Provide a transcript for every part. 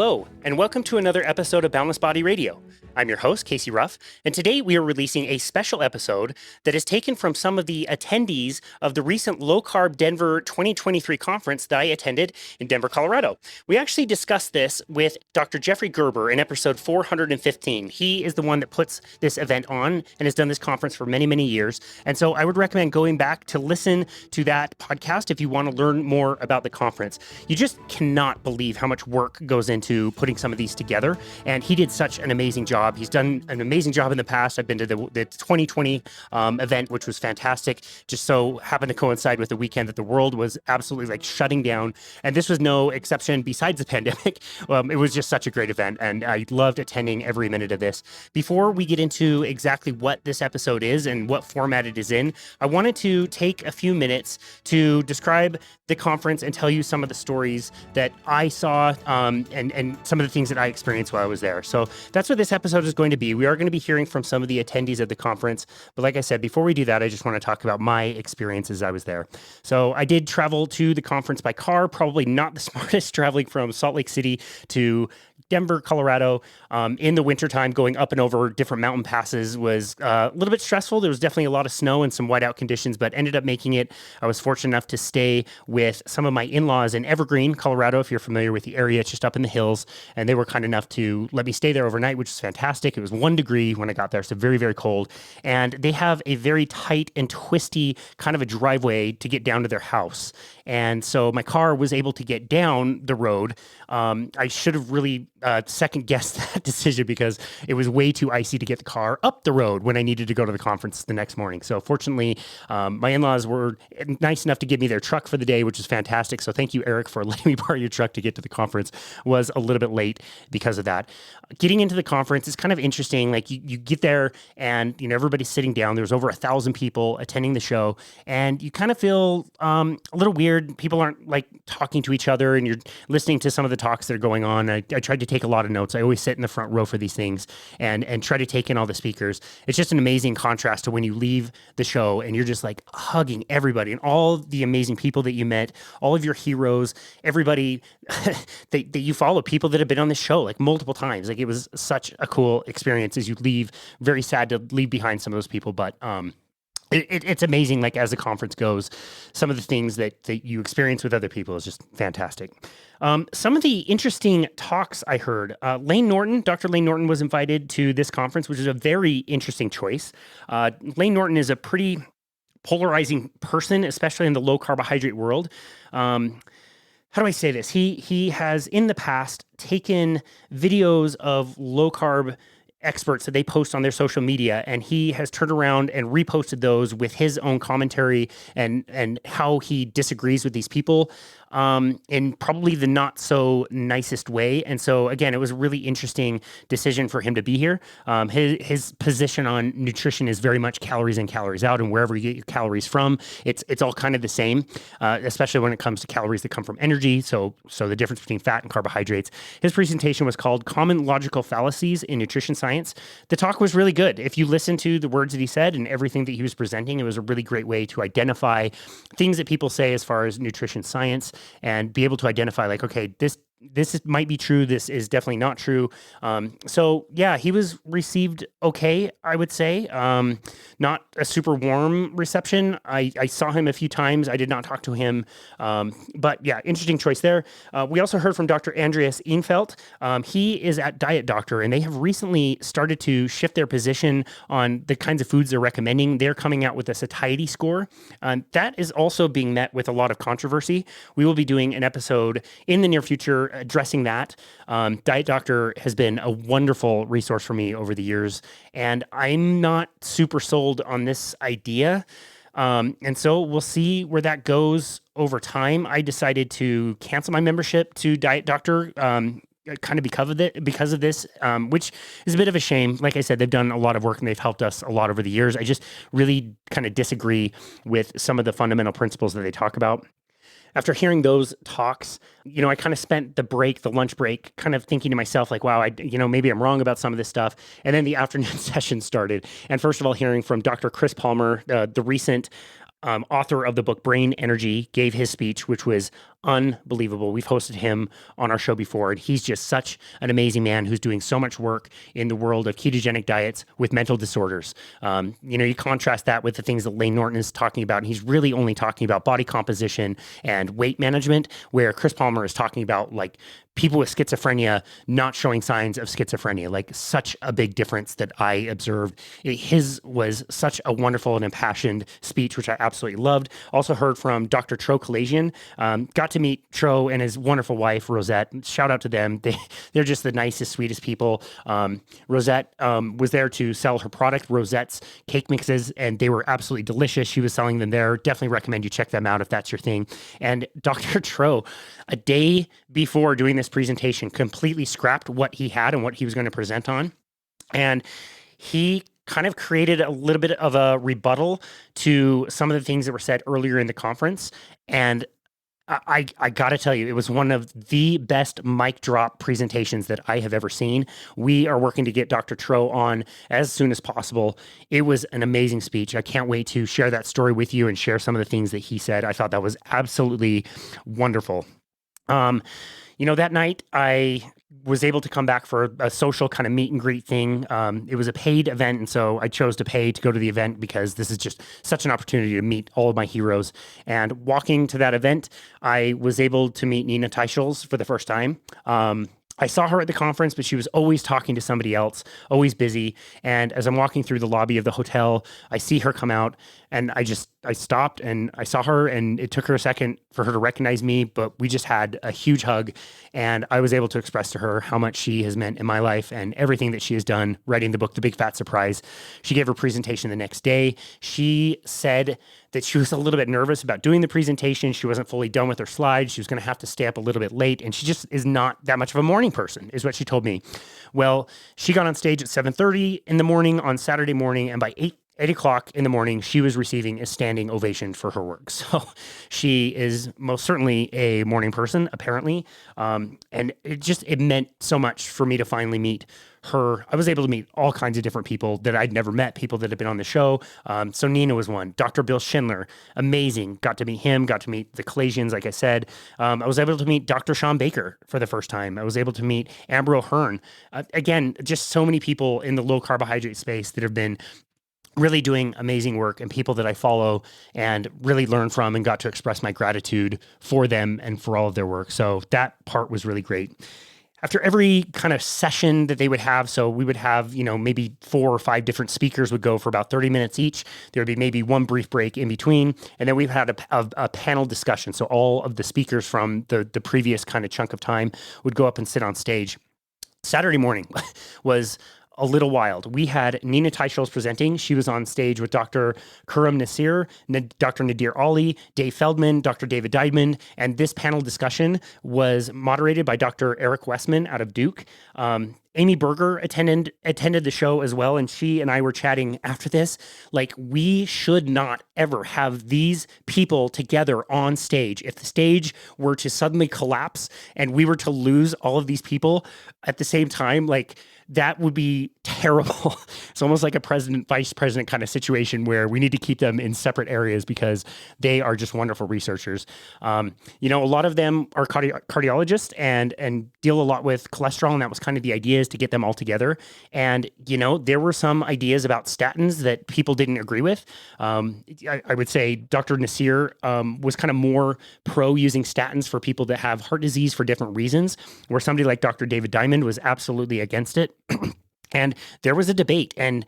Hello, and welcome to another episode of Boundless Body Radio. I'm your host, Casey Ruff, and today we are releasing a special episode that is taken from some of the attendees of the recent Low Carb Denver 2023 conference that I attended in Denver, Colorado. We actually discussed this with Dr. Jeffrey Gerber in episode 415. He is the one that puts this event on and has done this conference for many, many years. And so I would recommend going back to listen to that podcast if you want to learn more about the conference. You just cannot believe how much work goes into putting some of these together. And he did such an amazing job. He's done an amazing job in the past. I've been to the 2020 event, which was fantastic. Just so happened to coincide with the weekend that the world was absolutely like shutting down. And this was no exception besides the pandemic. It was just such a great event. And I loved attending every minute of this. Before we get into exactly what this episode is and what format it is in, I wanted to take a few minutes to describe the conference and tell you some of the stories that I saw and some of the things that I experienced while I was there. So that's what this episode is going to be. We are going to be hearing from some of the attendees at the conference. But like I said, before we do that, I just want to talk about my experiences as I was there. So I did travel to the conference by car, probably not the smartest, traveling from Salt Lake City to Denver, Colorado, in the wintertime, going up and over different mountain passes was a little bit stressful. There was definitely a lot of snow and some whiteout conditions, but ended up making it. I was fortunate enough to stay with some of my in-laws in Evergreen, Colorado, if you're familiar with the area. It's just up in the hills, and they were kind enough to let me stay there overnight, which was fantastic. It was 1 degree when I got there, so very, very cold. And they have a very tight and twisty kind of a driveway to get down to their house. And so my car was able to get down the road. I should have really second guessed that decision because it was way too icy to get the car up the road when I needed to go to the conference the next morning. So fortunately, my in-laws were nice enough to give me their truck for the day, which is fantastic. So thank you, Eric, for letting me borrow your truck to get to the conference. Was a little bit late because of that. Getting into the conference is kind of interesting. Like you get there and everybody's sitting down. There's over 1,000 people attending the show, and you kind of feel a little weird. People aren't like talking to each other, and you're listening to some of the talks that are going on. I tried to take a lot of notes. I always sit in the front row for these things and try to take in all the speakers. It's just an amazing contrast to when you leave the show and you're just like hugging everybody and all the amazing people that you met, all of your heroes, everybody that you follow, people that have been on the show like multiple times. Like it was such a cool experience as you leave. Very sad to leave behind some of those people, but it's amazing, like as the conference goes, some of the things that you experience with other people is just fantastic. Some of the interesting talks I heard, Dr. Layne Norton was invited to this conference, which is a very interesting choice. Layne Norton is a pretty polarizing person, especially in the low carbohydrate world. How do I say this? He has in the past taken videos of low carb experts that they post on their social media, and he has turned around and reposted those with his own commentary and how he disagrees with these people in probably the not so nicest way. And so again, it was a really interesting decision for him to be here. His position on nutrition is very much calories in, calories out, and wherever you get your calories from, it's all kind of the same, especially when it comes to calories that come from energy. So the difference between fat and carbohydrates. His presentation was called Common Logical Fallacies in Nutrition Science. The talk was really good. If you listen to the words that he said and everything that he was presenting, it was a really great way to identify things that people say as far as nutrition science and be able to identify like, okay, this might be true. This is definitely not true. So yeah, he was received okay, I would say. Not a super warm reception. I saw him a few times. I did not talk to him. But yeah, interesting choice there. We also heard from Dr. Andreas Eenfeldt. He is at Diet Doctor, and they have recently started to shift their position on the kinds of foods they're recommending. They're coming out with a satiety score. That is also being met with a lot of controversy. We will be doing an episode in the near future addressing that. Diet Doctor has been a wonderful resource for me over the years, and I'm not super sold on this idea. And so we'll see where that goes over time. I decided to cancel my membership to Diet Doctor, kind of because of this, which is a bit of a shame. Like I said, they've done a lot of work and they've helped us a lot over the years. I just really kind of disagree with some of the fundamental principles that they talk about. After hearing those talks, I kind of spent the lunch break, kind of thinking to myself, like, wow, maybe I'm wrong about some of this stuff. And then the afternoon session started. And first of all, hearing from Dr. Chris Palmer, the recent author of the book Brain Energy, gave his speech, which was unbelievable. We've hosted him on our show before, and he's just such an amazing man who's doing so much work in the world of ketogenic diets with mental disorders. You contrast that with the things that Layne Norton is talking about, and he's really only talking about body composition and weight management, where Chris Palmer is talking about like people with schizophrenia not showing signs of schizophrenia, like such a big difference that I observed. His was such a wonderful and impassioned speech, which I absolutely loved. Also heard from Dr. Tro Kalayjian. Got to meet Tro and his wonderful wife, Rosette. Shout out to them. They're just the nicest, sweetest people. Rosette was there to sell her product, Rosette's cake mixes, and they were absolutely delicious. She was selling them there. Definitely recommend you check them out if that's your thing. And Dr. Tro, a day before doing this presentation, completely scrapped what he had and what he was going to present on. And he kind of created a little bit of a rebuttal to some of the things that were said earlier in the conference. And I got to tell you, it was one of the best mic drop presentations that I have ever seen. We are working to get Dr. Tro on as soon as possible. It was an amazing speech. I can't wait to share that story with you and share some of the things that he said. I thought that was absolutely wonderful. That night I was able to come back for a social kind of meet and greet thing. It was a paid event, and so I chose to pay to go to the event because this is just such an opportunity to meet all of my heroes. And walking to that event, I was able to meet Nina Teicholz for the first time. I saw her at the conference, but she was always talking to somebody else, always busy. And as I'm walking through the lobby of the hotel, I see her come out, and I stopped and I saw her, and it took her a second for her to recognize me, but we just had a huge hug, and I was able to express to her how much she has meant in my life and everything that she has done writing the book, The Big Fat Surprise. She gave her presentation the next day. She said that she was a little bit nervous about doing the presentation. She wasn't fully done with her slides. She was going to have to stay up a little bit late, and she just is not that much of a morning person, is what she told me. Well, she got on stage at 7:30 in the morning on Saturday morning, and by 8 o'clock in the morning, she was receiving a standing ovation for her work. So she is most certainly a morning person, apparently. And it meant so much for me to finally meet her. I was able to meet all kinds of different people that I'd never met, people that had been on the show. So Nina was one. Dr. Bill Schindler, amazing. Got to meet him, got to meet the Kalayjians, like I said. I was able to meet Dr. Sean Baker for the first time. I was able to meet Amber O'Hearn. Again, just so many people in the low carbohydrate space that have been really doing amazing work, and people that I follow and really learn from and got to express my gratitude for them and for all of their work. So that part was really great. After every kind of session that they would have, so we would have, maybe 4 or 5 different speakers would go for about 30 minutes each. There would be maybe one brief break in between. And then we've had a panel discussion. So all of the speakers from the previous kind of chunk of time would go up and sit on stage. Saturday morning was a little wild. We had Nina Teicholz presenting. She was on stage with Dr. Khurram Nasir, Dr. Nadir Ali, Dave Feldman, Dr. David Diamond, and this panel discussion was moderated by Dr. Eric Westman out of Duke. Amy Berger attended the show as well, and she and I were chatting after this. Like, we should not ever have these people together on stage. If the stage were to suddenly collapse and we were to lose all of these people at the same time, like, that would be terrible. It's almost like a president, vice president kind of situation where we need to keep them in separate areas because they are just wonderful researchers. A lot of them are cardiologists and deal a lot with cholesterol, and that was kind of the idea, is to get them all together. And, there were some ideas about statins that people didn't agree with. I would say Dr. Nasir was kind of more pro using statins for people that have heart disease for different reasons, where somebody like Dr. David Diamond was absolutely against it. And there was a debate, and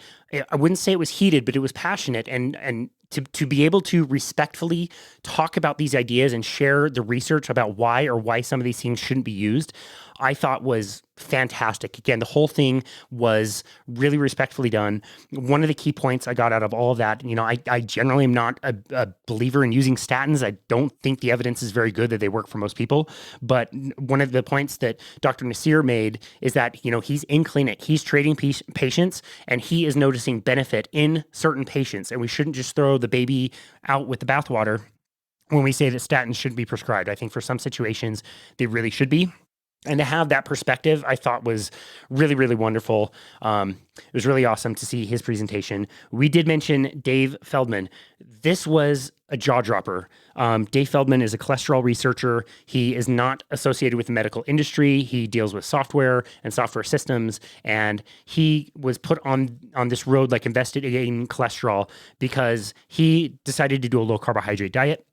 I wouldn't say it was heated, but it was passionate. And to be able to respectfully talk about these ideas and share the research about why some of these things shouldn't be used, I thought was fantastic. Again, the whole thing was really respectfully done. One of the key points I got out of all of that, I generally am not a believer in using statins. I don't think the evidence is very good that they work for most people. But one of the points that Dr. Nasir made is that, he's in clinic, he's treating patients, and he is noticing benefit in certain patients. And we shouldn't just throw the baby out with the bathwater when we say that statins shouldn't be prescribed. I think for some situations, they really should be. And to have that perspective, I thought was really, really wonderful. It was really awesome to see his presentation. We did mention Dave Feldman. This was a jaw dropper. Dave Feldman is a cholesterol researcher. He is not associated with the medical industry. He deals with software and software systems. And he was put on this road, like investigating cholesterol, because he decided to do a low carbohydrate diet.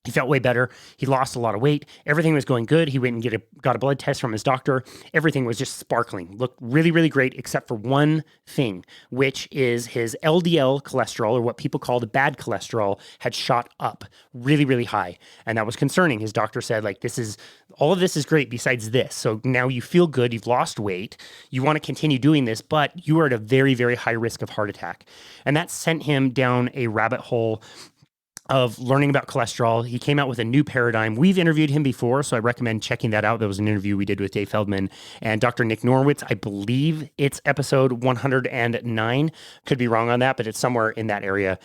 He felt way better. He lost a lot of weight. Everything was going good. He went and got a blood test from his doctor. Everything was just sparkling. Looked really, really great, except for one thing, which is his LDL cholesterol, or what people call the bad cholesterol, had shot up really, really high. And that was concerning. His doctor said, like, all of this is great besides this. So now you feel good. You've lost weight. You want to continue doing this, but you are at a very, very high risk of heart attack. And that sent him down a rabbit hole of learning about cholesterol. He came out with a new paradigm. We've interviewed him before, so I recommend checking that out. That was an interview we did with Dave Feldman and Dr. Nick Norwitz. I believe it's episode 109. Could be wrong on that, but it's somewhere in that area.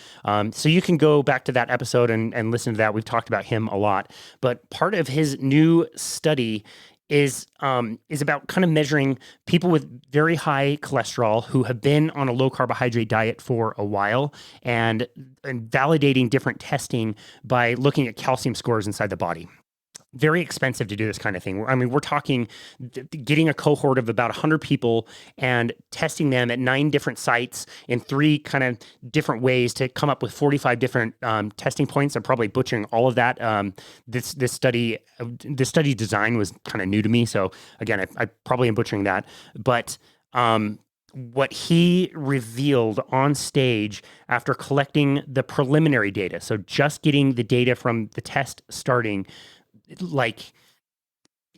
So you can go back to that episode and listen to that. We've talked about him a lot. But part of his new study is about kind of measuring people with very high cholesterol who have been on a low carbohydrate diet for a while and validating different testing by looking at calcium scores inside the body. Very expensive to do this kind of thing. I mean, we're talking getting a cohort of about 100 people and testing them at 9 different sites in 3 kind of different ways to come up with 45 different testing points. I'm probably butchering all of that. This study design was kind of new to me, so again, I probably am butchering that. But what he revealed on stage after collecting the preliminary data, so just getting the data from the test starting, like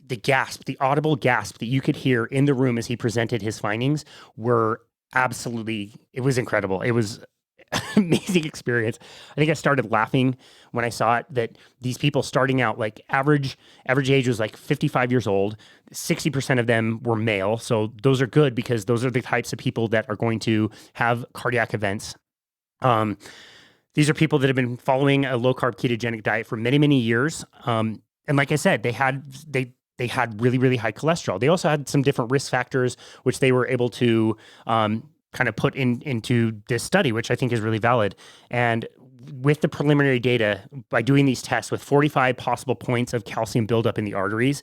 the audible gasp that you could hear in the room as he presented his findings were it was incredible. It was an amazing experience. I think I started laughing when I saw it, that these people starting out, like average age was like 55 years old. 60% of them were male. So those are good because those are the types of people that are going to have cardiac events. These are people that have been following a low carb ketogenic diet for many, many years. And like I said, they had really, really high cholesterol. They also had some different risk factors, which they were able to kind of put into this study, which I think is really valid. And with the preliminary data, by doing these tests with 45 possible points of calcium buildup in the arteries,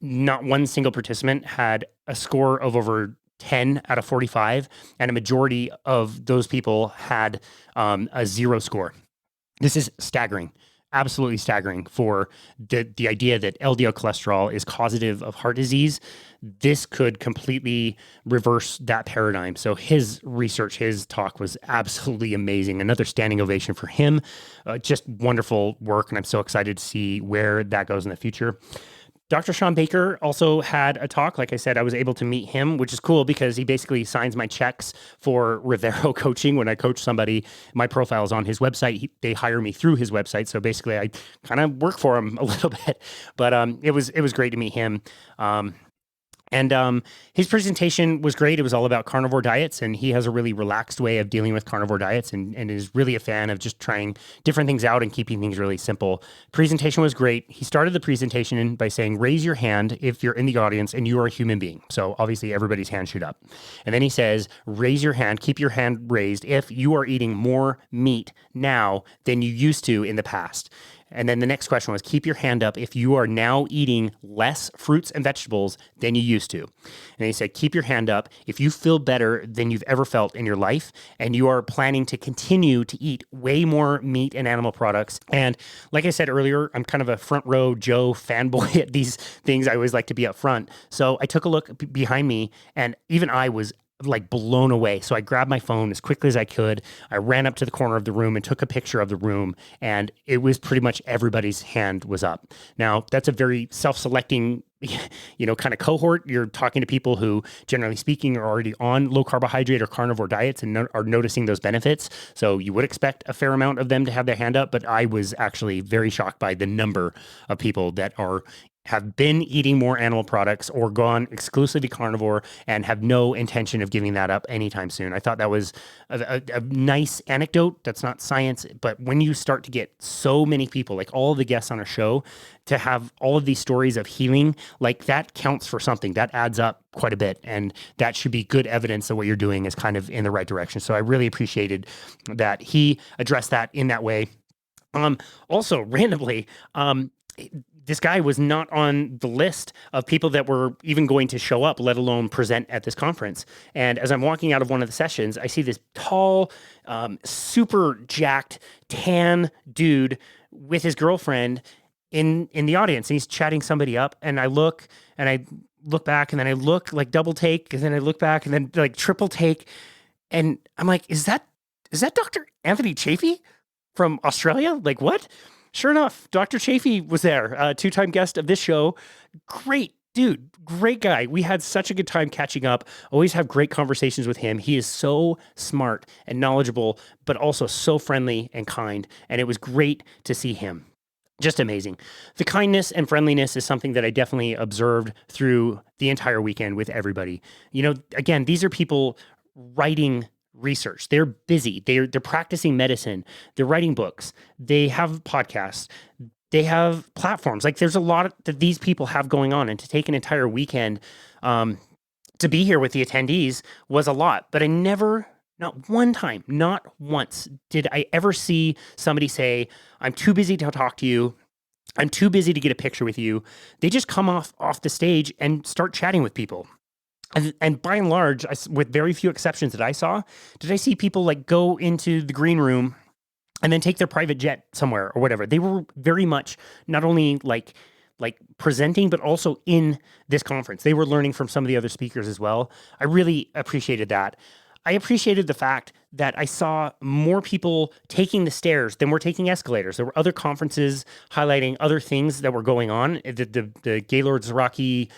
not one single participant had a score of over 10 out of 45, and a majority of those people had a 0 score. This is staggering. Absolutely staggering for the idea that LDL cholesterol is causative of heart disease. This could completely reverse that paradigm. So his research, his talk was absolutely amazing. Another standing ovation for him. Just wonderful work, and I'm so excited to see where that goes in the future. Dr. Sean Baker also had a talk. Like I said, I was able to meet him, which is cool because he basically signs my checks for Rivero coaching. When I coach somebody, my profile is on his website. They hire me through his website. So basically I kind of work for him a little bit, but it was great to meet him. And his presentation was great. It was all about carnivore diets, and he has a really relaxed way of dealing with carnivore diets and is really a fan of just trying different things out and keeping things really simple. Presentation was great. He started the presentation by saying, raise your hand if you're in the audience and you are a human being. So obviously everybody's hand shoot up. And then he says, raise your hand, keep your hand raised if you are eating more meat now than you used to in the past. And then the next question was, keep your hand up if you are now eating less fruits and vegetables than you used to. And he said, keep your hand up if you feel better than you've ever felt in your life and you are planning to continue to eat way more meat and animal products. And like I said earlier, I'm kind of a front row Joe fanboy at these things. I always like to be up front. So I took a look behind me, and even I was like blown away. So I grabbed my phone as quickly as I could. I ran up to the corner of the room and took a picture of the room, and it was pretty much everybody's hand was up. Now, that's a very self-selecting, kind of cohort. You're talking to people who, generally speaking, are already on low carbohydrate or carnivore diets and are noticing those benefits. So you would expect a fair amount of them to have their hand up, but I was actually very shocked by the number of people that are have been eating more animal products or gone exclusively carnivore and have no intention of giving that up anytime soon. I thought that was a nice anecdote. That's not science, but when you start to get so many people, like all of the guests on our show, to have all of these stories of healing, like that counts for something. That adds up quite a bit, and that should be good evidence that what you're doing is kind of in the right direction. So I really appreciated that he addressed that in that way. Also, randomly, this guy was not on the list of people that were even going to show up, let alone present at this conference. And as I'm walking out of one of the sessions, I see this tall, super jacked, tan dude with his girlfriend in the audience, and he's chatting somebody up. And I look back, and then I look like double take, and then I look back, and then like triple take, and I'm like, is that Dr. Anthony Chafee from Australia? Like, what? Sure enough, Dr. Chafee was there, a two-time guest of this show. Great dude, great guy. We had such a good time catching up. Always have great conversations with him. He is so smart and knowledgeable, but also so friendly and kind. And it was great to see him. Just amazing. The kindness and friendliness is something that I definitely observed through the entire weekend with everybody. You know, again, these are people writing research. They're busy. They're practicing medicine. They're writing books. They have podcasts. They have platforms. Like there's a lot that these people have going on, and to take an entire weekend to be here with the attendees was a lot. But I never, not one time, not once did I ever see somebody say, "I'm too busy to talk to you. I'm too busy to get a picture with you." They just come off the stage and start chatting with people. And by and large, with very few exceptions that I saw, did I see people like go into the green room and then take their private jet somewhere or whatever. They were very much not only like presenting, but also in this conference. They were learning from some of the other speakers as well. I really appreciated that. I appreciated the fact that I saw more people taking the stairs than were taking escalators. There were other conferences highlighting other things that were going on. The Gaylord's Rockies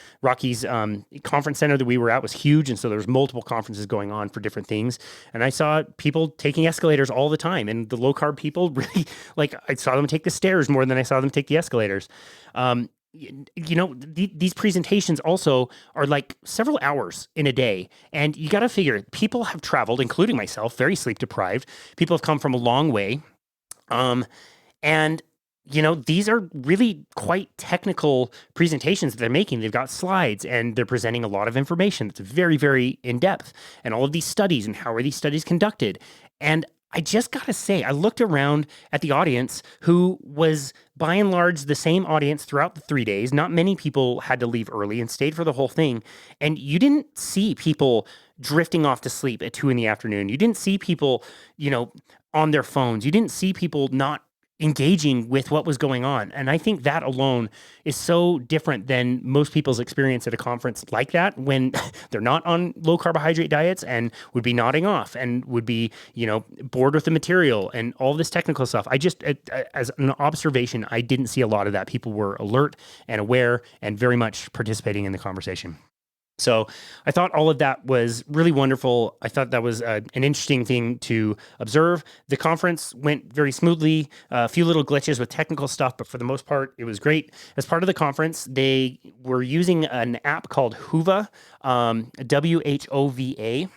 conference center that we were at was huge, and so there was multiple conferences going on for different things. And I saw people taking escalators all the time, and the low carb people really, like, I saw them take the stairs more than I saw them take the escalators. You know, these presentations also are like several hours in a day. And you got to figure people have traveled, including myself, very sleep deprived. People have come from a long way. And, you know, these are really quite technical presentations that they're making. They've got slides and they're presenting a lot of information that's very, very in depth, and all of these studies and how are these studies conducted. And I just got to say, I looked around at the audience, who was by and large the same audience throughout the 3 days. Not many people had to leave early and stayed for the whole thing. And you didn't see people drifting off to sleep at 2 p.m. You didn't see people, you know, on their phones. You didn't see people not engaging with what was going on. And I think that alone is so different than most people's experience at a conference like that, when they're not on low carbohydrate diets and would be nodding off and would be, you know, bored with the material and all this technical stuff. I just, as an observation, I didn't see a lot of that. People were alert and aware and very much participating in the conversation. So I thought all of that was really wonderful. I thought that was an interesting thing to observe. The conference went very smoothly, a few little glitches with technical stuff, but for the most part, it was great. As part of the conference, they were using an app called Whova, WHOVA,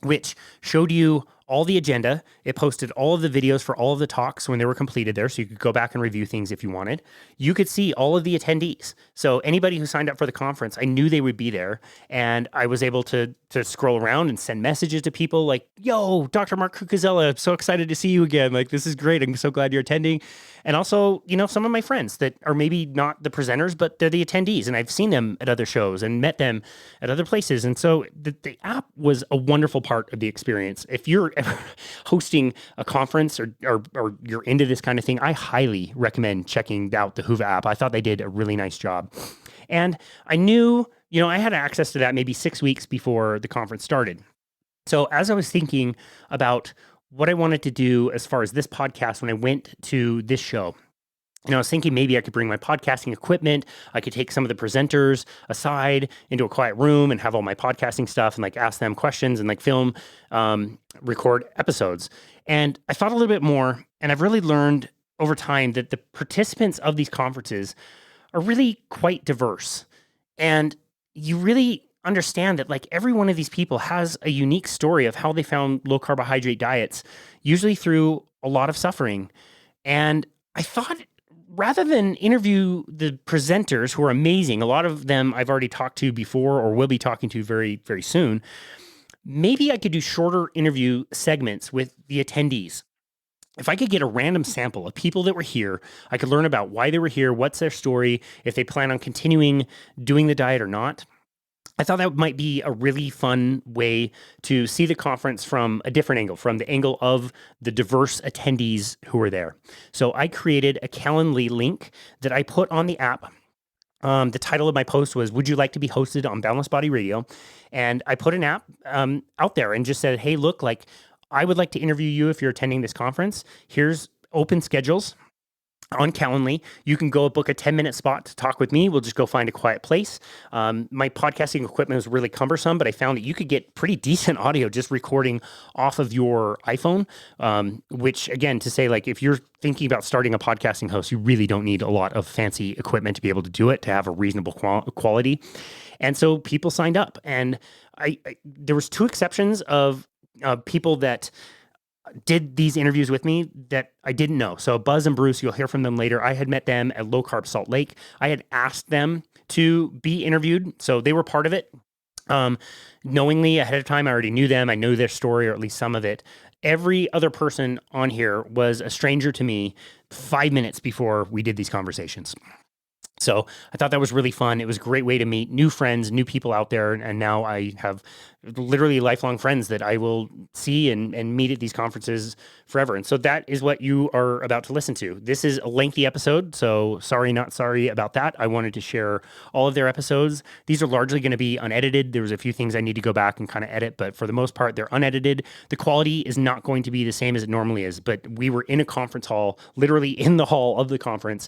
which showed you all the agenda. It posted all of the videos for all of the talks when they were completed there, so you could go back and review things if you wanted. You could see all of the attendees. So anybody who signed up for the conference, I knew they would be there, and I was able to scroll around and send messages to people like, "Yo, Dr. Mark Cucuzella, I'm so excited to see you again. Like, this is great. I'm so glad you're attending." And also, you know, some of my friends that are maybe not the presenters, but they're the attendees, and I've seen them at other shows and met them at other places. And so the app was a wonderful part of the experience. If you're ever hosting a conference or you're into this kind of thing, I highly recommend checking out the Whova app. I thought they did a really nice job. And I knew, you know, I had access to that maybe 6 weeks before the conference started. So as I was thinking about what I wanted to do as far as this podcast when I went to this show, and I was thinking maybe I could bring my podcasting equipment. I could take some of the presenters aside into a quiet room and have all my podcasting stuff and like ask them questions and like film, record episodes. And I thought a little bit more, and I've really learned over time that the participants of these conferences are really quite diverse. And you really understand that like every one of these people has a unique story of how they found low carbohydrate diets, usually through a lot of suffering. And I thought rather than interview the presenters who are amazing, a lot of them I've already talked to before or will be talking to very, very soon, maybe I could do shorter interview segments with the attendees. If I could get a random sample of people that were here, I could learn about why they were here, what's their story, if they plan on continuing doing the diet or not. I thought that might be a really fun way to see the conference from a different angle, from the angle of the diverse attendees who were there. So I created a Calendly link that I put on the app. The title of my post was, "Would you like to be hosted on Boundless Body Radio?" And I put an app out there and just said, hey, look, like I would like to interview you if you're attending this conference. Here's open schedules on Calendly. You can go book a 10-minute spot to talk with me. We'll just go find a quiet place. My podcasting equipment was really cumbersome, but I found that you could get pretty decent audio just recording off of your iPhone, which again, to say like, if you're thinking about starting a podcasting host, you really don't need a lot of fancy equipment to be able to do it, to have a reasonable quality. And so people signed up, and there was 2 exceptions of people that did these interviews with me that I didn't know. So Buz and Bruce, you'll hear from them later. I had met them at Low Carb Salt Lake. I had asked them to be interviewed, so they were part of it. Knowingly ahead of time, I already knew them. I knew their story, or at least some of it. Every other person on here was a stranger to me 5 minutes before we did these conversations. So I thought that was really fun. It was a great way to meet new friends, new people out there. And now I have literally lifelong friends that I will see and meet at these conferences forever. And so that is what you are about to listen to. This is a lengthy episode, so sorry, not sorry about that. I wanted to share all of their episodes. These are largely going to be unedited. There was a few things I need to go back and kind of edit, but for the most part, they're unedited. The quality is not going to be the same as it normally is, but we were in a conference hall, literally in the hall of the conference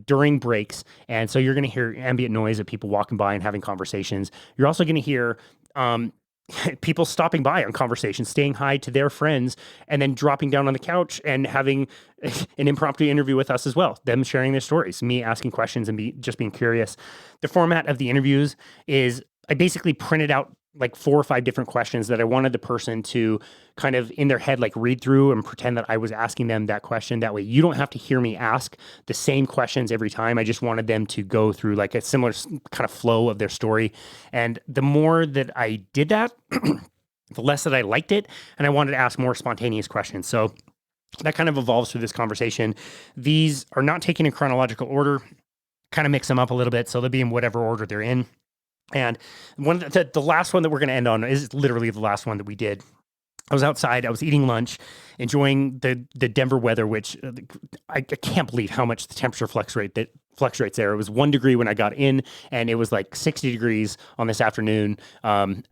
during breaks. And so you're going to hear ambient noise of people walking by and having conversations. You're also going to hear people stopping by on conversations, saying hi to their friends, and then dropping down on the couch and having an impromptu interview with us as well. Them sharing their stories, me asking questions and just being curious. The format of the interviews is I basically printed out like 4 or 5 different questions that I wanted the person to kind of in their head, like read through and pretend that I was asking them that question. That way you don't have to hear me ask the same questions every time. I just wanted them to go through like a similar kind of flow of their story. And the more that I did that, the less that I liked it. And I wanted to ask more spontaneous questions. So that kind of evolves through this conversation. These are not taken in chronological order, kind of mix them up a little bit. So they'll be in whatever order they're in. And one of the last one that we're going to end on is literally the last one that we did. I was outside, I was eating lunch, enjoying the Denver weather, which I can't believe how much the temperature fluctuates there. It was 1 degree when I got in, and it was like 60 degrees on this afternoon on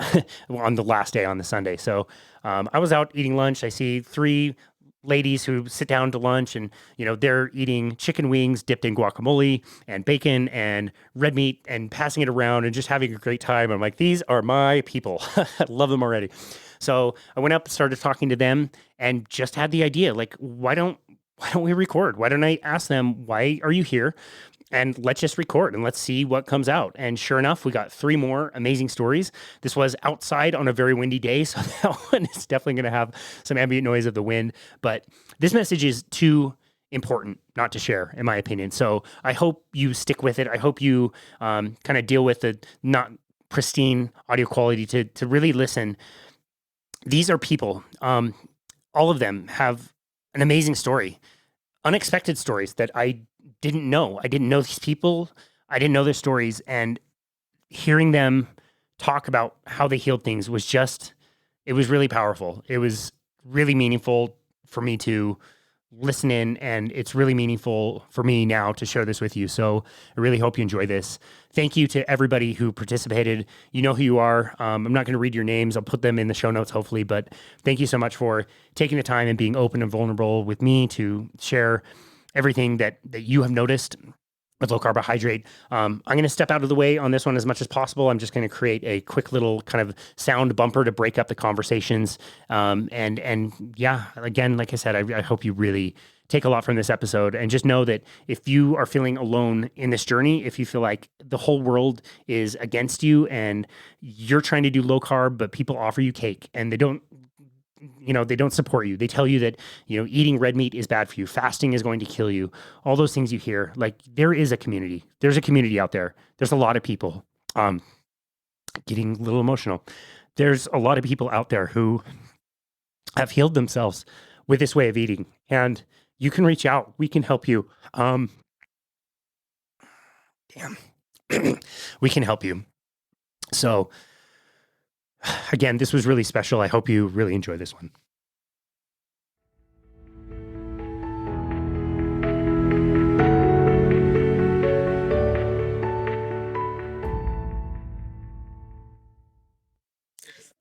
the last day on the Sunday. So I was out eating lunch. I see 3 ladies who sit down to lunch, and they're eating chicken wings dipped in guacamole and bacon and red meat and passing it around and just having a great time. I'm like, these are my people. I love them already. So I went up and started talking to them and just had the idea, like, why don't we record? Why don't I ask them, why are you here? And let's just record and let's see what comes out. And sure enough, we got 3 more amazing stories. This was outside on a very windy day, so that one is definitely going to have some ambient noise of the wind. But this message is too important not to share, in my opinion. So I hope you stick with it. I hope you kind of deal with the not pristine audio quality to really listen. These are people. All of them have an amazing story, unexpected stories that I didn't know. I didn't know these people. I didn't know their stories. And hearing them talk about how they healed things was it was really powerful. It was really meaningful for me to listen in, and it's really meaningful for me now to share this with you. So I really hope you enjoy this. Thank you to everybody who participated. You know who you are. I'm not going to read your names. I'll put them in the show notes, hopefully, but thank you so much for taking the time and being open and vulnerable with me to share everything that you have noticed with low carbohydrate. I'm going to step out of the way on this one as much as possible. I'm just going to create a quick little kind of sound bumper to break up the conversations. And yeah, again, like I said, I hope you really take a lot from this episode, and just know that if you are feeling alone in this journey, if you feel like the whole world is against you and you're trying to do low carb, but people offer you cake and they don't support you. They tell you that, eating red meat is bad for you. Fasting is going to kill you. All those things you hear, like, there is a community. There's a community out there. There's a lot of people, getting a little emotional. There's a lot of people out there who have healed themselves with this way of eating, and you can reach out. We can help you. We can help you. So again, this was really special. I hope you really enjoy this one.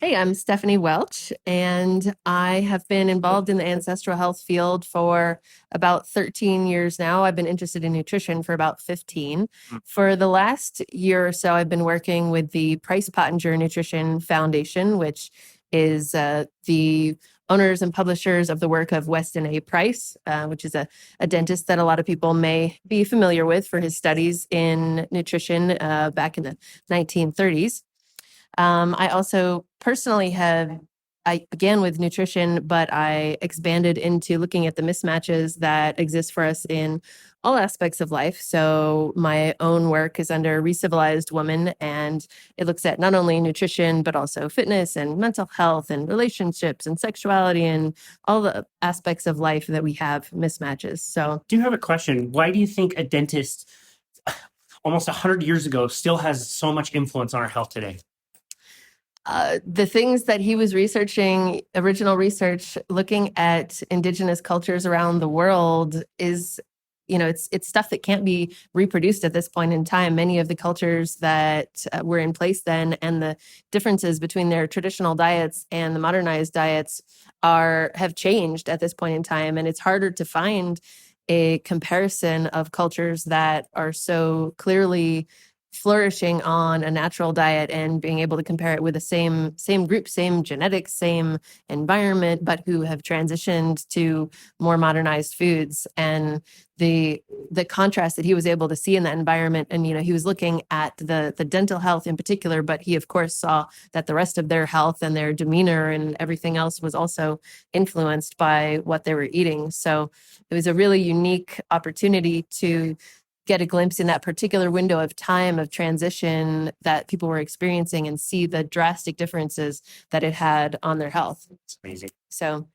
Hey, I'm Stephanie Welch, and I have been involved in the ancestral health field for about 13 years now. I've been interested in nutrition for about 15. For the last year or so, I've been working with the Price Pottinger Nutrition Foundation, which is the owners and publishers of the work of Weston A. Price, which is a dentist that a lot of people may be familiar with for his studies in nutrition back in the 1930s. I also personally I began with nutrition, but I expanded into looking at the mismatches that exist for us in all aspects of life. So my own work is under Recivilized Woman, and it looks at not only nutrition, but also fitness and mental health and relationships and sexuality and all the aspects of life that we have mismatches. So do you have a question? Why do you think a dentist almost 100 years ago still has so much influence on our health today? The things that he was researching, original research, looking at indigenous cultures around the world is, it's stuff that can't be reproduced at this point in time. Many of the cultures that were in place then, and the differences between their traditional diets and the modernized diets have changed at this point in time. And it's harder to find a comparison of cultures that are so clearly flourishing on a natural diet and being able to compare it with the same group, same genetics, same environment, but who have transitioned to more modernized foods. And the contrast that he was able to see in that environment, and he was looking at the dental health in particular, but he of course saw that the rest of their health and their demeanor and everything else was also influenced by what they were eating. So it was a really unique opportunity to get a glimpse in that particular window of time of transition that people were experiencing and see the drastic differences that it had on their health. It's amazing. So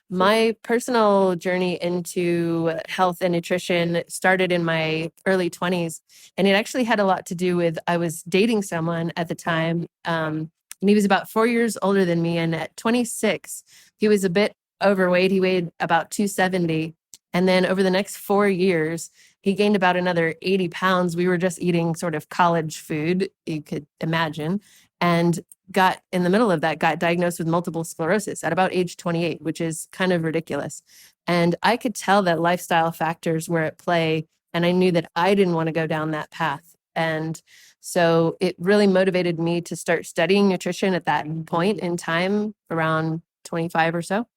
my personal journey into health and nutrition started in my early 20s, and it actually had a lot to do with, I was dating someone at the time, and he was about 4 years older than me, and at 26, he was a bit overweight. He weighed about 270. And then over the next 4 years, he gained about another 80 pounds. We were just eating sort of college food, you could imagine, and got in the middle of that, got diagnosed with multiple sclerosis at about age 28, which is kind of ridiculous. And I could tell that lifestyle factors were at play, and I knew that I didn't want to go down that path. And so it really motivated me to start studying nutrition at that point in time, around 25 or so.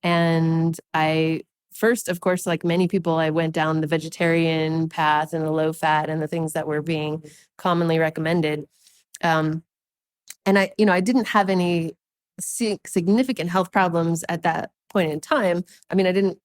And first, of course, like many people, I went down the vegetarian path and the low fat and the things that were being commonly recommended. And I didn't have any significant health problems at that point in time. I mean,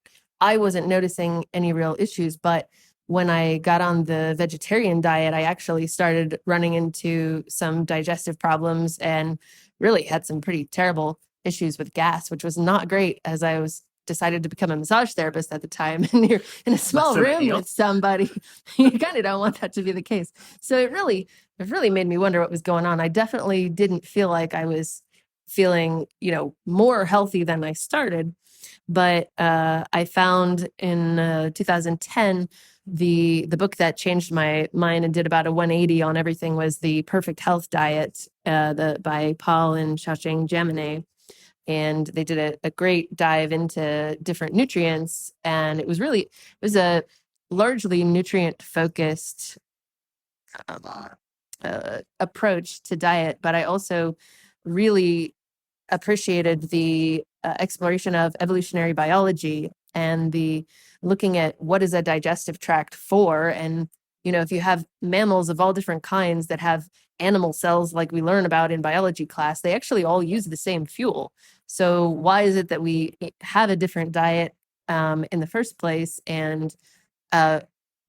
I wasn't noticing any real issues, but when I got on the vegetarian diet, I actually started running into some digestive problems and really had some pretty terrible issues with gas, which was not great, as I was decided to become a massage therapist at the time, and you're in a small room with somebody, you kind of don't want that to be the case. So it really made me wonder what was going on. I definitely didn't feel like I was feeling, more healthy than I started. But I found in 2010, the book that changed my mind and did about a 180 on everything was The Perfect Health Diet, by Paul and Xiaoxing Jaminet. And they did a great dive into different nutrients. And it was a largely nutrient focused approach to diet. But I also really appreciated the exploration of evolutionary biology and the looking at what is a digestive tract for. And, if you have mammals of all different kinds that have animal cells like we learn about in biology class, they actually all use the same fuel. So why is it that we have a different diet in the first place? And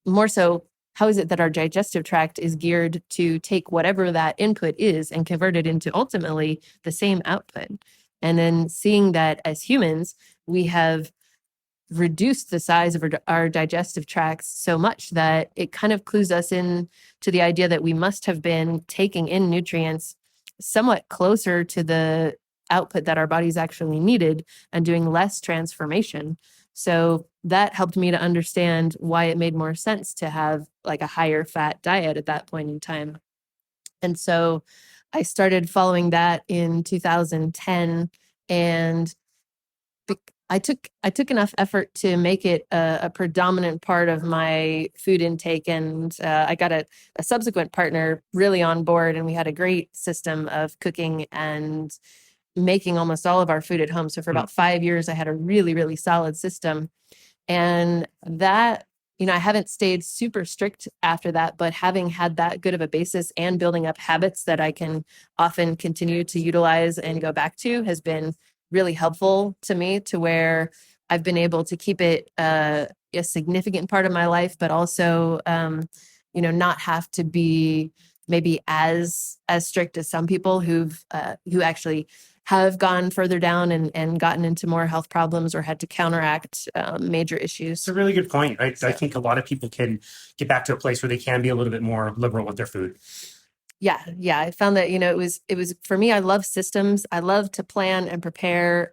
more so, how is it that our digestive tract is geared to take whatever that input is and convert it into ultimately the same output? And then seeing that as humans, we have reduced the size of our digestive tracts so much that it kind of clues us in to the idea that we must have been taking in nutrients somewhat closer to the output that our bodies actually needed and doing less transformation. So that helped me to understand why it made more sense to have like a higher fat diet at that point in time. And so I started following that in 2010, and I took enough effort to make it a predominant part of my food intake, and I got a subsequent partner really on board, and we had a great system of cooking and making almost all of our food at home. So for about 5 years, I had a really, really solid system. And that, I haven't stayed super strict after that, but having had that good of a basis and building up habits that I can often continue to utilize and go back to has been really helpful to me, to where I've been able to keep it a significant part of my life, but also, not have to be maybe as strict as some people who actually have gone further down and gotten into more health problems or had to counteract major issues. It's a really good point. I think a lot of people can get back to a place where they can be a little bit more liberal with their food. Yeah. I found that, it was for me, I love systems. I love to plan and prepare.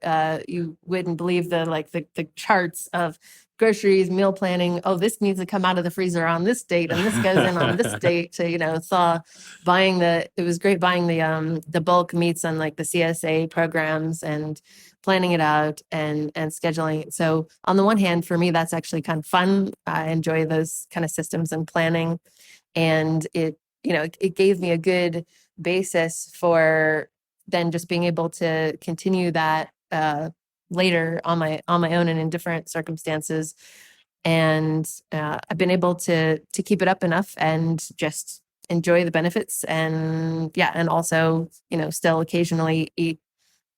You wouldn't believe the charts of groceries, meal planning. Oh, this needs to come out of the freezer on this date, and this goes in on this date to, thaw. It was great buying the bulk meats on like the CSA programs and planning it out and scheduling it. So on the one hand, for me, that's actually kind of fun. I enjoy those kind of systems and planning, and it gave me a good basis for then just being able to continue that later on my own and in different circumstances. And I've been able to keep it up enough and just enjoy the benefits, and also, still occasionally eat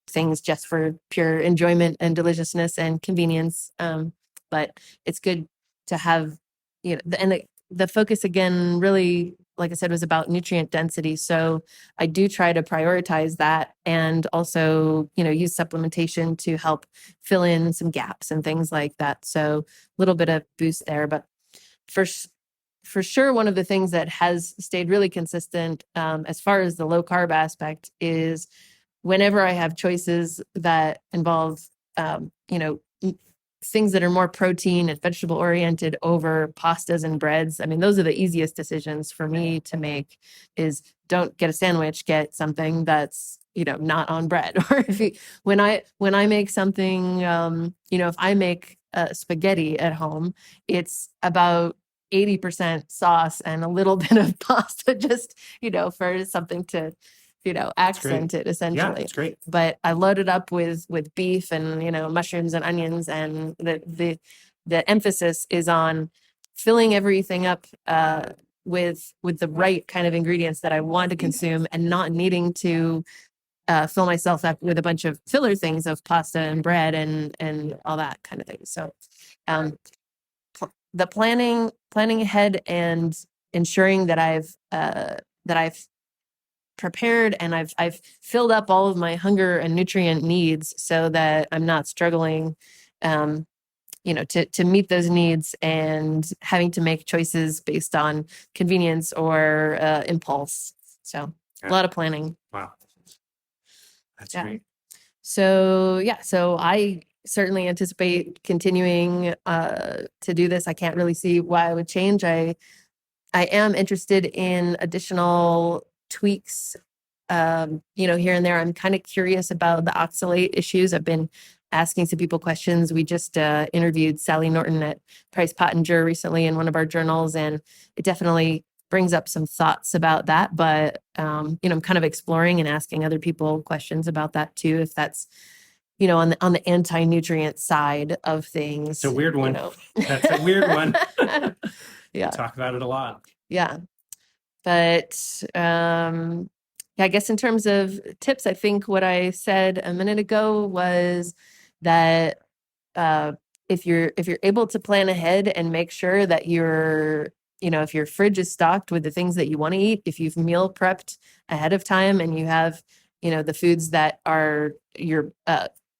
things just for pure enjoyment and deliciousness and convenience. But it's good to have, and the focus again, really, like I said, was about nutrient density. So I do try to prioritize that, and also, use supplementation to help fill in some gaps and things like that. So a little bit of boost there. But for sure, one of the things that has stayed really consistent as far as the low carb aspect is whenever I have choices that involve, things that are more protein and vegetable oriented over pastas and breads. I mean, those are the easiest decisions for me to make. Is don't get a sandwich, get something that's, not on bread. Or when I make something, if I make spaghetti at home, it's about 80% sauce and a little bit of pasta, just, for something to, accent it essentially. Yeah, it's great. But I loaded up with beef and, mushrooms and onions, and the emphasis is on filling everything up with the right kind of ingredients that I want to consume, and not needing to fill myself up with a bunch of filler things of pasta and bread and all that kind of thing. So the planning ahead and ensuring that I've prepared and I've filled up all of my hunger and nutrient needs, so that I'm not struggling, to meet those needs and having to make choices based on convenience or impulse. So a lot of planning. Wow. That's great. So I certainly anticipate continuing to do this. I can't really see why I would change. I am interested in additional tweaks, here and there. I'm kind of curious about the oxalate issues. I've been asking some people questions. We just interviewed Sally Norton at Price Pottinger recently in one of our journals, and it definitely brings up some thoughts about that. But, I'm kind of exploring and asking other people questions about that too, if that's, on the anti-nutrient side of things. It's a weird one. That's a weird one. Yeah. We talk about it a lot. Yeah. But I guess in terms of tips, I think what I said a minute ago was that if you're able to plan ahead and make sure that if your fridge is stocked with the things that you want to eat, if you've meal prepped ahead of time and you have, the foods that are your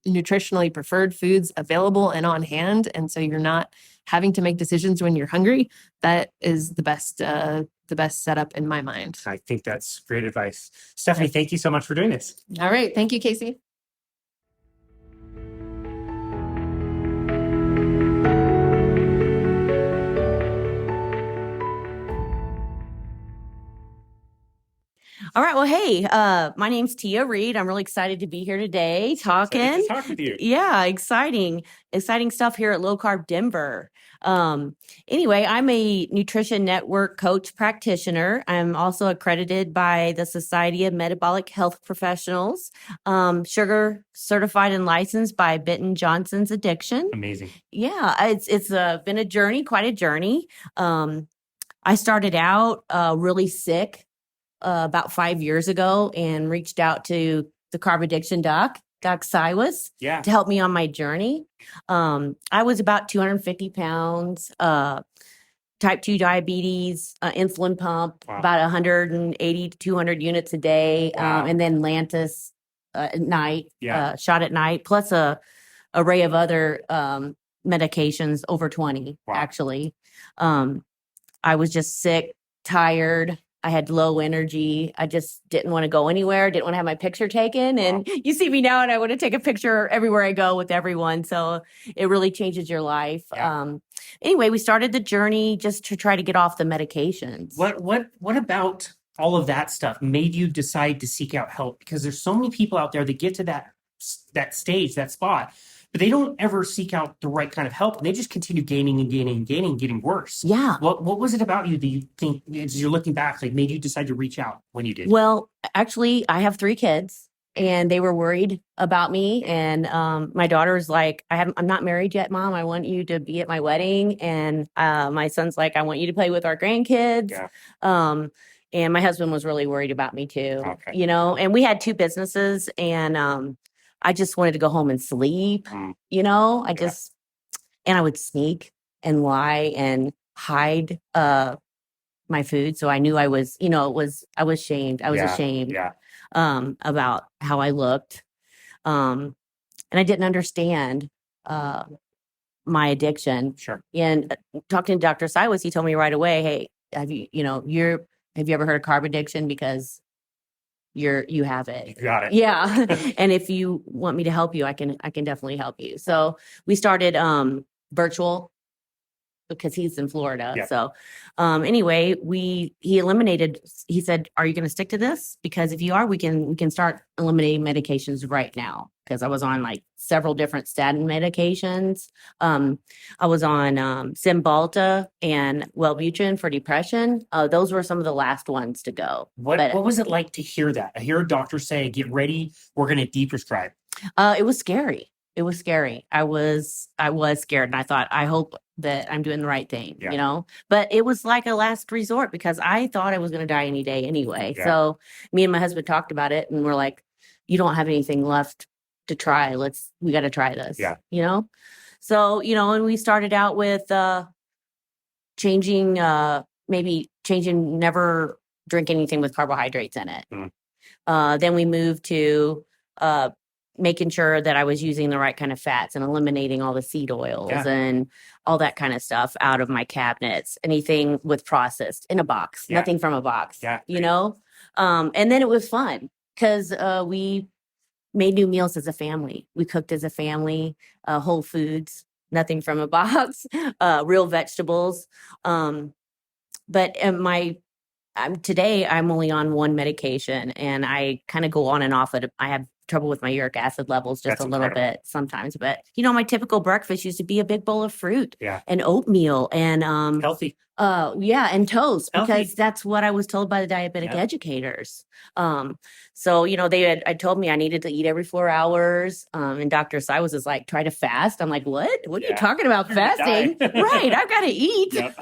nutritionally preferred foods available and on hand, and so you're not having to make decisions when you're hungry, that is the best setup in my mind. I think that's great advice. Stephanie, thank you so much for doing this. All right. Thank you, Casey. All right. Well, hey, my name's Reid. I'm really excited to be here today talking. Excited to talk with you. Yeah, exciting stuff here at Low Carb Denver. Anyway, I'm a nutrition network coach practitioner. I'm also accredited by the Society of Metabolic Health Professionals, sugar certified and licensed by Benton Johnson's Addiction. Amazing. Yeah, it's been a journey, quite a journey. I started out really sick about 5 years ago and reached out to the carb addiction doc Siwas, to help me on my journey. I was about 250 pounds, type 2 diabetes, insulin pump, about 180 to 200 units a day, and then Lantus at night, shot at night, plus a array of other medications, over 20, actually. I was just sick, tired. I had low energy. I just didn't want to go anywhere. Didn't want to have my picture taken. And you see me now and I want to take a picture everywhere I go with everyone. So it really changes your life. Anyway, we started the journey just to try to get off the medications. What about all of that stuff made you decide to seek out help? Because there's so many people out there that get to that stage, that spot, but they don't ever seek out the right kind of help. And they just continue gaining and gaining and gaining, getting worse. Yeah. What was it about you that you think, as you're looking back, made you decide to reach out when you did? Well, actually, I have 3 kids and they were worried about me. And my daughter's like, I'm not married yet, Mom. I want you to be at my wedding. And my son's like, I want you to play with our grandkids. Yeah. And my husband was really worried about me too, and we had 2 businesses and I just wanted to go home and sleep, and I would sneak and lie and hide my food. So I knew I was, I was shamed. I was ashamed about how I looked. And I didn't understand my addiction. Sure. And talking to Dr. Siwas, he told me right away, hey, have you ever heard of carb addiction? Because you have it. You got it. Yeah. And if you want me to help you, I can definitely help you. So we started virtual because he's in Florida. Yeah. So anyway, he said, are you going to stick to this? Because if you are, we can start eliminating medications right now. Because I was on several different statin medications. I was on Cymbalta and Wellbutrin for depression. Those were some of the last ones to go. What was it like to hear that? I hear a doctor say, get ready, we're going to deprescribe. It was scary. It was scary. I was scared. And I thought, I hope that I'm doing the right thing, But it was like a last resort because I thought I was going to die any day anyway. Yeah. So me and my husband talked about it and we're like, you don't have anything left to try. We got to try this. Yeah. So, and we started out with changing, never drink anything with carbohydrates in it. Then we moved to making sure that I was using the right kind of fats and eliminating all the seed oils and all that kind of stuff out of my cabinets. Anything with processed in a box, nothing from a box, and then it was fun because we made new meals as a family. We cooked as a family, whole foods, nothing from a box, real vegetables. But my today I'm only on one medication, and I kind of go on and off it. I have trouble with my uric acid levels just That's a little incredible. bit sometimes, but my typical breakfast used to be a big bowl of fruit Yeah. and oatmeal and Healthy. and toast, Healthy. because that's what I was told by the diabetic Yeah. educators. So I told me I needed to eat every 4 hours. And Dr. Sy was like, try to fast. I'm like, what are you talking about, You're gonna fasting? die. Right, I've got to eat. Yep.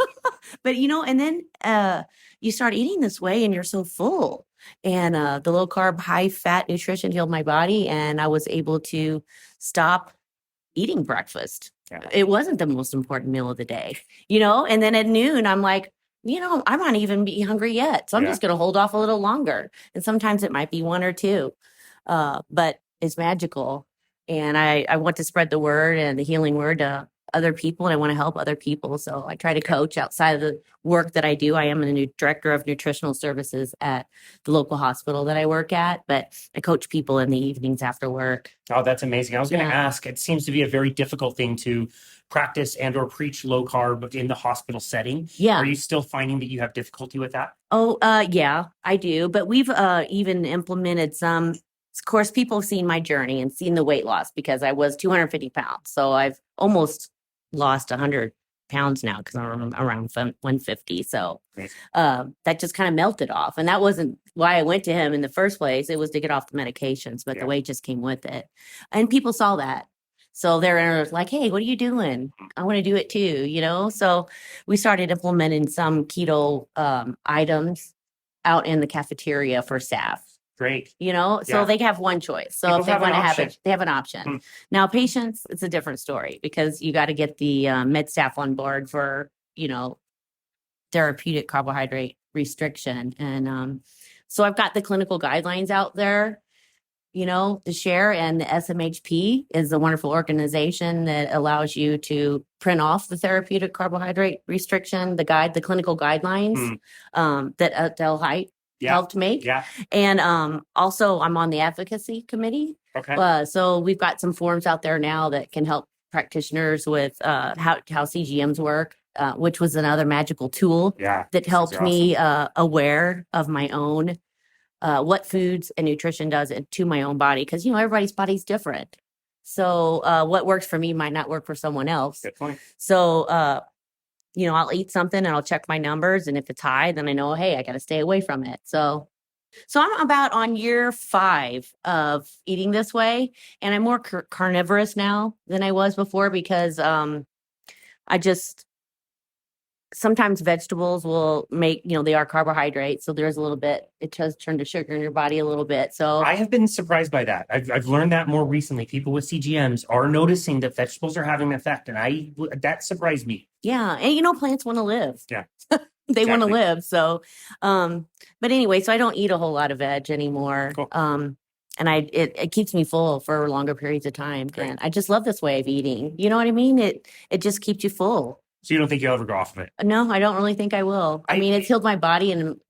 But and then you start eating this way and you're so full. And the low carb, high fat nutrition healed my body, and I was able to stop eating breakfast. Yeah. It wasn't the most important meal of the day, and then at noon, I'm like, I'm not even be hungry yet. So I'm just going to hold off a little longer. And sometimes it might be one or two, but it's magical. And I want to spread the word and the healing word to other people, and I want to help other people. So I try to coach outside of the work that I do. I am the new director of nutritional services at the local hospital that I work at, but I coach people in the evenings after work. Oh, that's amazing. I was going to ask, it seems to be a very difficult thing to practice and or preach low carb in the hospital setting. Yeah. Are you still finding that you have difficulty with that? Oh, yeah, I do. But we've even implemented some. Of course, people have seen my journey and seen the weight loss, because I was 250 pounds. So I've almost lost 100 pounds now, because I'm around 150. So that just kind of melted off. And that wasn't why I went to him in the first place. It was to get off the medications, but the weight just came with it. And people saw that. So they're like, hey, what are you doing? I want to do it too, So we started implementing some keto items out in the cafeteria for staff. Great. So they have one choice. So if they want to have it, they have an option. Now, patients, it's a different story, because you got to get the med staff on board for, therapeutic carbohydrate restriction. And so I've got the clinical guidelines out there, to share. And the SMHP is a wonderful organization that allows you to print off the therapeutic carbohydrate restriction, the clinical guidelines that Del Height helped make. Yeah. And also I'm on the advocacy committee. Okay. So we've got some forms out there now that can help practitioners with how CGMs work, which was another magical tool that helped me aware of my own what foods and nutrition does to my own body. Because, everybody's body's different. So what works for me might not work for someone else. Good point. So, I'll eat something and I'll check my numbers. And if it's high, then I know, hey, I got to stay away from it. So I'm about on year 5 of eating this way. And I'm more carnivorous now than I was before, because sometimes vegetables will make, they are carbohydrates. So there's a little bit, it does turn to sugar in your body a little bit. So I have been surprised by that. I've learned that more recently. People with CGMs are noticing that vegetables are having an effect. And that surprised me. Yeah. And plants want to live. Yeah. They want to live. So, but anyway, so I don't eat a whole lot of veg anymore. Cool. And it keeps me full for longer periods of time. Great. And I just love this way of eating. You know what I mean? It just keeps you full. So you don't think you'll ever go off of it? No, I don't really think I will. I mean, it's healed my body. And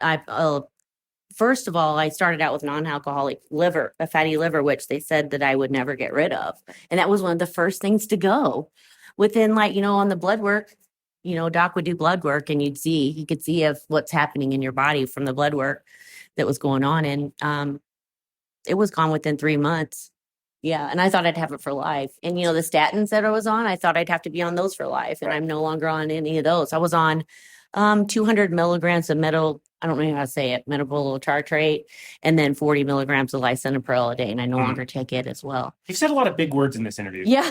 first of all, I started out with non-alcoholic liver, a fatty liver, which they said that I would never get rid of. And that was one of the first things to go. Within on the blood work, doc would do blood work, and you could see of what's happening in your body from the blood work that was going on. And it was gone within 3 months. Yeah. And I thought I'd have it for life. And, the statins that I was on, I thought I'd have to be on those for life. And I'm no longer on any of those. I was on 200 milligrams of I don't know how to say it, metabolic tartrate, and then 40 milligrams of lisinopril a day. And I no longer take it as well. You've said a lot of big words in this interview. Yeah.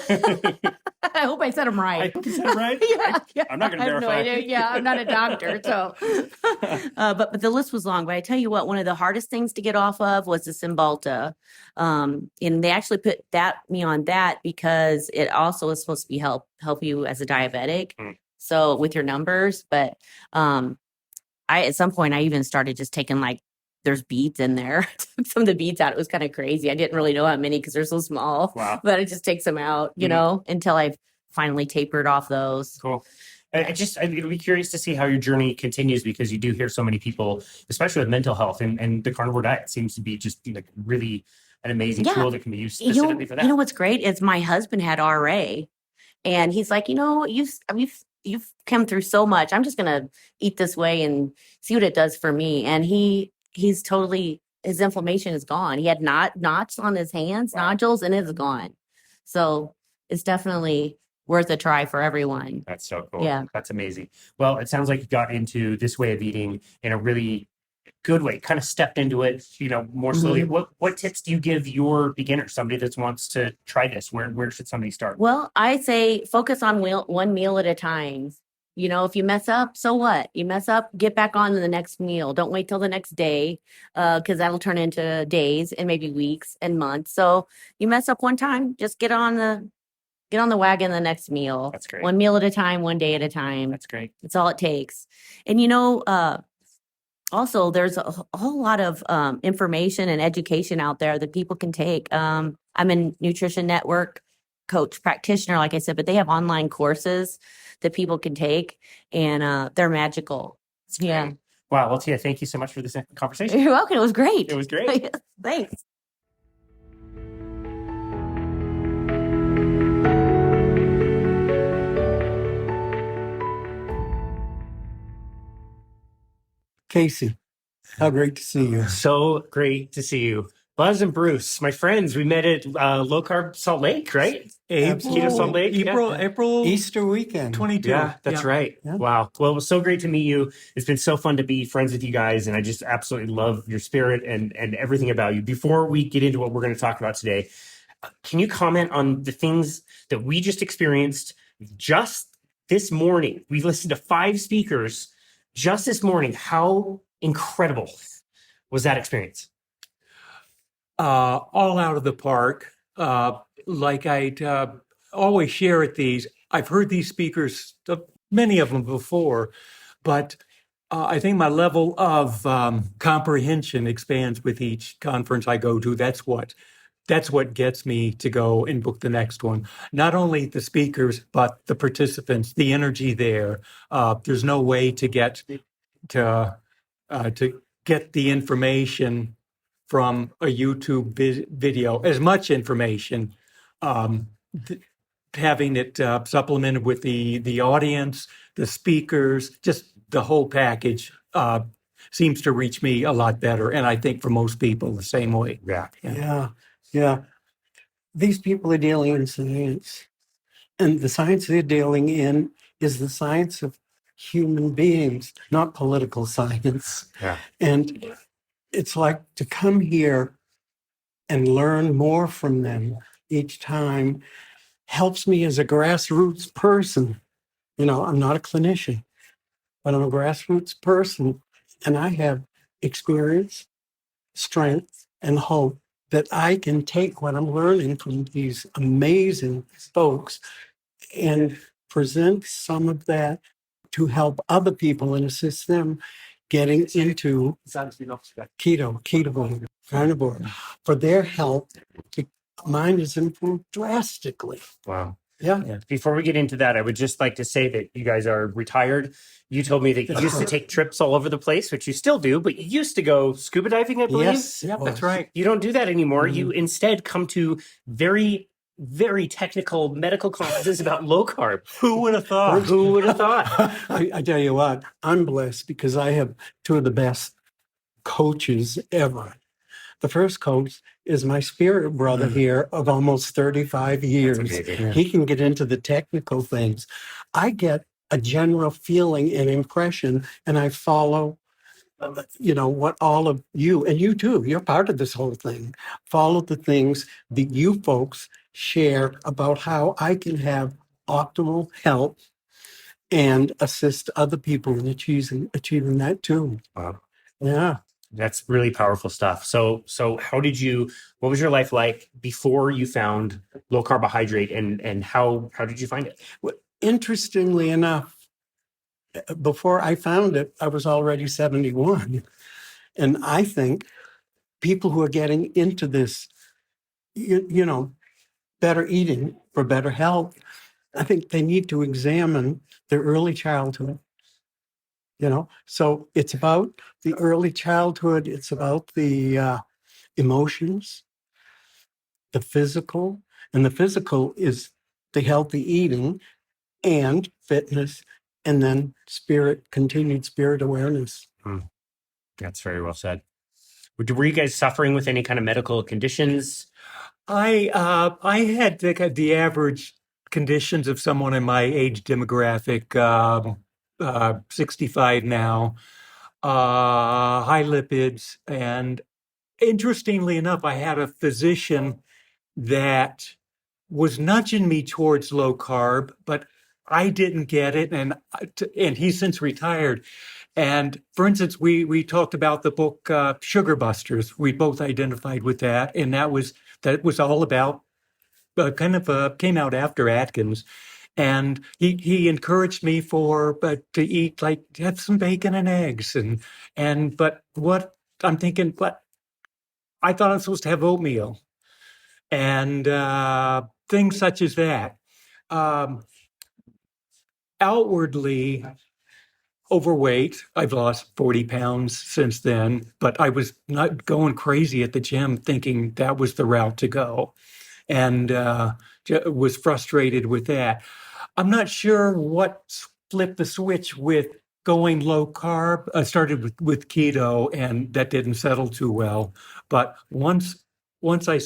I hope I said them right. I hope you said them right. Yeah. I'm not going to verify. I have no idea. Yeah, I'm not a doctor. So, but the list was long. But I tell you what, one of the hardest things to get off of was the Cymbalta. And they actually put me on that because it also is supposed to be help you as a diabetic. So with your numbers, but at some point I even started just taking there's beads in there. Took some of the beads out. It was kind of crazy. I didn't really know how many because they're so small. Wow. But it just takes them out, until I've finally tapered off those. Cool. I'd be curious to see how your journey continues, because you do hear so many people, especially with mental health, and the carnivore diet seems to be just really an amazing tool that can be used specifically for that. What's great is my husband had RA, and he's like, you've you've come through so much. I'm just gonna eat this way and see what it does for me. And he's totally, his inflammation is gone. He had knots on his hands, nodules, and it's gone. So it's definitely worth a try for everyone. That's so cool. Yeah. That's amazing. Well, it sounds like you got into this way of eating in a really good way, kind of stepped into it, more slowly. What tips do you give your beginner, somebody that wants to try this? Where should somebody start? Well, I say focus on one meal at a time. If you mess up, so what? You mess up, get back on to the next meal. Don't wait till the next day, because that'll turn into days and maybe weeks and months. So you mess up one time, just get on the wagon the next meal. That's great. One meal at a time, one day at a time. That's great. That's all it takes. And also, there's a whole lot of information and education out there that people can take. I'm a nutrition network coach practitioner, like I said, but they have online courses that people can take, and they're magical. Yeah. Great. Wow. Well, Tia, thank you so much for this conversation. You're welcome. It was great. It was great. Thanks. Casey, how great to see you. So great to see you. Buz and Bruce, my friends, we met at Low Carb Salt Lake, right? Keto Salt Lake. April Easter weekend. 22. Yeah, that's right. Yeah. Wow. Well, it was so great to meet you. It's been so fun to be friends with you guys, and I just absolutely love your spirit and everything about you. Before we get into what we're going to talk about today, can you comment on the things that we just experienced just this morning? We listened to 5 speakers just this morning. How incredible was that experience? All out of the park. Like I'd always share at these, I've heard these speakers, many of them before, but I think my level of comprehension expands with each conference I go to. That's what gets me to go and book the next one. Not only the speakers, but the participants, the energy there. There's no way to get the information from a YouTube video, as much information, having it supplemented with the audience, the speakers, just the whole package seems to reach me a lot better. And I think for most people the same way. Yeah. These people are dealing in science. And the science they're dealing in is the science of human beings, not political science. Yeah. And it's like to come here and learn more from them each time helps me as a grassroots person. I'm not a clinician, but I'm a grassroots person, and I have experience, strength, and hope that I can take what I'm learning from these amazing folks and present some of that to help other people and assist them getting into keto, carnivore, for their health. Mine is improved drastically. Wow. Yeah. Before we get into that, I would just like to say that you guys are retired. You told me that you used to take trips all over the place, which you still do, but you used to go scuba diving, I believe. Yes. Yeah, that's right. You don't do that anymore. You instead come to very, very technical medical conferences about low carb. Who would have thought? Who would have thought? I tell you what, I'm blessed because I have 2 of the best coaches ever. The first coach is my spirit brother here of almost 35 years. amazing. He can get into the technical things. I get a general feeling and impression, and I follow, what all of you, and you too, you're part of this whole thing, follow the things that you folks share about how I can have optimal health and assist other people in achieving that too. Wow. Yeah. That's really powerful stuff. So what was your life like before you found low carbohydrate, and how did you find it? Interestingly enough, before I found it, I was already 71. And I think people who are getting into this, better eating for better health, I think they need to examine their early childhood. So it's about the early childhood. It's about the emotions, the physical, and the physical is the healthy eating. and fitness, and then continued spirit awareness. That's very well said. Were you guys suffering with any kind of medical conditions? I had the average conditions of someone in my age demographic, 65 now, high lipids, and interestingly enough, I had a physician that was nudging me towards low carb, but I didn't get it, and he's since retired. And for instance, we talked about the book Sugar Busters. We both identified with that, and that was all about came out after Atkins, and he encouraged me to eat, like, have some bacon and eggs, but what I'm thinking, but I thought I was supposed to have oatmeal and things such as that. Outwardly overweight. I've lost 40 pounds since then, but I was not going crazy at the gym thinking that was the route to go, and was frustrated with that. I'm not sure what flipped the switch with going low carb. I started with keto, and that didn't settle too well. But once I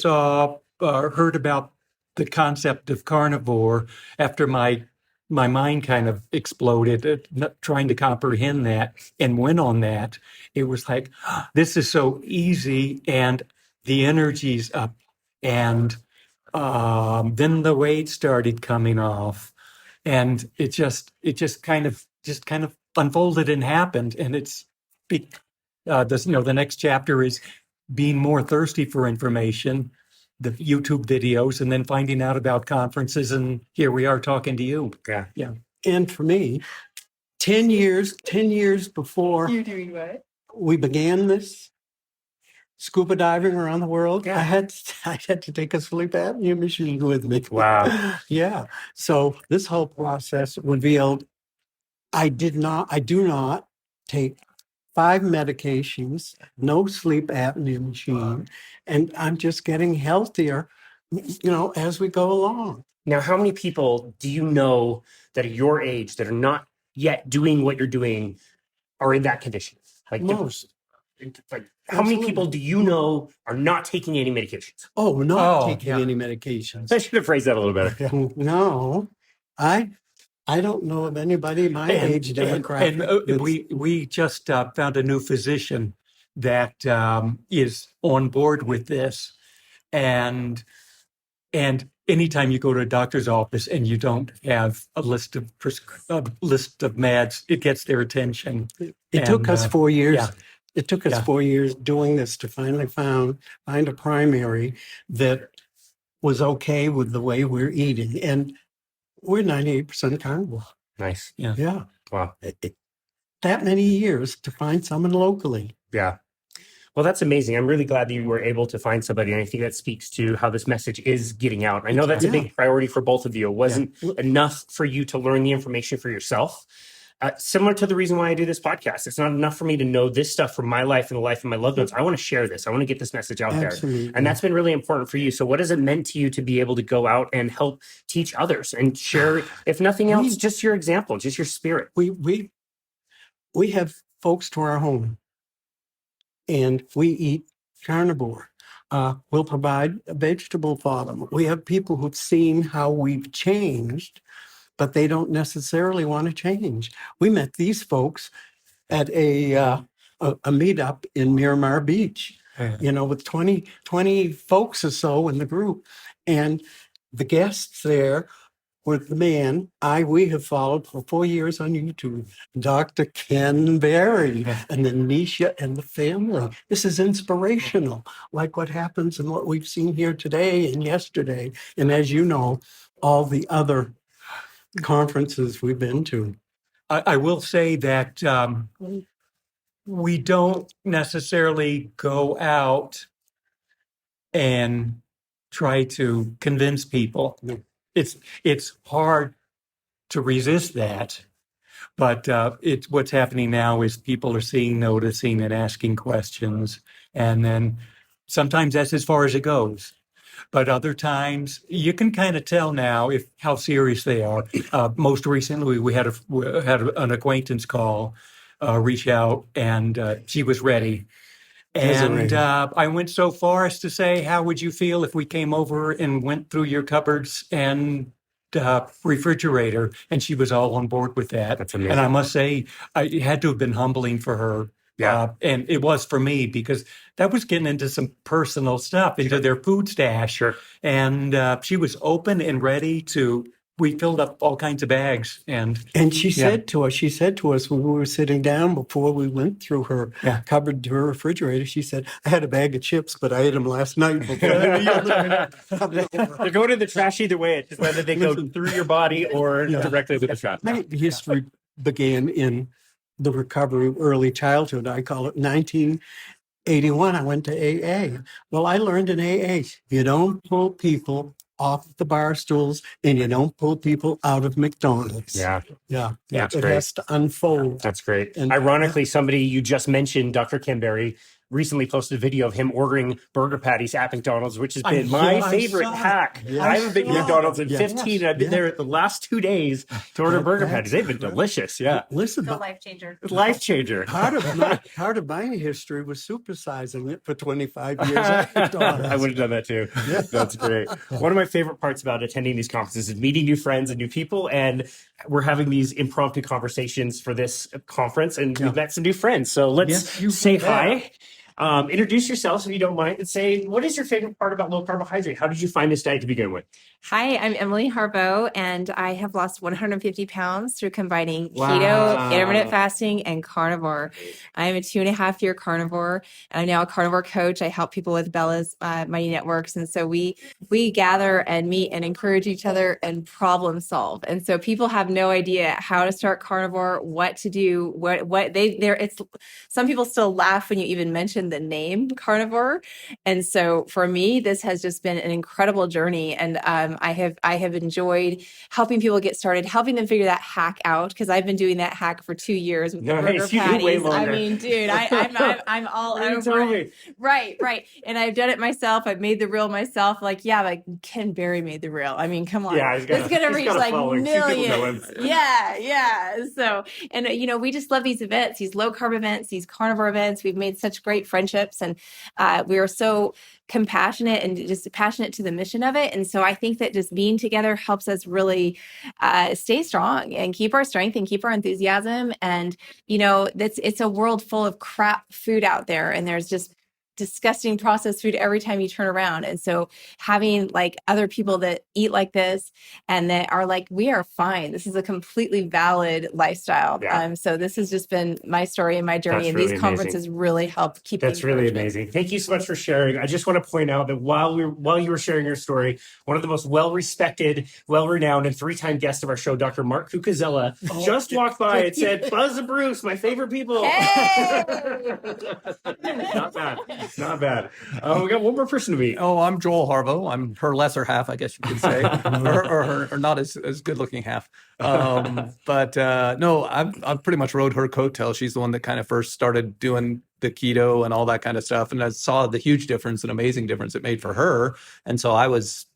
heard about the concept of carnivore, after my mind kind of exploded, trying to comprehend that, and went on that, it was like, this is so easy, and the energy's up. And then the weight started coming off, and it just kind of unfolded and happened. And the next chapter is being more thirsty for information, the YouTube videos, and then finding out about conferences. And here we are talking to you. Yeah. And for me, 10 years before You're doing what? we began this scuba diving around the world, Yeah. I had to take a sleep apnea machine with me. Wow. Yeah. So this whole process revealed I do not take 5 medications, no sleep apnea machine, and I'm just getting healthier, as we go along. Now, how many people do you know that are your age that are not yet doing what you're doing are in that condition? Like Most. how many Absolutely. people do you know are not taking any medications? Not taking yeah. any medications. I should have phrased that a little better. No, I don't know of anybody my age demographic. And we just found a new physician that is on board with this, and anytime you go to a doctor's office and you don't have a list of meds, it gets their attention. It took us 4 years. yeah. It took us Yeah. 4 years doing this to finally find a primary that was okay with the way we're eating, and we're 98% carnivore. Nice. Yeah, Wow. that many years to find someone locally. Yeah. Well, that's amazing. I'm really glad that you were able to find somebody. And I think that speaks to how this message is getting out. I know that's a big priority for both of you. It wasn't enough for you to learn the information for yourself. Similar to the reason why I do this podcast. It's not enough for me to know this stuff from my life and the life of my loved ones. I want to share this. I want to get this message out Absolutely. there. And that's been really important for you. So what has it meant to you to be able to go out and help teach others and share, if nothing else, just your example, just your spirit? We have folks to our home, and we eat carnivore. We'll provide a vegetable for them. We have people who've seen how we've changed, but they don't necessarily want to change. We met these folks at a meetup in Miramar Beach, with 20 folks or so in the group. And the guests there were the man we have followed for 4 years on YouTube, Dr. Ken Berry, and then Nisha and the family. This is inspirational, like what happens and what we've seen here today and yesterday. And as you know, all the other conferences we've been to. I will say that we don't necessarily go out and try to convince people. No. It's hard to resist that, but it's what's happening now is people are seeing, noticing, and asking questions, and then sometimes that's as far as it goes. but other times you can kind of tell now how serious they are. Most recently, we had an acquaintance reach out, and she was ready. And I went so far as to say, how would you feel if we came over and went through your cupboards and refrigerator? And she was all on board with that. That's amazing. And I must say, it had to have been humbling for her. Yeah. And it was for me, because that was getting into some personal stuff, into their food stash. Sure. And she was open and ready we filled up all kinds of bags. And she said to us when we were sitting down before we went through her cupboard to her refrigerator, she said, I had a bag of chips, but I ate them last night before the other They're going to the trash either way. It's just whether they go through your body or directly to the trash. My history began in the recovery of early childhood. I call it 1981. I went to AA. Well, I learned in AA, you don't pull people off the bar stools, and you don't pull people out of McDonald's. Yeah. It great. has to unfold. That's great. And ironically, somebody you just mentioned, Dr. Camberry, recently posted a video of him ordering burger patties at McDonald's, which has been my favorite hack. Yes. I haven't been to McDonald's in Yes. 15, and I've been there the last 2 days to order burger patties. They've been delicious. Yeah. Listen, life changer. Life changer. part of my history was supersizing it for 25 years at McDonald's. I would have done that too. That's great. One of my favorite parts about attending these conferences is meeting new friends and new people. And we're having these impromptu conversations for this conference, and we've met some new friends. So let's say hi. Introduce yourselves if you don't mind, and say, what is your favorite part about low carbohydrate? How did you find this diet to begin with? Hi, I'm Emily Harveaux, and I have lost 150 pounds through combining keto, intermittent fasting, and carnivore. I am a 2.5-year carnivore, and I'm now a carnivore coach. I help people with Bella's Mighty Networks, and so we gather and meet and encourage each other and problem solve. And so people have no idea how to start carnivore, what to do, it's some people still laugh when you even mention the name carnivore. And so for me, this has just been an incredible journey, and I have enjoyed helping people get started, helping them figure that hack out, because I've been doing that hack for 2 years with the burger patties. I mean, dude, I'm all over it. Right. And I've done it myself. I've made the reel myself. Like Ken Berry made the reel. I mean, come on. Yeah, it's gonna reach like millions. Yeah. So, and we just love these events, these low carb events, these carnivore events. We've made such great friendships, and we are so compassionate and just passionate to the mission of it. And so I think that just being together helps us really stay strong and keep our strength and keep our enthusiasm. And, it's a world full of crap food out there, and there's just disgusting processed food every time you turn around. And so having like other people that eat like this and that are like, we are fine. This is a completely valid lifestyle. Yeah. So this has just been my story and my journey. That's and really these conferences really help keep. That's really amazing. Thank you so much for sharing. I just want to point out that while you were sharing your story, one of the most well-respected, well-renowned, and 3-time guest of our show, Dr. Mark Cucuzella, just walked by and said, Buzz and Bruce, my favorite people. Hey! Not bad. We got one more person to meet. Oh, I'm Joel Harveaux. I'm her lesser half, I guess you could say, or not as good looking half. No, I've pretty much rode her coattail. She's the one that kind of first started doing the keto and all that kind of stuff, and I saw the huge difference, an amazing difference it made for her. And so I was,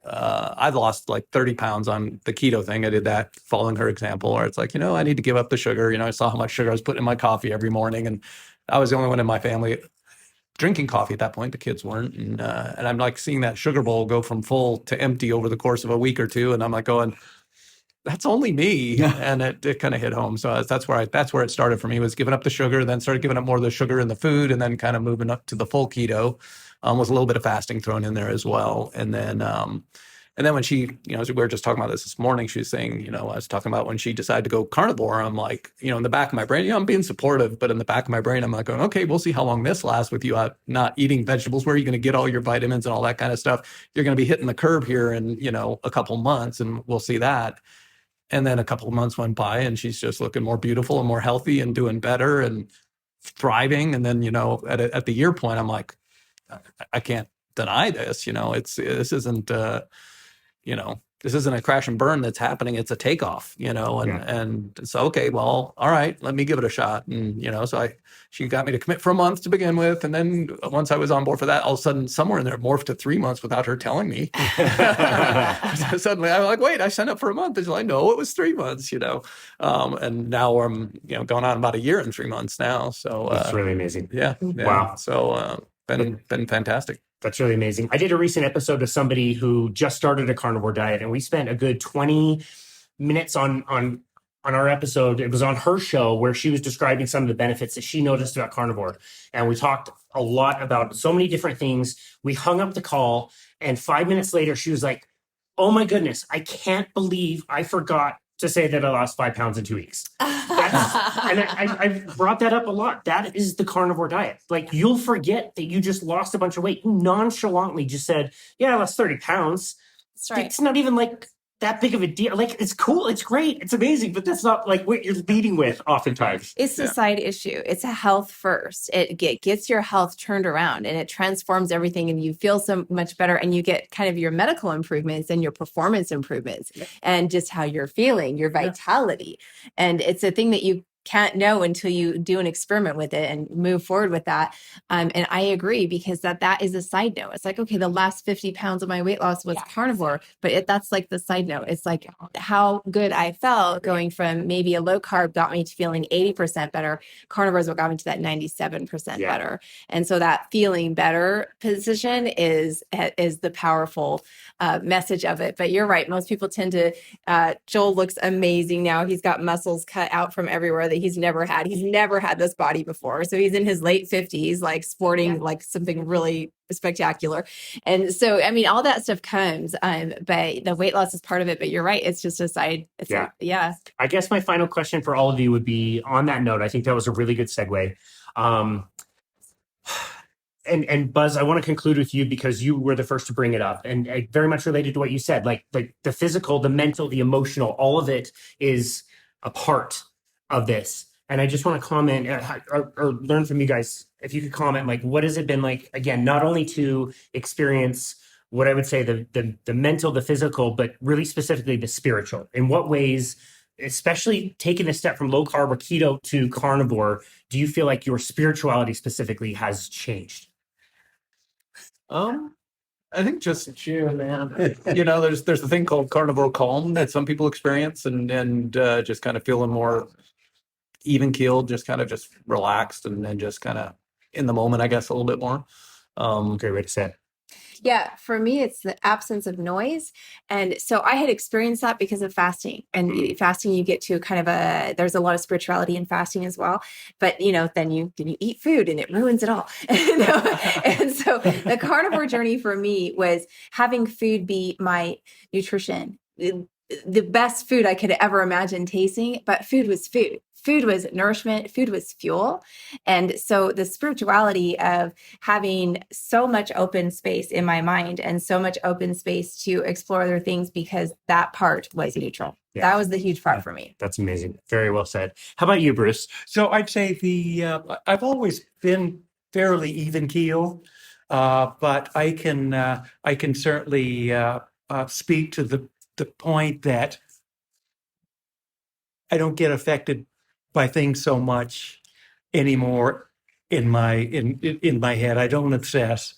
I've lost like 30 pounds on the keto thing. I did that following her example, where it's like, I need to give up the sugar. I saw how much sugar I was putting in my coffee every morning, and I was the only one in my family drinking coffee at that point. The kids weren't. And I'm like seeing that sugar bowl go from full to empty over the course of a week or two. And I'm like going, that's only me. And it kind of hit home. So that's where it started for me, was giving up the sugar, then started giving up more of the sugar in the food, and then kind of moving up to the full keto. Was a little bit of fasting thrown in there as well. And then when she, we were just talking about this morning, she was saying, I was talking about when she decided to go carnivore, I'm like, in the back of my brain, I'm being supportive, but in the back of my brain, I'm like going, okay, we'll see how long this lasts with you not eating vegetables. Where are you going to get all your vitamins and all that kind of stuff? You're going to be hitting the curb here in, a couple months, and we'll see that. And then a couple of months went by, and she's just looking more beautiful and more healthy and doing better and thriving. And then, at the year point, I'm like, I can't deny this, this isn't, this isn't a crash and burn that's happening. It's a takeoff, and so, okay, well, all right, let me give it a shot. And, so she got me to commit for a month to begin with. And then once I was on board for that, all of a sudden somewhere in there it morphed to 3 months without her telling me. So suddenly I'm like, wait, I signed up for a month. And she's like, no, it was 3 months, and now I'm, going on about a year and 3 months now. So That's really amazing. yeah. Wow. So been fantastic. That's really amazing. I did a recent episode of somebody who just started a carnivore diet, and we spent a good 20 minutes on our episode. It was on her show where she was describing some of the benefits that she noticed about carnivore. And we talked a lot about so many different things. We hung up the call, and 5 minutes later, she was like, oh my goodness, I can't believe I forgot to say that I lost 5 pounds in 2 weeks. And I brought that up a lot. That is the carnivore diet. Like, you'll forget that you just lost a bunch of weight. You nonchalantly just said, yeah, I lost 30 pounds. That's right. It's not even like that big of a deal. Like, it's cool. It's great. It's amazing. But that's not like what you're leading with oftentimes. It's a side issue. It's a health first. It gets your health turned around, and it transforms everything, and you feel so much better, and you get kind of your medical improvements and your performance improvements and just how you're feeling, your vitality. And it's a thing that you can't know until you do an experiment with it and move forward with that. And I agree, because that is a side note. It's like, okay, the last 50 pounds of my weight loss was carnivore, but that's like the side note. It's like how good I felt going from maybe a low carb got me to feeling 80% better. Carnivore is what got me to that 97% better. And so that feeling better position is the powerful message of it. But you're right. Most people tend to, Joel looks amazing now. He's got muscles cut out from everywhere that he's never had. He's never had this body before. So he's in his late 50s, like sporting like something really spectacular. And so, I mean, all that stuff comes, but the weight loss is part of it. But you're right. It's just a side. I guess my final question for all of you would be on that note. I think that was a really good segue. And Buz, I want to conclude with you because you were the first to bring it up, and very much related to what you said, like the physical, the mental, the emotional, all of it is a part of this. And I just want to comment or learn from you guys, if you could comment, like, what has it been like, again, not only to experience what I would say the mental, the physical, but really specifically the spiritual. In what ways, especially taking a step from low carb or keto to carnivore, do you feel like your spirituality specifically has changed? I think just there's the thing called carnivore calm that some people experience, and just kind of feeling more even keeled, just kind of just relaxed and just kind of in the moment, I guess, a little bit more. Great way to say it. Yeah, for me, it's the absence of noise. And so I had experienced that because of fasting. And fasting, you get to kind of there's a lot of spirituality in fasting as well. But, then you eat food and it ruins it all. And so the carnivore journey for me was having food be my nutrition, the best food I could ever imagine tasting, but food was food. Food was nourishment, food was fuel. And so the spirituality of having so much open space in my mind and so much open space to explore other things, because that part was neutral. Yeah. That was the huge part for me. That's amazing. Very well said. How about you, Bruce? So I'd say I've always been fairly even keel, but I can certainly speak to the point that I don't get affected by things so much anymore in my head. I don't obsess.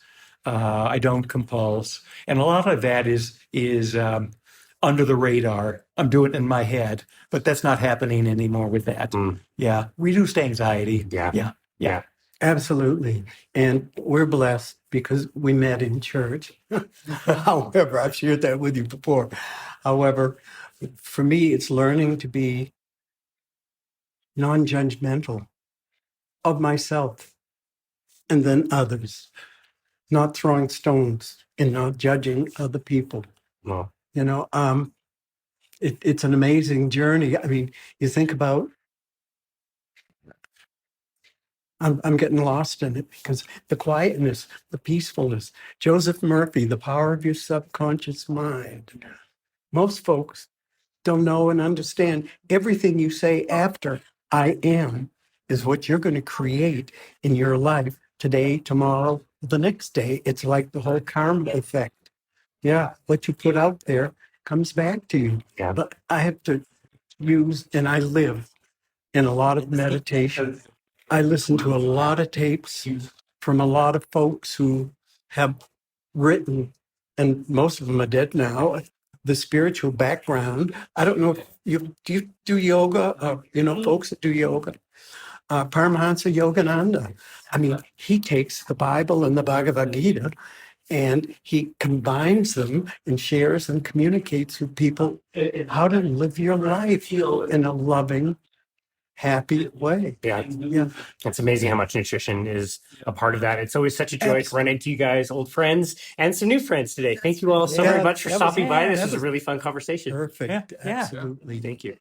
I don't compulse, and a lot of that is under the radar. I'm doing it in my head, but that's not happening anymore with that. Yeah, reduced anxiety. Yeah. Absolutely. And we're blessed because we met in church. However, I've shared that with you before. However, for me, it's learning to be non-judgmental of myself and then others, not throwing stones and not judging other people. Wow. It's an amazing journey. I mean, you think about, I'm getting lost in it because the quietness, the peacefulness, Joseph Murphy, the power of your subconscious mind. Most folks don't know and understand everything you say after I am is what you're going to create in your life today, tomorrow, the next day. It's like the whole karma effect. Yeah, what you put out there comes back to you. Yeah. But I have to use, and I live in a lot of meditation. I listen to a lot of tapes from a lot of folks who have written, and most of them are dead now, the spiritual background. I don't know if you do yoga, folks that do yoga. Paramahansa Yogananda. I mean, he takes the Bible and the Bhagavad Gita and he combines them and shares and communicates with people how to live your life in a loving, happy way. Yeah. Yeah. It's amazing how much nutrition is a part of that. It's always such a joy to run into you guys, old friends, and some new friends today. Thank you all so very much for stopping by. This was a really fun conversation. Perfect. Yeah. Absolutely. Thank you.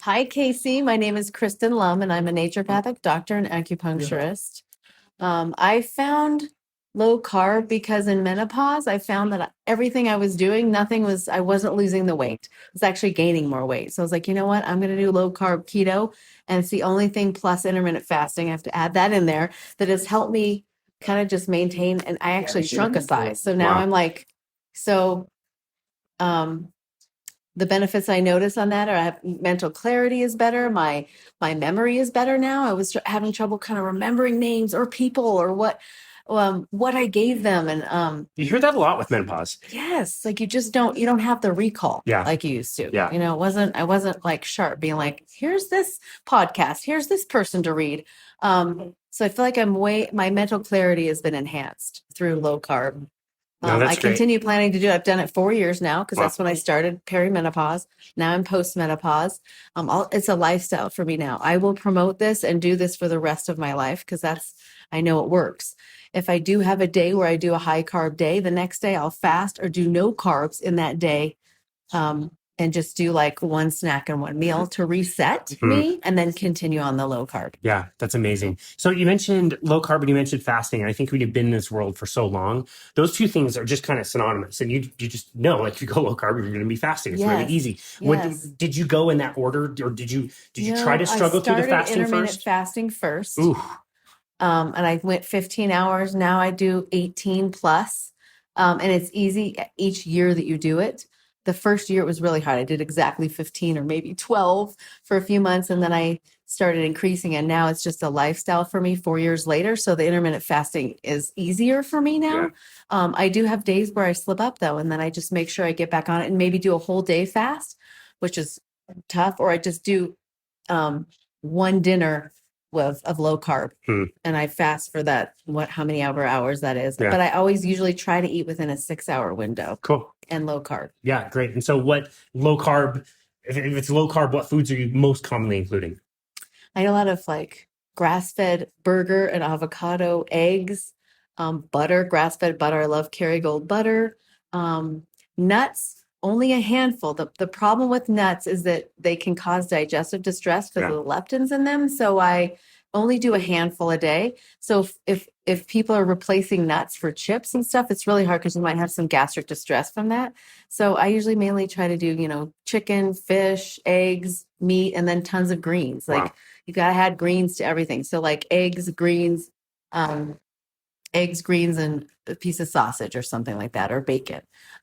Hi, Casey. My name is Kristen Lum, and I'm a naturopathic doctor and acupuncturist. I found low carb because in menopause, I found that everything I was doing, I wasn't losing the weight. I was actually gaining more weight. So I was like, you know what? I'm going to do low carb keto. And it's the only thing plus intermittent fasting. I have to add that in there that has helped me kind of just maintain. And I actually shrunk a size. So now I'm like, the benefits I notice on that are I have mental clarity is better. My memory is better now. I was having trouble kind of remembering names or people or what I gave them. And You hear that a lot with menopause. yes, like you don't have the recall like you used to. Yeah. I wasn't like sharp being like, here's this podcast, here's this person to read. So I feel like my mental clarity has been enhanced through low carb. No, that's I great. continue planning to do it. I've done it 4 years now because that's when I started perimenopause. Now I'm postmenopause. It's a lifestyle for me now. I will promote this and do this for the rest of my life because I know it works. If I do have a day where I do a high carb day, the next day I'll fast or do no carbs in that day. And just do like one snack and one meal to reset me and then continue on the low carb. Yeah, that's amazing. So you mentioned low carb and you mentioned fasting. And I think when you've been in this world for so long, those two things are just kind of synonymous. And you just know, like if you go low carb, you're going to be fasting. It's really easy. Yes. Did you go in that order or did you try to struggle through the fasting intermittent first? fasting first. Ooh. And I went 15 hours. Now I do 18 plus. And it's easy each year that you do it. The first year it was really hard. I did exactly 15 or maybe 12 for a few months. And then I started increasing. And now it's just a lifestyle for me 4 years later. So the intermittent fasting is easier for me now. Yeah. I do have days where I slip up though. And then I just make sure I get back on it and maybe do a whole day fast, which is tough. Or I just do one dinner of low carb and I fast for that, how many hours that is. Yeah. But I always usually try to eat within a 6-hour window. Cool. And low carb. Yeah, great. And so what low carb, if it's low carb, what foods are you most commonly including? I eat a lot of like grass-fed burger and avocado, eggs, butter, grass-fed butter. I love Kerrygold butter. Nuts, only a handful. The problem with nuts is that they can cause digestive distress because of the leptins in them. So I only do a handful a day. So if people are replacing nuts for chips and stuff, it's really hard because you might have some gastric distress from that. So I usually mainly try to do, chicken, fish, eggs, meat, and then tons of greens. Like you got to add greens to everything. So like eggs, greens, and a piece of sausage or something like that, or bacon.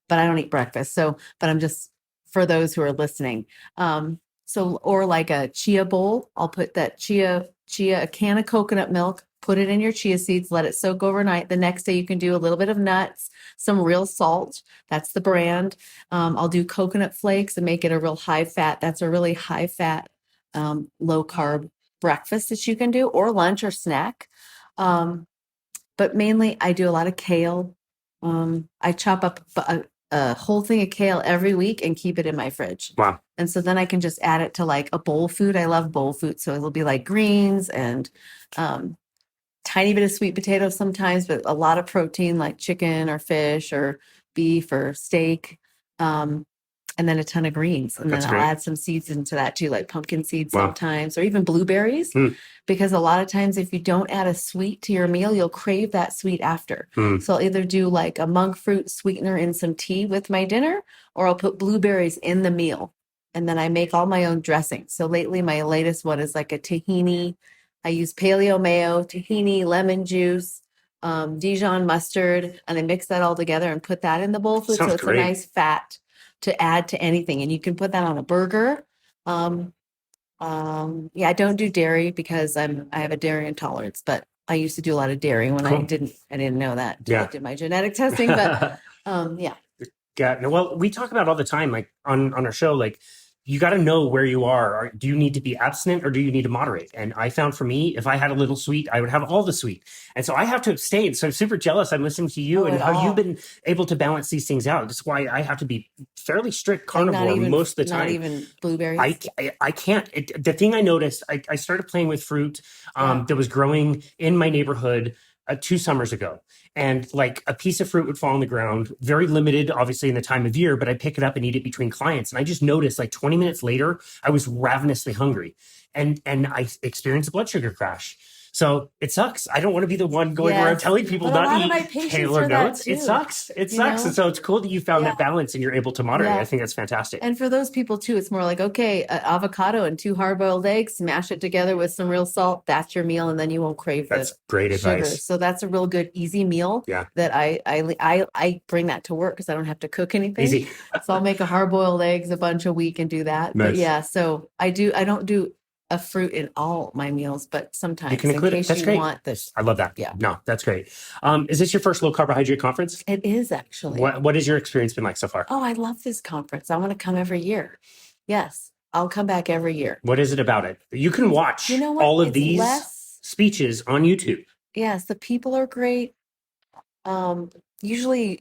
But I don't eat breakfast. So, but I'm just for those who are listening. Or like a chia bowl, I'll put that a can of coconut milk, put it in your chia seeds, let it soak overnight. The next day you can do a little bit of nuts, some real salt. That's the brand. I'll do coconut flakes and make it a real high fat. That's a really high fat, low carb breakfast that you can do, or lunch or snack. But mainly I do a lot of kale. I chop up a whole thing of kale every week and keep it in my fridge. Wow. And so then I can just add it to like a bowl food. I love bowl food. So it'll be like greens and tiny bit of sweet potato sometimes, but a lot of protein like chicken or fish or beef or steak. And then a ton of greens. And then I'll add some seeds into that too, like pumpkin seeds sometimes, or even blueberries. Because a lot of times if you don't add a sweet to your meal, you'll crave that sweet after. So I'll either do like a monk fruit sweetener in some tea with my dinner, or I'll put blueberries in the meal. And then I make all my own dressings. So lately, my latest one is like a tahini. I use paleo mayo, tahini, lemon juice, Dijon mustard, and I mix that all together and put that in the bowl food. Sounds So it's great. a nice fat to add to anything. And you can put that on a burger. Yeah, I don't do dairy because I have a dairy intolerance, but I used to do a lot of dairy when Cool. I didn't know that until Yeah. I did my genetic testing. But yeah. Yeah. No, well, we talk about all the time, like on our show, like you got to know where you are. Do you need to be abstinent or do you need to moderate? And I found for me, if I had a little sweet, I would have all the sweet. And so I have to abstain. So I'm super jealous. I'm listening to you and how you've been able to balance these things out. That's why I have to be fairly strict carnivore most of the time. Not even blueberries. I can't. The thing I noticed, I started playing with fruit that was growing in my neighborhood 2 summers ago. And like a piece of fruit would fall on the ground, very limited, obviously, in the time of year, but I'd pick it up and eat it between clients. And I just noticed like 20 minutes later, I was ravenously hungry and I experienced a blood sugar crash. So it sucks. I don't want to be the one going around telling people But a lot not of my eat patients Taylor are that notes. It too, sucks. It you sucks. know? And so it's cool that you found Yeah. that balance and you're able to moderate. Yeah. I think that's fantastic. And for those people too, it's more like, okay, avocado and 2 hard-boiled eggs, smash it together with some real salt. That's your meal, and then you won't crave That's the great sugar. advice. So that's a real good, easy meal. Yeah. That I bring that to work because I don't have to cook anything. Easy. So I'll make a hard-boiled eggs a bunch a week and do that. Nice. But yeah, so I don't do a fruit in all my meals, but sometimes You can in include it. case That's you great. want this. I love that. Yeah. No, that's great. Is this your first low carbohydrate conference? It is actually. What has your experience been like so far? Oh, I love this conference. I want to come every year. Yes, I'll come back every year. What is it about it? You can watch You know what? all of It's these less- speeches on YouTube. Yes, the people are great. Usually,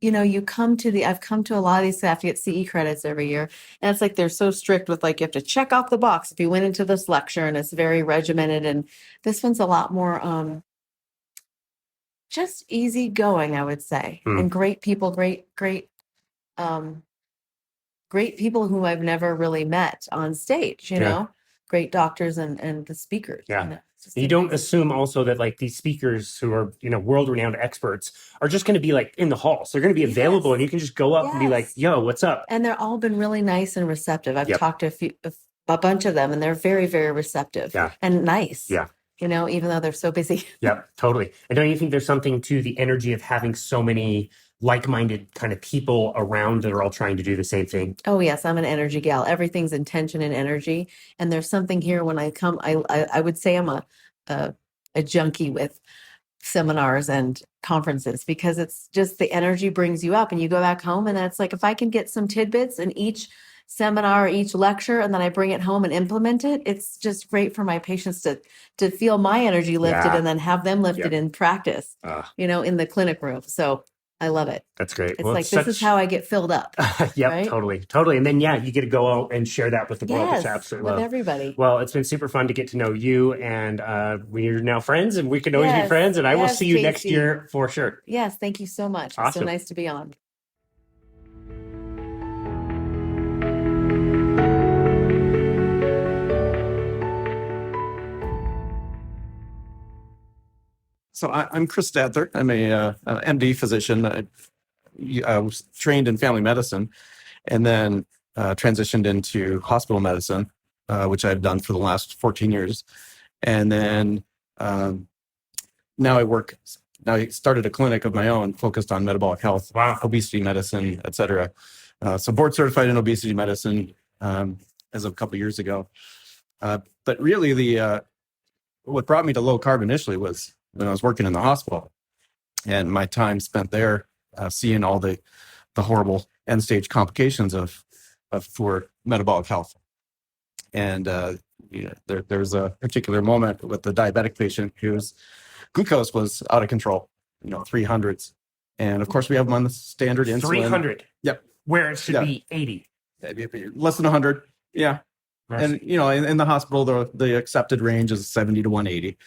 I've come to a lot of these, I have to get CE credits every year. And it's like they're so strict with like, you have to check off the box if you went into this lecture, and it's very regimented. And this one's a lot more just easy going, I would say. And great people, great people whom I've never really met on stage, you know, great doctors and the speakers. Yeah. It's just You don't amazing. assume also that like these speakers who are, world-renowned experts are just going to be like in the hall. So they're going to be available and you can just go up and be like, Yes. yo, what's up? And they're all been really nice and receptive. I've Yep. talked to a bunch of them, and they're very, very receptive and nice. Yeah. Even though they're so busy. Yep, totally. And don't you think there's something to the energy of having so many like-minded kind of people around that are all trying to do the same thing? Oh yes, I'm an energy gal. Everything's intention and energy. And there's something here when I come. I would say I'm a junkie with seminars and conferences, because it's just the energy brings you up, and you go back home, and that's like, if I can get some tidbits in each seminar, each lecture, and then I bring it home and implement it, it's just great for my patients to feel my energy lifted and then have them lifted in practice, in the clinic room. So I love it. That's great. It's this is how I get filled up. Yep, right? totally. And then, you get to go out and share that with the world, which I Yes, absolutely with love. everybody. Well, it's been super fun to get to know you, and we're now friends, and we can always be Yes, friends, and I will yes, see you next Casey. year for sure. Yes, thank you so much. It's so Awesome. nice to be on. So I'm Chris Dather. I'm a MD physician. I was trained in family medicine, and then transitioned into hospital medicine, which I've done for the last 14 years. And then now I started a clinic of my own focused on metabolic health, obesity medicine, et cetera. So board certified in obesity medicine as of a couple of years ago. But really what brought me to low carb initially was when I was working in the hospital, and my time spent there seeing all the horrible end stage complications of poor metabolic health. And there's a particular moment with the diabetic patient whose glucose was out of control, 300s. And of course we have them on the standard insulin. 300. Yep. Where it should be 80. Less than 100. Yeah. Nice. And in the hospital, the accepted range is 70 to 180.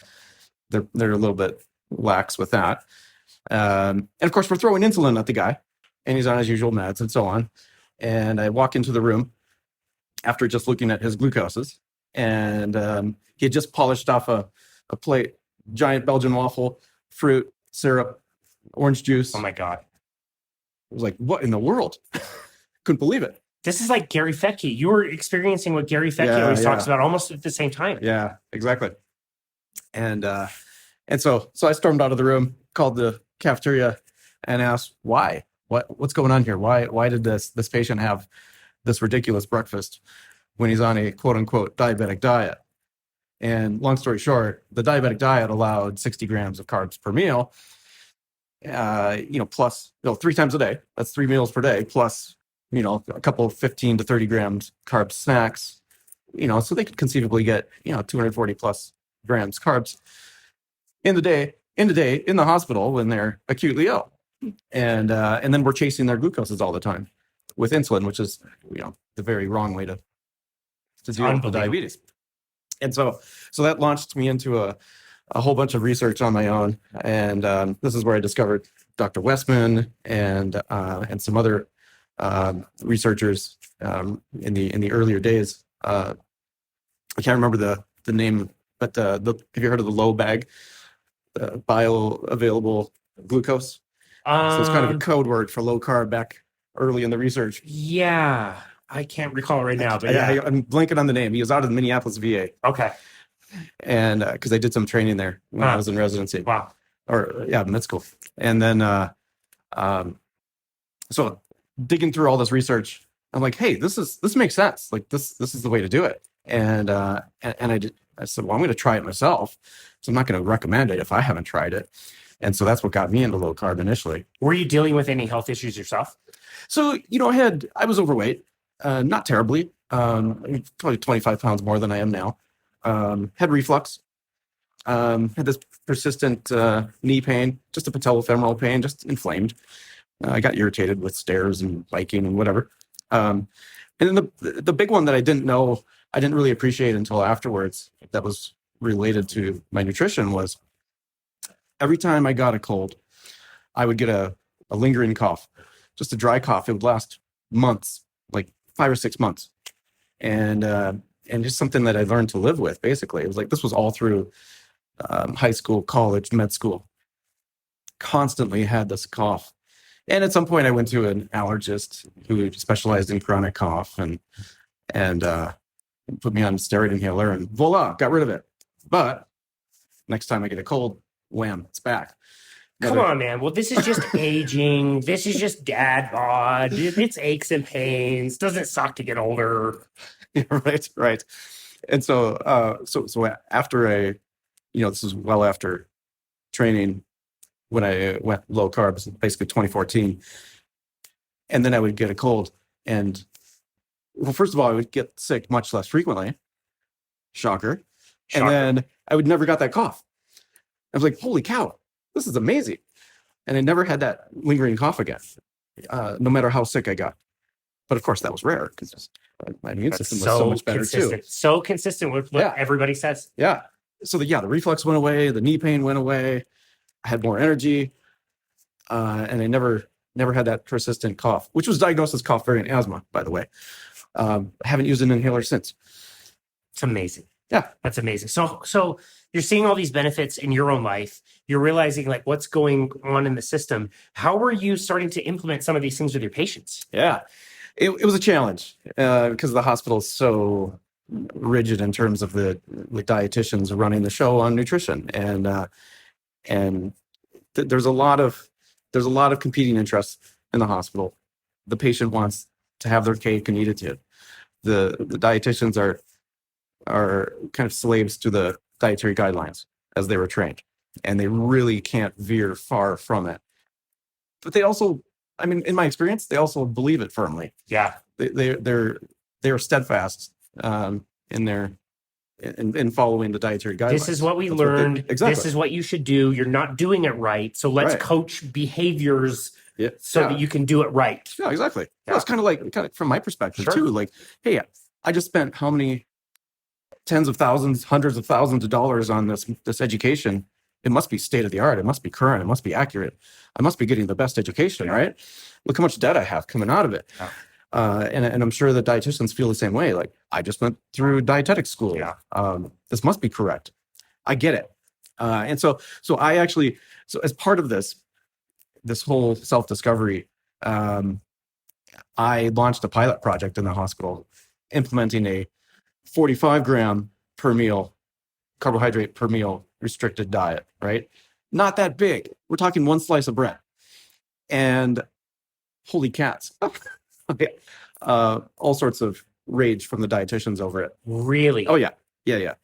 They're a little bit lax with that. And of course, we're throwing insulin at the guy, and he's on his usual meds and so on. And I walk into the room after just looking at his glucoses, and he had just polished off a plate, giant Belgian waffle, fruit, syrup, orange juice. Oh my God. I was like, what in the world? Couldn't believe it. This is like Gary Fettke. You were experiencing what Gary Fettke Yeah, always yeah. talks about almost at the same time. Yeah, exactly. And so I stormed out of the room, called the cafeteria, and asked why. What's going on here? Why did this patient have this ridiculous breakfast when he's on a quote unquote diabetic diet? And long story short, the diabetic diet allowed 60 grams of carbs per meal, plus 3 times a day. That's 3 meals per day, plus a couple of 15 to 30 grams carb snacks. So they could conceivably get 240 plus grams carbs in the day in the hospital when they're acutely ill, and then we're chasing their glucoses all the time with insulin, which is the very wrong way to deal with the diabetes. And so that launched me into a whole bunch of research on my own, and this is where I discovered Dr. Westman and some other researchers in the earlier days. I can't remember the name, but have you heard of the low bag, bioavailable glucose? So it's kind of a code word for low carb back early in the research. Yeah, I can't recall right now, but I'm blanking on the name. He was out of the Minneapolis VA. Okay. And because I did some training there when I was in residency. Wow. Med school. And then so digging through all this research, I'm like, hey, this makes sense. Like this is the way to do it. And I said, well, I'm going to try it myself. So I'm not going to recommend it if I haven't tried it. And so that's what got me into low carb initially. Were you dealing with any health issues yourself? So, I was overweight, not terribly, probably 25 pounds more than I am now. Had reflux, had this persistent knee pain, just a patellofemoral pain, just inflamed. I got irritated with stairs and biking and whatever. And then the big one that I didn't really appreciate until afterwards, that was related to my nutrition, was every time I got a cold, I would get a lingering cough, just a dry cough. It would last months, like 5 or 6 months. And just something that I learned to live with, basically. It was like, this was all through high school, college, med school. Constantly had this cough. And at some point I went to an allergist who specialized in chronic cough and put me on a steroid inhaler, and voila, got rid of it. But next time I get a cold, wham, it's back. Come on, man. Well, this is just aging. This is just dad bod. It's aches and pains. Doesn't it suck to get older? Right. And so after this is well after training, when I went low carbs, basically 2014, and then I would get a cold, and well, first of all, I would get sick much less frequently. Shocker. And then I would never got that cough. I was like, holy cow, this is amazing. And I never had that lingering cough again, no matter how sick I got. But of course, that was rare because my immune system was so much better too. So consistent with what everybody says. Yeah. So the reflux went away, the knee pain went away. I had more energy, and I never had that persistent cough, which was diagnosed as cough variant asthma, by the way. I haven't used an inhaler since. It's amazing. Yeah, that's amazing. So you're seeing all these benefits in your own life. You're realizing like what's going on in the system. How were you starting to implement some of these things with your patients? Yeah, it was a challenge because the hospital is so rigid in terms of the dietitians running the show on nutrition, and there's a lot of competing interests in the hospital. The patient wants to have their cake and eat it too. The dietitians are kind of slaves to the dietary guidelines as they were trained, and they really can't veer far from it. But they also, I mean, in my experience, they also believe it firmly. Yeah, they're steadfast in following the dietary guidelines. This is what we learned. Exactly. This is what you should do. You're not doing it right. So let's coach behaviors that you can do it right. Yeah, exactly. Yeah. Well, it's kind of from my perspective too. Like, hey, I just spent how many tens of thousands, hundreds of thousands of dollars on this education. It must be state of the art. It must be current. It must be accurate. I must be getting the best education, right? Look how much debt I have coming out of it. Yeah. And I'm sure that dietitians feel the same way. Like, I just went through dietetic school. Yeah. This must be correct. I get it. And so as part of this whole self-discovery, I launched a pilot project in the hospital implementing a 45 gram per meal carbohydrate per meal restricted diet, right? Not that big. We're talking one slice of bread. And holy cats. All sorts of rage from the dietitians over it. Really? Oh yeah. Yeah.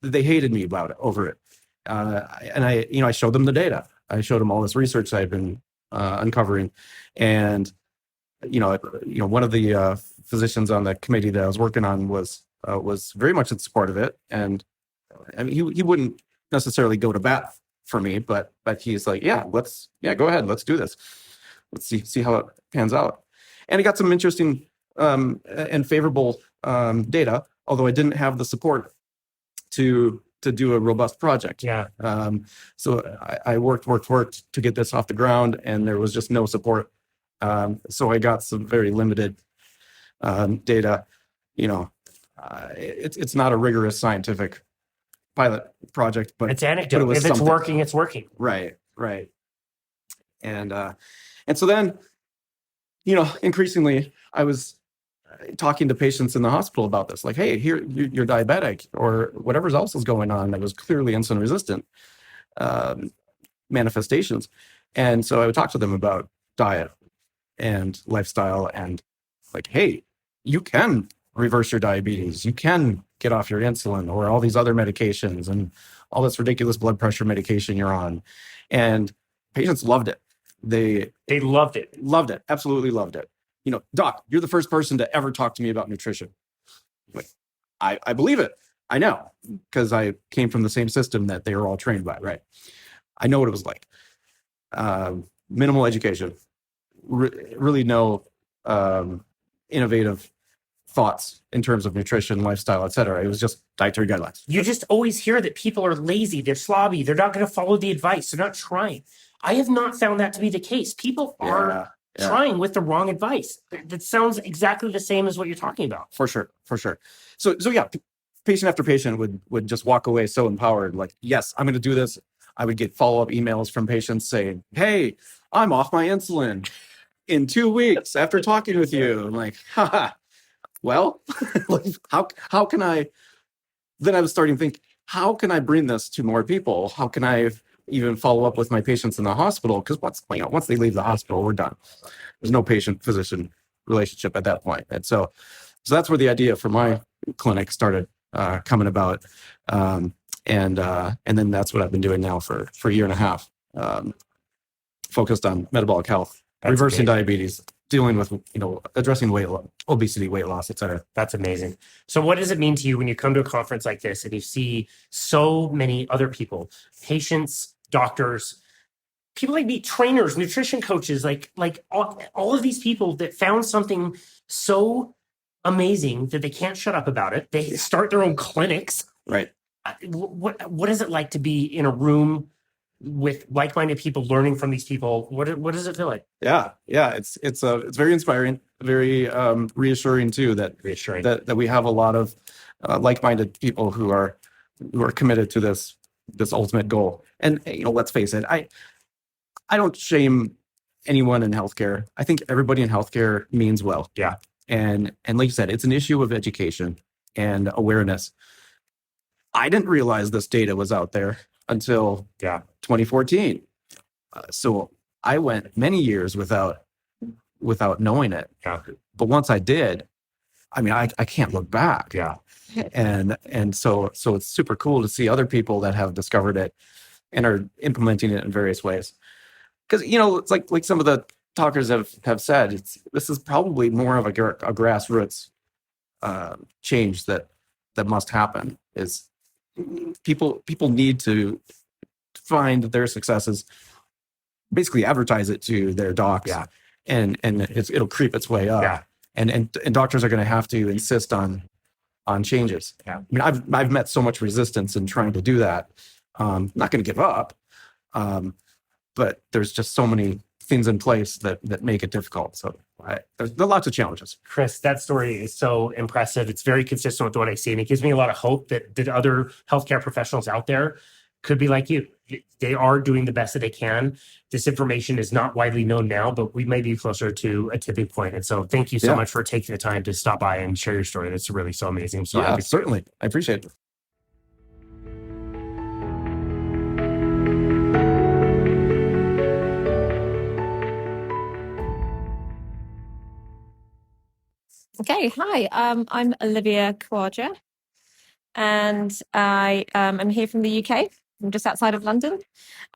They hated me about it over it. And I showed them the data. I showed them all this research I've been uncovering. And, one of the physicians on the committee that I was working on was very much in support of it. And I mean, he wouldn't necessarily go to bat for me, but he's like, go ahead, let's do this. Let's see how it pans out. And he got some interesting and favorable data, although I didn't have the support to do a robust project. Yeah. So I worked to get this off the ground, and there was just no support. So I got some very limited data. It's not a rigorous scientific pilot project, but it's anecdotal. If it's working, it's working. Right. And so then, increasingly I was talking to patients in the hospital about this, like, hey, here you're diabetic or whatever else is going on that was clearly insulin resistant manifestations. And so I would talk to them about diet and lifestyle and like, hey, you can reverse your diabetes. You can get off your insulin or all these other medications and all this ridiculous blood pressure medication you're on. And patients loved it. They loved it. Loved it. Absolutely loved it. Doc, you're the first person to ever talk to me about nutrition. Like, I believe it. I know, because I came from the same system that they were all trained by, right? I know what it was like. Minimal education, really no innovative thoughts in terms of nutrition, lifestyle, et cetera. It was just dietary guidelines. You just always hear that people are lazy, they're slobby, they're not going to follow the advice, they're not trying. I have not found that to be the case. People are trying with the wrong advice. That sounds exactly the same as what you're talking about. For sure. So yeah, patient after patient would just walk away so empowered, like, yes, I'm going to do this. I would get follow-up emails from patients saying, hey, I'm off my insulin in 2 weeks after talking with you. I'm like, haha. Well, how can I? Then I was starting to think, how can I bring this to more people? How can I even follow up with my patients in the hospital? Because once they leave the hospital, we're done. There's no patient-physician relationship at that point. And so that's where the idea for my clinic started coming about. And then that's what I've been doing now for a year and a half, focused on metabolic health, reversing diabetes, dealing with, addressing obesity, weight loss, et cetera. That's amazing. So what does it mean to you when you come to a conference like this and you see so many other people, patients, doctors, people like me, trainers, nutrition coaches, like all of these people that found something so amazing that they can't shut up about it. They start their own clinics. Right. What is it like to be in a room with like-minded people, learning from these people? What does it feel like? Yeah. It's very inspiring, very reassuring too. That we have a lot of like-minded people who are committed to this ultimate goal. And let's face it, I don't shame anyone in healthcare. I think everybody in healthcare means well. Yeah. And like you said, it's an issue of education and awareness. I didn't realize this data was out there until 2014. So I went many years without knowing it. Yeah. But once I did, I mean, I can't look back. Yeah. And so it's super cool to see other people that have discovered it and are implementing it in various ways. Because, it's like some of the talkers have said, this is probably more of a grassroots change that must happen. Is people need to find their successes, basically advertise it to their docs, and it'll creep its way up. Yeah. And doctors are going to have to insist on changes. Yeah. I mean, I've met so much resistance in trying to do that. Not going to give up, but there's just so many things in place that make it difficult. So there's lots of challenges. Chris, that story is so impressive. It's very consistent with what I see, and it gives me a lot of hope that other healthcare professionals out there could be like you. They are doing the best that they can. This information is not widely known now, but we may be closer to a tipping point. And so thank you so much for taking the time to stop by and share your story. That's really so amazing. I'm so happy. Certainly. I appreciate it. Okay, hi. I'm Olivia Kwaja, and I am here from the UK. I'm just outside of London,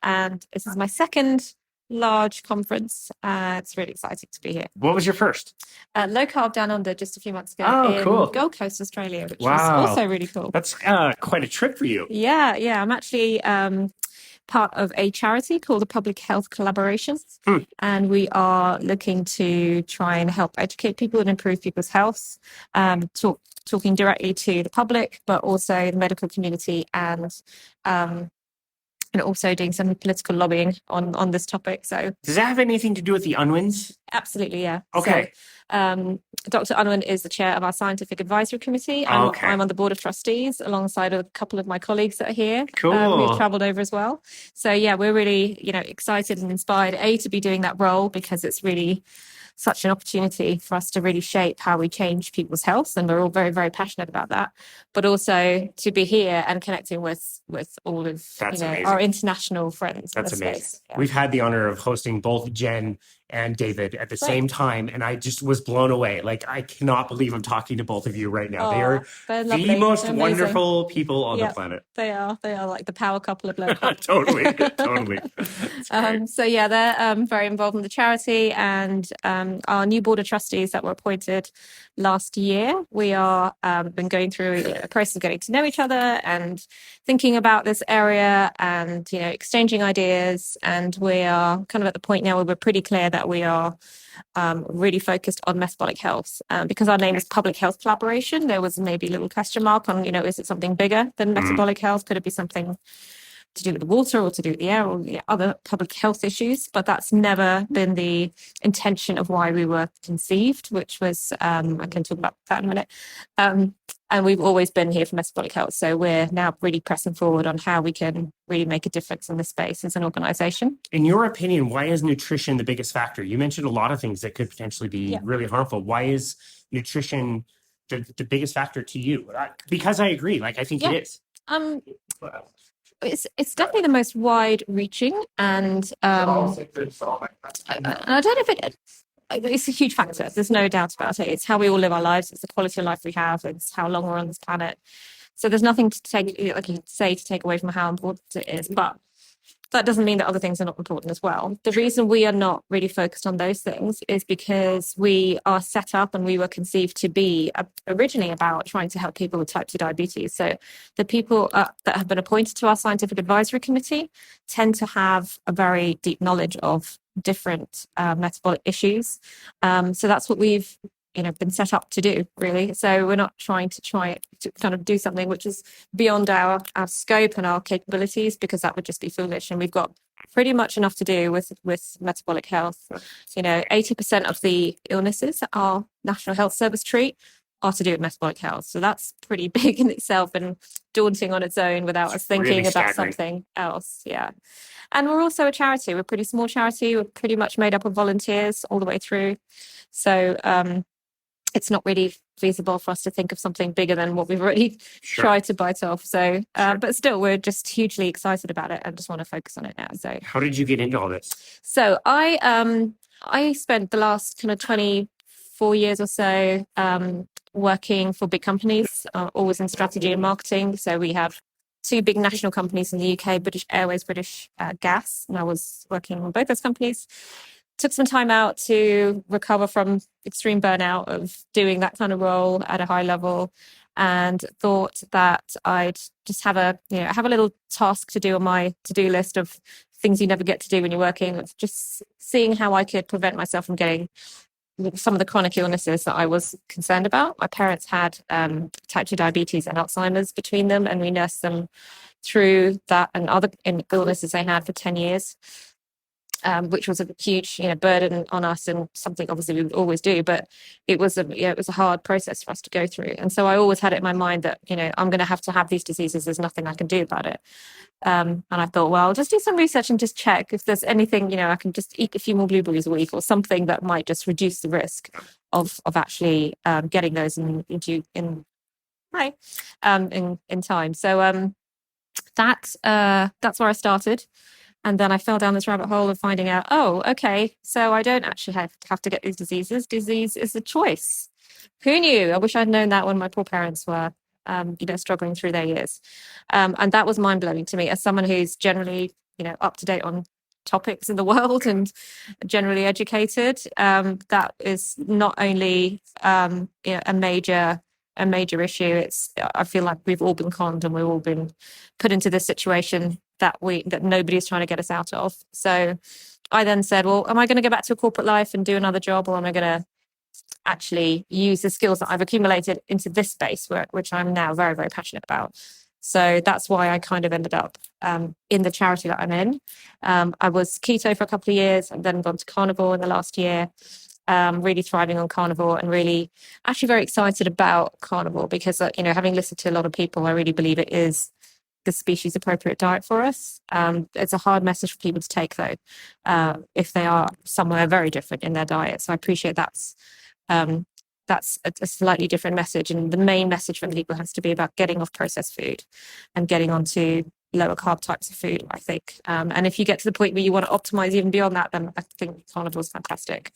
and this is my second large conference. It's really exciting to be here. What was your first? Low Carb Down Under just a few months ago in Gold Coast, Australia, which was also really cool. That's quite a trip for you. Yeah. I'm actually part of a charity called the Public Health Collaboration. And we are looking to try and help educate people and improve people's health, talking directly to the public, but also the medical community, and also doing some political lobbying on this topic. So does that have anything to do with the Unwins? Absolutely, yeah. Okay. So, Dr. Unwin is the chair of our scientific advisory committee. I'm on the board of trustees alongside a couple of my colleagues that are here. Cool. We've traveled over as well. So yeah, we're really, excited and inspired, to be doing that role, because it's really such an opportunity for us to really shape how we change people's health. And we're all very, very passionate about that. But also to be here and connecting with all of our international friends. That's in this amazing. space. Yeah. We've had the honor of hosting both Jen and David at the same time, and I just was blown away. Like, I cannot believe I'm talking to both of you right now. They're the most wonderful people on the planet. They are like the power couple of local. Totally. So yeah, they're very involved in the charity, and our new board of trustees that were appointed last year. We are been going through a process of getting to know each other and thinking about this area, and exchanging ideas. And we are kind of at the point now where we're pretty clear that we are really focused on metabolic health, because our name is Public Health Collaboration. There was maybe a little question mark on, is it something bigger than metabolic health? Could it be something to do with the water or to do with the air or other public health issues? But that's never been the intention of why we were conceived, which was, I can talk about that in a minute. And we've always been here for metabolic health. So we're now really pressing forward on how we can really make a difference in this space as an organization. In your opinion, why is nutrition the biggest factor? You mentioned a lot of things that could potentially be really harmful. Why is nutrition the biggest factor to you? Because I agree. Like, I think it is. It's definitely the most wide-reaching, and I don't know if it's a huge factor. There's no doubt about it. It's how we all live our lives. It's the quality of life we have. It's how long we're on this planet. So there's nothing to take away from how important it is. But that doesn't mean that other things are not important as well. The reason we are not really focused on those things is because we are set up and we were conceived to be originally about trying to help people with type 2 diabetes. So the people that have been appointed to our scientific advisory committee tend to have a very deep knowledge of different metabolic issues. So that's what we've been set up to do, really. So we're not trying to kind of do something which is beyond our scope and our capabilities, because that would just be foolish. And we've got pretty much enough to do with metabolic health. 80% of the illnesses that our National Health Service treat are to do with metabolic health. So that's pretty big in itself and daunting on its own without us thinking really about something else. Yeah. And we're also a charity. We're a pretty small charity. We're pretty much made up of volunteers all the way through. So it's not really feasible for us to think of something bigger than what we've already tried to bite off. So, but still, we're just hugely excited about it and just want to focus on it now. So, how did you get into all this? So I spent the last kind of 24 years or so working for big companies, always in strategy and marketing. So we have two big national companies in the UK, British Airways, British Gas, and I was working on both those companies. Took some time out to recover from extreme burnout of doing that kind of role at a high level, and thought that I'd just have a little task to do on my to-do list of things you never get to do when you're working, just seeing how I could prevent myself from getting some of the chronic illnesses that I was concerned about. My parents had type 2 diabetes and Alzheimer's between them, and we nursed them through that and other illnesses they had for 10 years. which was a huge, burden on us, and something obviously we would always do. But it was a hard process for us to go through. And so I always had it in my mind that, I'm going to have these diseases. There's nothing I can do about it. And I thought, well, I'll just do some research and just check if there's anything, I can just eat a few more blueberries a week or something that might just reduce the risk of actually getting those in time. So that's where I started. And then I fell down this rabbit hole of finding out, oh, okay, so I don't actually have to get these diseases. Disease is a choice. Who knew? I wish I'd known that when my poor parents were, struggling through their years. And that was mind-blowing to me as someone who's generally, up to date on topics in the world and generally educated. That is not only a major issue. I feel like we've all been conned and we've all been put into this situation that nobody's trying to get us out of. So I then said, well, am I going to go back to a corporate life and do another job, or am I going to actually use the skills that I've accumulated into this space, which I'm now very, very passionate about? So that's why I kind of ended up in the charity that I'm in. I was keto for a couple of years and then gone to carnivore in the last year. Really thriving on carnivore and really actually very excited about carnivore because, having listened to a lot of people, I really believe it is the species appropriate diet for us. It's a hard message for people to take though, if they are somewhere very different in their diet. So I appreciate that's a slightly different message. And the main message for people has to be about getting off processed food and getting onto lower carb types of food, I think. And if you get to the point where you want to optimize even beyond that, then I think carnivore is fantastic.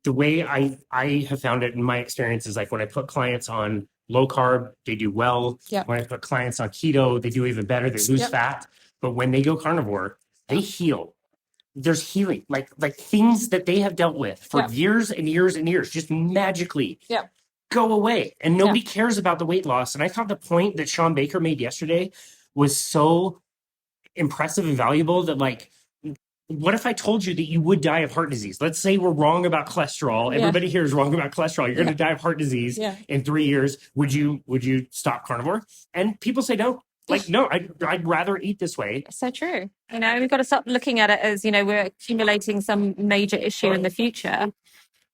The way I have found it in my experience is like when I put clients on low carb, they do well. Yep. When I put clients on keto, they do even better. They lose fat. But when they go carnivore, they heal. There's healing, like things that they have dealt with for years and years and years, just magically go away. And nobody cares about the weight loss. And I thought the point that Sean Baker made yesterday was so impressive and valuable that what if I told you that you would die of heart disease? Let's say we're wrong about cholesterol. Yeah. Everybody here is wrong about cholesterol. You're going to die of heart disease in 3 years. Would you stop carnivore? And people say no. No, I'd rather eat this way. So true. We've got to stop looking at it as, we're accumulating some major issue in the future.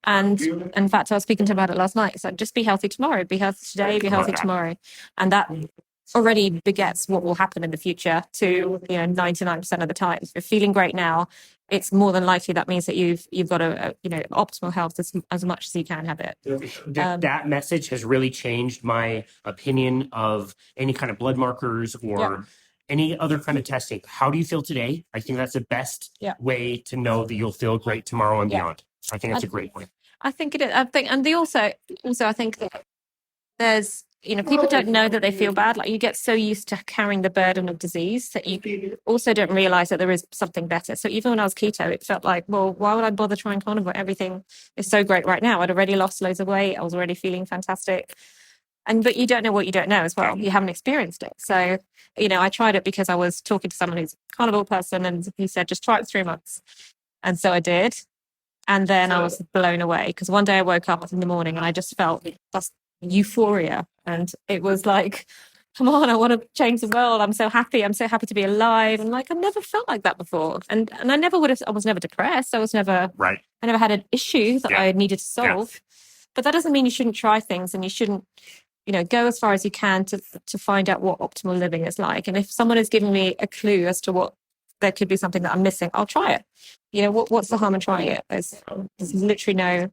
And in fact, I was speaking to him about it last night. So just be healthy tomorrow, be healthy today, be healthy tomorrow. And that already begets what will happen in the future to 99% of the time. If you're feeling great now, it's more than likely that means that you've got a optimal health as much as you can have it. That message has really changed my opinion of any kind of blood markers or any other kind of testing. How do you feel today? I think that's the best way to know that you'll feel great tomorrow and beyond. I think that's a great point. I think it is. I think, and also I think that there's people don't know that they feel bad. Like you get so used to carrying the burden of disease that you also don't realize that there is something better. So even when I was keto, it felt like, well, why would I bother trying carnivore? Everything is so great right now. I'd already lost loads of weight. I was already feeling fantastic. But you don't know what you don't know as well. You haven't experienced it. So, I tried it because I was talking to someone who's a carnivore person and he said, just try it 3 months. And so I did. And then I was blown away because one day I woke up in the morning and I just felt that's euphoria. And it was like, come on, I want to change the world. I'm so happy. I'm so happy to be alive. And I've never felt like that before. And I was never depressed. I was never, I never had an issue that I needed to solve. But that doesn't mean you shouldn't try things and you shouldn't, go as far as you can to find out what optimal living is like. And if someone is giving me a clue as to what there could be something that I'm missing, I'll try it. What's the harm in trying it? There's literally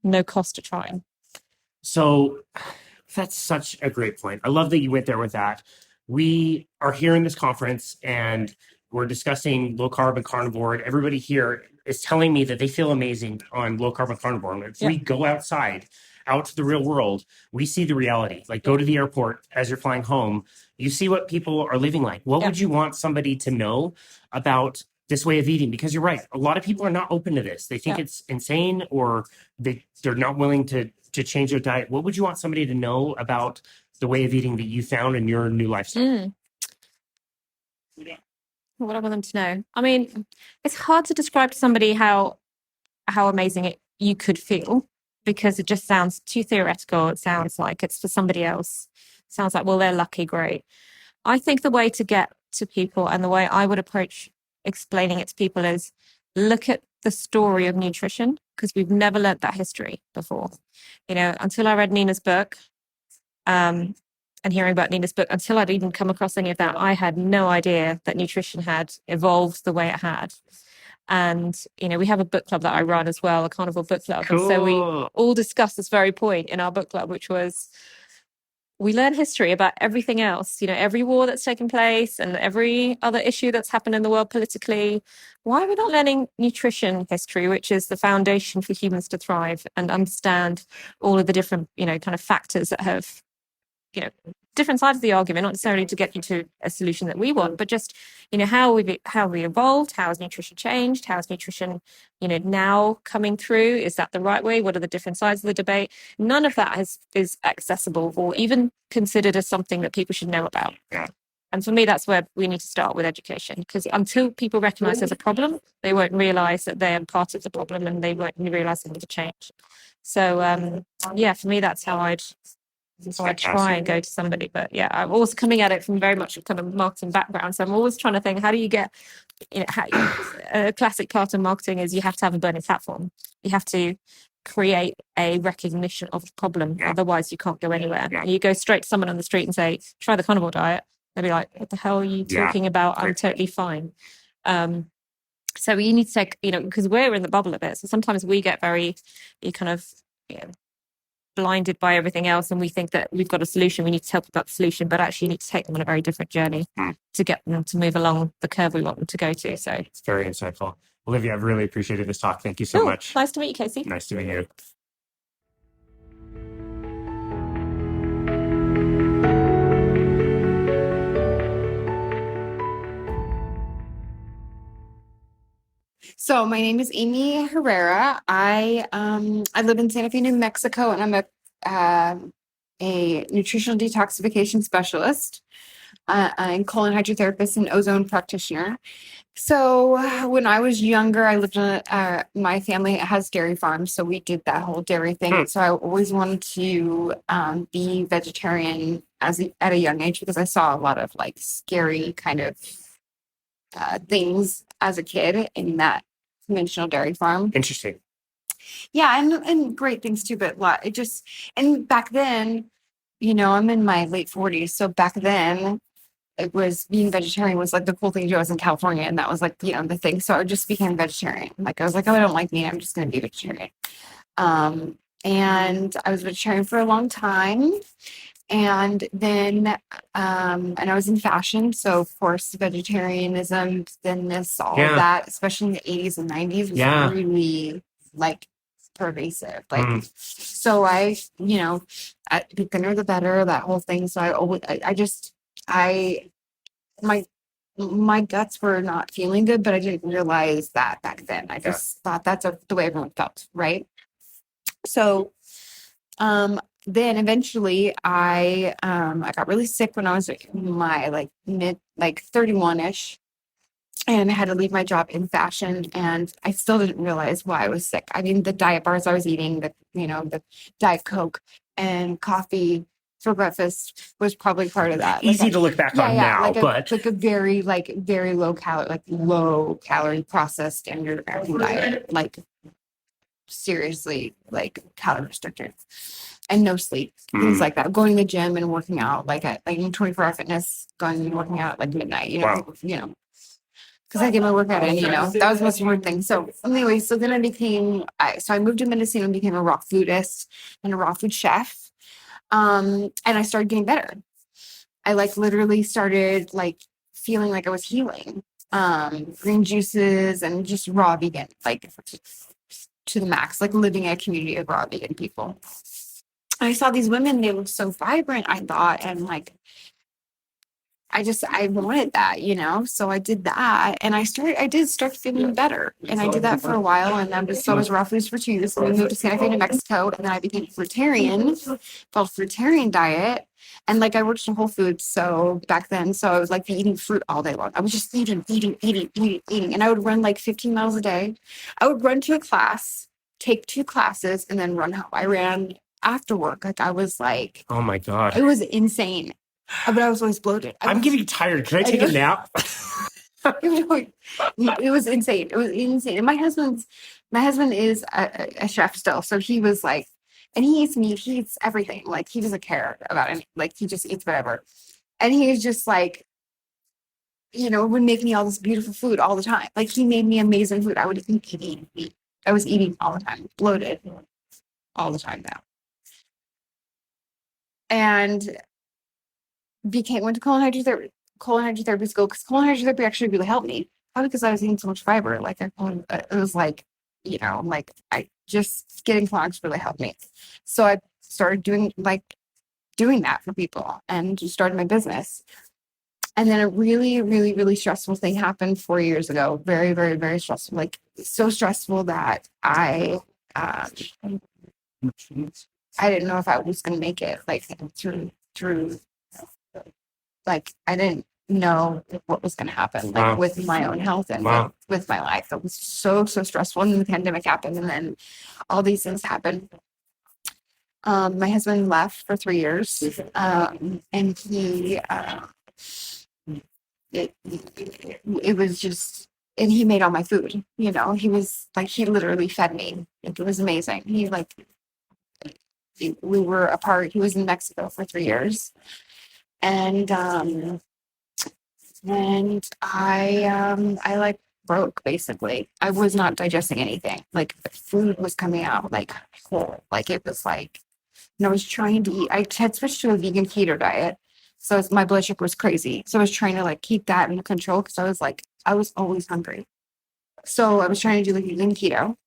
no cost to trying. So that's such a great point. I love that you went there with that. We are here in this conference and we're discussing low carb and carnivore, and everybody here is telling me that they feel amazing on low carb and carnivore. And if we go outside, out to the real world, we see the reality. Like go to the airport as you're flying home, you see what people are living like. What would you want somebody to know about this way of eating? Because you're right. A lot of people are not open to this. They think it's insane or they're not willing to change their diet. What would you want somebody to know about the way of eating that you found in your new lifestyle? What I want them to know. I mean, it's hard to describe to somebody how amazing you could feel because it just sounds too theoretical. It sounds like it's for somebody else. It sounds like, well, they're lucky, great. I think the way to get to people and the way I would approach explaining it to people is look at the story of nutrition, because we've never learnt that history before. You know, until I read Nina's book, and hearing about Nina's book, until I'd even come across any of that, I had no idea that nutrition had evolved the way it had. And, you know, we have a book club that I run as well, a carnivore book club. Cool. And so we all discussed this very point in our book club, which was we learn history about everything else, you know, every war that's taken place and every other issue that's happened in the world politically. Why are we not learning nutrition history, which is the foundation for humans to thrive and understand all of the different, you know, kind of factors that have, you know, different sides of the argument, not necessarily to get you to a solution that we want, but just, you know, how we evolved, how has nutrition changed, how is nutrition, you know, now coming through? Is that the right way? What are the different sides of the debate? None of that is accessible or even considered as something that people should know about. And for me, that's where we need to start with education, because until people recognize there's a problem, they won't realize that they're part of the problem and they won't realize they need to change. So, yeah, for me, that's how I'd try and go to somebody. But yeah, I'm always coming at it from very much a kind of marketing background. So I'm always trying to think, how do you get, you know, a classic part of marketing is you have to have a burning platform. You have to create a recognition of the problem. Otherwise you can't go anywhere. And you go straight to someone on the street and say, try the carnivore diet. They'll be like, what the hell are you talking about? I'm totally fine. So you need to take, you know, because we're in the bubble a bit. So sometimes we get very, you kind of, you know, blinded by everything else, and we think that we've got a solution. We need to tell them about the solution, but actually you need to take them on a very different journey to get them to move along the curve we want them to go to. So It's very insightful. Olivia, I've really appreciated this talk. Thank you so much. Nice to meet you, Casey. Nice to meet you. So my name is Amy Herrera. I live in Santa Fe, New Mexico, and I'm a nutritional detoxification specialist. I'm colon hydrotherapist and ozone practitioner. So when I was younger, I lived on my family has dairy farms, so we did that whole dairy thing. So I always wanted to be vegetarian at a young age, because I saw a lot of like scary kind of things as a kid in that conventional dairy farm. Interesting. Yeah, and great things too, but and back then, you know, I'm in my late 40s, so back then it was being vegetarian was like the cool thing to do. I was in California, and that was like, you know, the thing. So I just became vegetarian. Like I was like, oh, I don't like meat, I'm just going to be vegetarian. And I was vegetarian for a long time. And then, and I was in fashion. So of course, vegetarianism, thinness, all of that, especially in the 80s and 90s was really like pervasive. Like, so I, you know, the thinner the better, that whole thing. So my guts were not feeling good, but I didn't realize that back then. I just thought that's the way everyone felt. Right. So, then eventually I got really sick when I was my mid 31-ish, and I had to leave my job in fashion, and I still didn't realize why I was sick. I mean, the diet bars I was eating, the Diet Coke and coffee for breakfast was probably part of that. Easy to look back on now, but a very low calorie processed standard American diet, like seriously like calorie restricted. And no sleep, things like that. Going to the gym and working out, like in 24-hour fitness, going and working out at like midnight, you know, because I get my workout in, you know, that was the most important thing. So anyway, so then I moved to Mendocino and became a raw foodist and a raw food chef. And I started getting better. I literally started feeling like I was healing, green juices and just raw vegan, to the max, living in a community of raw vegan people. I saw these women, they looked so vibrant, I thought, and I wanted that, you know, so I did that, and I did start feeling better, and I did that for a while, and I was raw foods for 2 years, and we moved to Santa Fe, New Mexico, and then I became fruitarian, called fruitarian diet, and I worked in Whole Foods, so back then, so I was eating fruit all day long. I was just eating, and I would run 15 miles a day. I would run to a class, take 2 classes, and then run home. I ran after work. I was oh my God. It was insane. But I was always bloated. I'm getting tired. Can I take a nap? It was insane. It was insane. And my husband is a chef still. So he was like, and he eats meat, he eats everything. Like he doesn't care about it. Like he just eats whatever. And he was just like, would make me all this beautiful food all the time. Like he made me amazing food. I would eat meat. I was eating all the time, bloated all the time now. And went to colon hydrotherapy school because colon hydrotherapy actually really helped me. Probably because I was eating so much fiber. Like it was like, I just getting clogs really helped me. So I started doing that for people and just started my business. And then a really, really, really stressful thing happened 4 years ago. Very, very, very stressful. Like so stressful that I didn't know if I was going to make it. Like through. Like I didn't know what was going to happen. Like with my own health and with my life. It was so stressful. And then the pandemic happened, and then all these things happened. My husband left for 3 years, and he. It was just, and he made all my food, he was like, he literally fed me. Like, it was amazing. We were apart. He was in Mexico for 3 years. And I like broke basically. I was not digesting anything. Like food was coming out like whole. Like it was like, and I was trying to eat. I had switched to a vegan keto diet. So my blood sugar was crazy. So I was trying to like keep that in control because I was always hungry. So I was trying to do like vegan keto.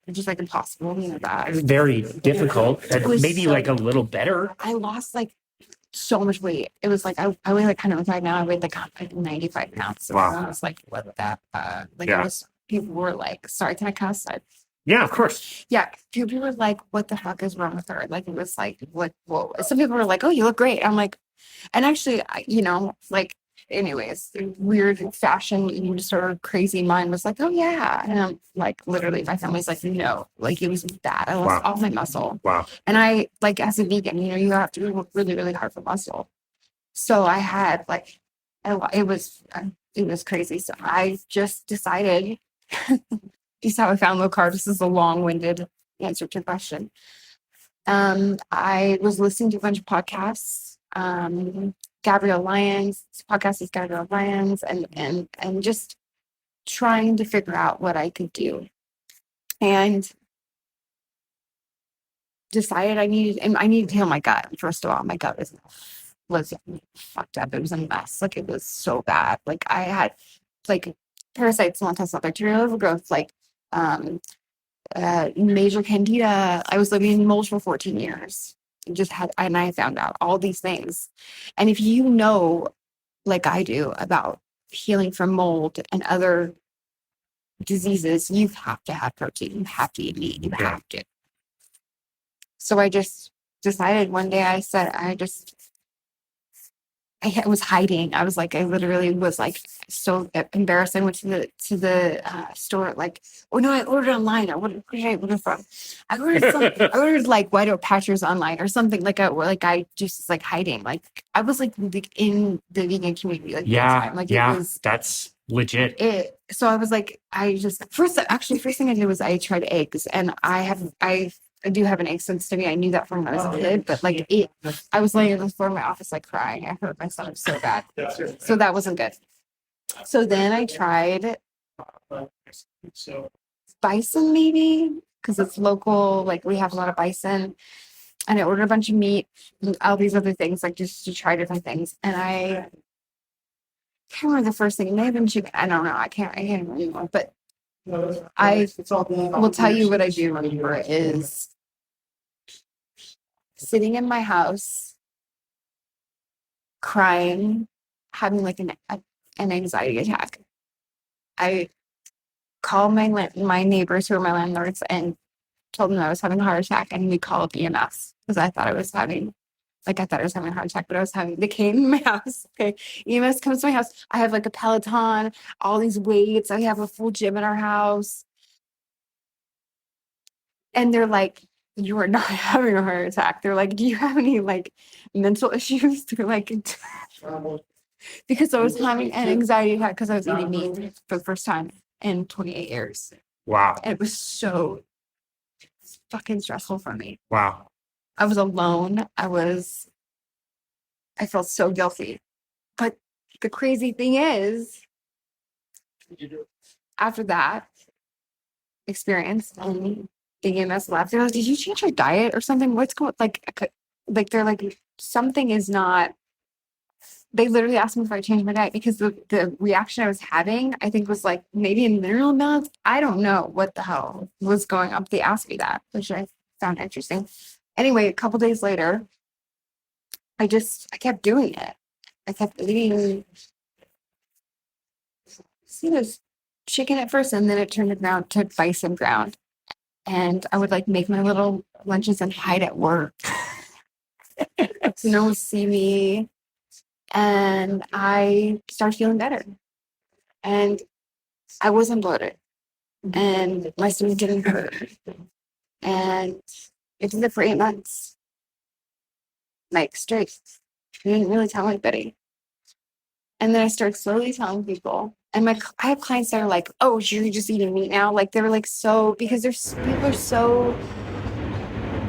Which is like impossible, that. It's very difficult. Maybe like a little better. I lost like so much weight. It was like I weigh like 105 now. I weighed like 95 pounds. So I was like, what that? People were like, sorry, can I cuss? Yeah, of course. Yeah, people were like, what the fuck is wrong with her? Like it was like, what? Whoa. Some people were like, oh, you look great. I'm like, and actually, anyways, weird fashion sort of crazy mind was like, oh yeah, and I'm like, literally, my family's like, no, like it was bad. I lost all my muscle. Wow. And I like as a vegan, you have to work really, really hard for muscle. So I had like, it was crazy. So I just decided. This is how I found low carb. This is a long-winded answer to your question. I was listening to a bunch of podcasts. Gabrielle Lyons, this podcast is Gabrielle Lyons, and just trying to figure out what I could do. And decided I needed to heal my gut. First of all, my gut was fucked up. It was a mess. Like it was so bad. Like I had like parasites, non-intestinal bacterial overgrowth, like major candida. I was living in mold for 14 years. And I found out all these things. And if you know, like I do, about healing from mold and other diseases, you have to have protein. You have to eat meat. You have to. So I just decided one day, I was hiding. I literally was like so embarrassed. I went to the store, like, oh no, I ordered online. What did I order from? I ordered like White Oak Patchers online or something. I just was like hiding. Like I was like in the vegan community. Like that's legit. So I was like, first thing I did was I tried eggs, and I do have an egg sensitivity. I knew that from when I was a kid, but I was laying on the floor in my office, like crying. I hurt my stomach so bad. So that wasn't good. So then I tried bison, maybe, because it's local. Like we have a lot of bison, and I ordered a bunch of meat and all these other things, like just to try different things. And I can't remember the first thing. It may have been chicken. I don't know. I can't remember anymore, but I will tell you what I do remember is sitting in my house, crying, having like an anxiety attack. I called my neighbors who are my landlords and told them I was having a heart attack, and we called EMS because I thought I was having a heart attack, but they came to my house. Okay. EMS comes to my house. I have like a Peloton, all these weights. I have a full gym in our house. And they're like, you are not having a heart attack. They're like, do you have any like mental issues? They're like, because I was having an anxiety attack because I was eating meat for the first time in 28 years. Wow. And it was so fucking stressful for me. Wow. I was alone. I felt so guilty. But the crazy thing is, after that experience and the EMS left, they're like, did you change your diet or something? What's going like they're like, something is not. They literally asked me if I changed my diet because the reaction I was having, I think, was like maybe in mineral amounts. I don't know what the hell was going on. They asked me that, which I found interesting. Anyway, a couple days later, I kept doing it. I kept eating, see, this chicken at first, and then it turned around to bison ground. And I would like make my little lunches and hide at work. So no one would see me. And I started feeling better. And I wasn't bloated. And my stomach didn't hurt. And it did it for 8 months. Like straight. I didn't really tell anybody. And then I started slowly telling people. And I have clients that are like, oh, you're just eating meat now? Like, they're like, so, because people are so,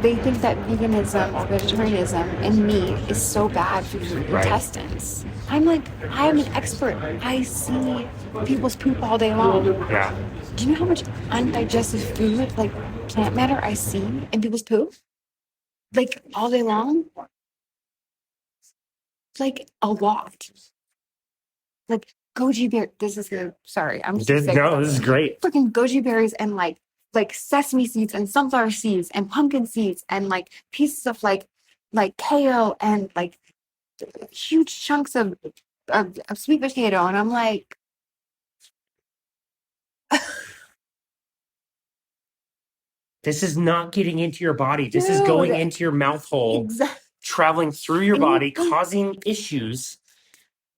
they think that veganism or vegetarianism and meat is so bad for your intestines. I'm like, I'm an expert. I see people's poop all day long. Yeah. Do you know how much undigested food, like plant matter, I see in people's poop? Like all day long? Like a lot. Like goji berry. This is good. Sorry, I'm just saying. No, this is great. Freaking goji berries and like sesame seeds and sunflower seeds and pumpkin seeds and like pieces of like kale and like huge chunks of sweet potato. And I'm like, this is not getting into your body. This is going into your mouth hole, exactly. traveling through your body, causing issues,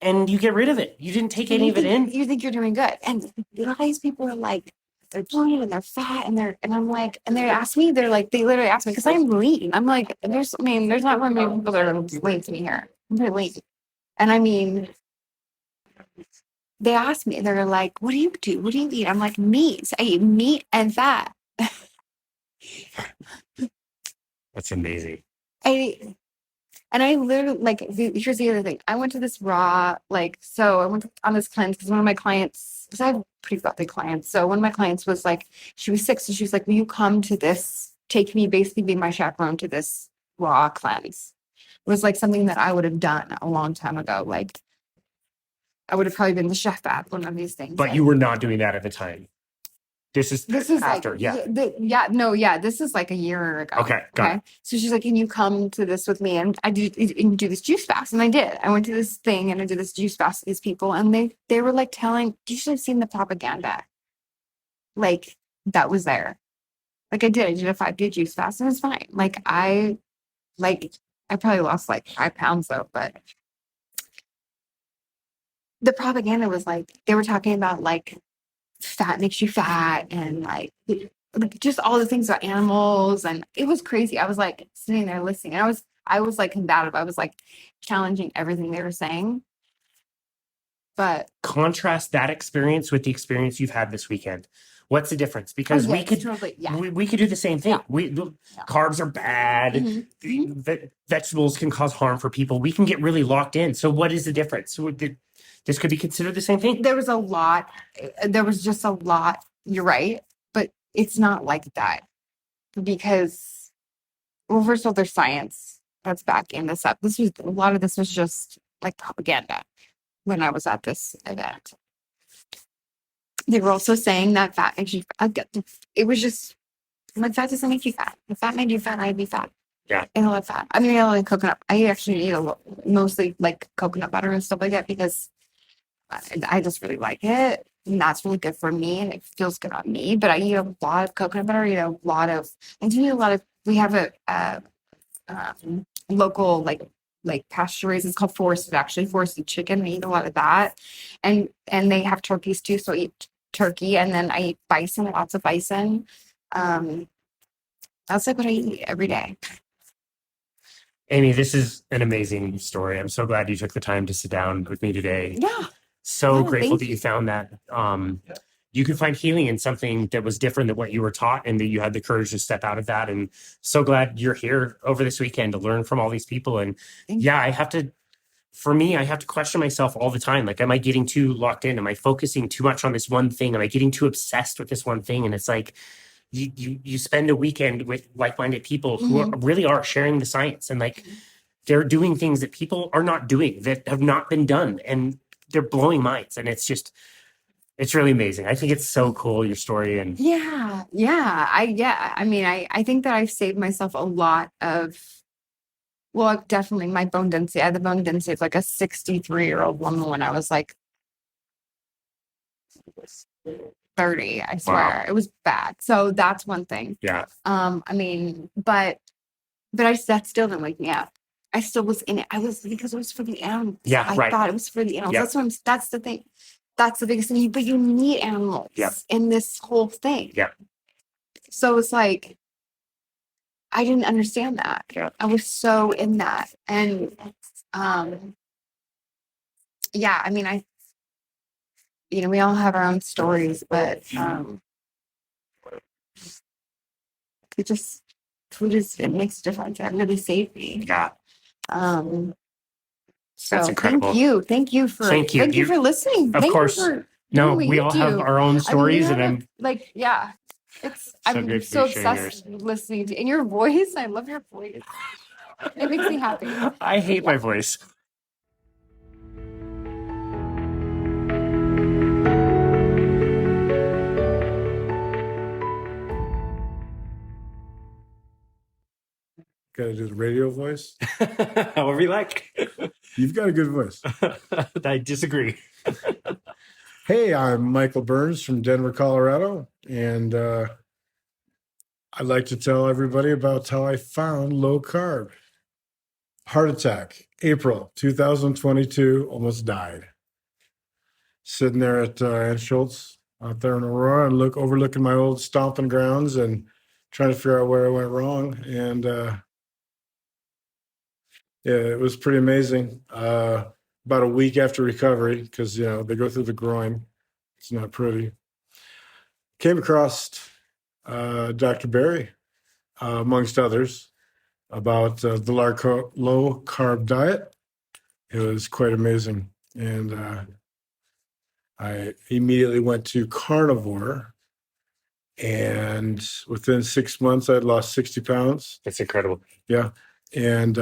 and you get rid of it. You didn't take any of it in. You think you're doing good. And all these people are like, they're bloated and they're fat and I'm like, and they ask me, they literally ask me, because I'm lean. I'm like, there's not very many people that are lean to me here. I'm very lean. And I mean, they ask me, they're like, what do you do? What do you eat? I'm like, meat. I eat meat and fat. That's amazing. I literally, like, here's the other thing. I went to this raw, so I went on this cleanse because one of my clients, because I have pretty wealthy clients. So one of my clients was like, she was sick. So she was like, will you come to this, take me, basically be my chaperone to this raw cleanse? It was like something that I would have done a long time ago. Like, I would have probably been the chef at one of these things. But you were not doing that at the time. This is after, like, this is like a year ago. Okay, got it. So she's like, can you come to this with me? And do this juice fast. And I did. I went to this thing and I did this juice fast with these people. And they were like you should have seen the propaganda. Like, that was there. Like, I did a 5-day juice fast and it's fine. I probably lost like 5 pounds though, but the propaganda was like, they were talking about like, fat makes you fat and like just all the things about animals, and it was crazy. I was like sitting there listening, and I was like combative. I was like challenging everything they were saying. But contrast that experience with the experience you've had this weekend. What's the difference? Because we could do the same thing. Carbs are bad. Mm-hmm. Vegetables can cause harm for people. We can get really locked in. So what is the difference? This could be considered the same thing. There was just a lot. You're right. But it's not like that because, well, first of all, there's science that's backing this up. A lot of this was just like propaganda when I was at this event. They were also saying that fat makes you fat. It was just like, fat doesn't make you fat. If fat made you fat, I'd be fat. Yeah. And a lot of fat. I mean, I like coconut. I actually eat mostly like coconut butter and stuff like that because I just really like it. And that's really good for me and it feels good on me. But I eat a lot of coconut butter. I do eat a lot of, we have a local like pasture raised. It's called forested chicken. I eat a lot of that. And they have turkeys too. So I eat turkey and then I eat bison, lots of bison. That's like what I eat every day. Amy, this is an amazing story. I'm so glad you took the time to sit down with me today. Yeah. So Yeah, grateful thank that you you. found that you could find healing in something that was different than what you were taught, and that you had the courage to step out of that. And so glad you're here over this weekend to learn from all these people. And Thank yeah, I have to question myself all the time. Like, am I getting too locked in? Am I focusing too much on this one thing? Am I getting too obsessed with this one thing? And it's like, you spend a weekend with like-minded people who really are sharing the science, and like they're doing things that people are not doing, that have not been done, and they're blowing minds. And it's really amazing. I think it's so cool, your story. And Yeah. I mean, I think that I've saved myself a lot of, well, definitely my bone density. I had the bone density of like a 63-year-old woman when I was like 30, I swear. Wow. It was bad. So that's one thing. yeah, I mean, but that still didn't wake me up. I still was in it. I was, because it was for the animals. Yeah, I right. thought it was for the animals. Yeah. That's the thing. That's the biggest thing. But you need animals Yeah. in this whole thing. Yeah. So it's like, I didn't understand that. Yeah. I was so in that. And yeah, I mean, we all have our own stories, but food it makes a difference. That really saved me. yeah. So That's incredible. Thank you for Thank you. for listening. Of Thank you course. for No, doing what we you all have do. our own I mean, stories, you and have I'm like, yeah, So I'm good for so you sharing obsessed with listening to, and your voice. I love your voice. It makes me happy. I hate my voice. Got to do the radio voice. However you like. You've got a good voice. I disagree. Hey, I'm Michael Burns from Denver, Colorado, and I'd like to tell everybody about how I found low carb. Heart attack, April 2022, almost died. Sitting there at Ann Schultz out there in Aurora and overlooking my old stomping grounds and trying to figure out where I went wrong. And yeah, it was pretty amazing. About a week after recovery, because they go through the groin. It's not pretty. Came across Dr. Berry, amongst others, about the low carb diet. It was quite amazing. And I immediately went to carnivore. And within 6 months, I'd lost 60 pounds. It's incredible. Yeah. And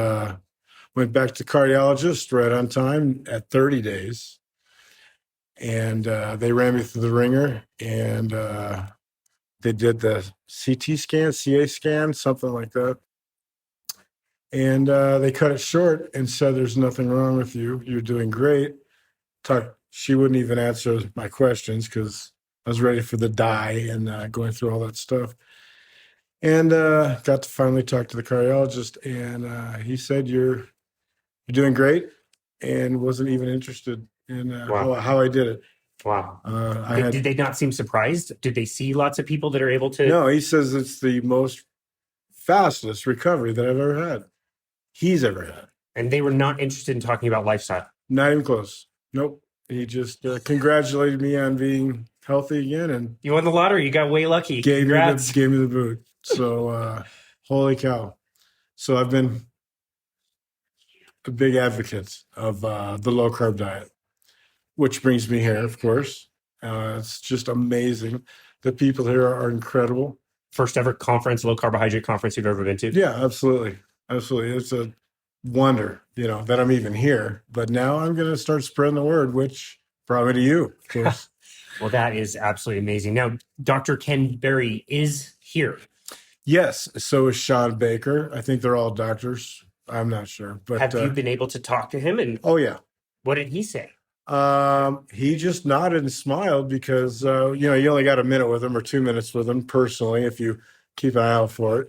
went back to cardiologist right on time at 30 days. And they ran me through the ringer, and they did the CT scan, CA scan, something like that. And they cut it short and said, there's nothing wrong with you. You're doing great. She wouldn't even answer my questions because I was ready for the dye and going through all that stuff. And got to finally talk to the cardiologist, and he said, you're doing great, and wasn't even interested in Wow. how I did it. Wow. I Did they not seem surprised? Did they see lots of people that are able to? No, he says it's the most fastest recovery that I've ever had. He's ever had. And they were not interested in talking about lifestyle. Not even close. Nope. He just congratulated me on being healthy again and You won the lottery. You got way lucky. gave me Congrats. the boot. So holy cow. So I've been a big advocate of the low carb diet, which brings me here, of course. It's just amazing. The people here are incredible. First ever conference, low carbohydrate conference you've ever been to? Yeah, absolutely. Absolutely. It's a wonder, that I'm even here. But now I'm going to start spreading the word, which probably to you, of course. Well, that is absolutely amazing. Now, Dr. Ken Berry is here. Yes. So is Sean Baker. I think they're all doctors. I'm not sure. But Have you been able to talk to him? And oh, yeah. what did he say? He just nodded and smiled because, you only got a minute with him or 2 minutes with him personally, if you keep an eye out for it.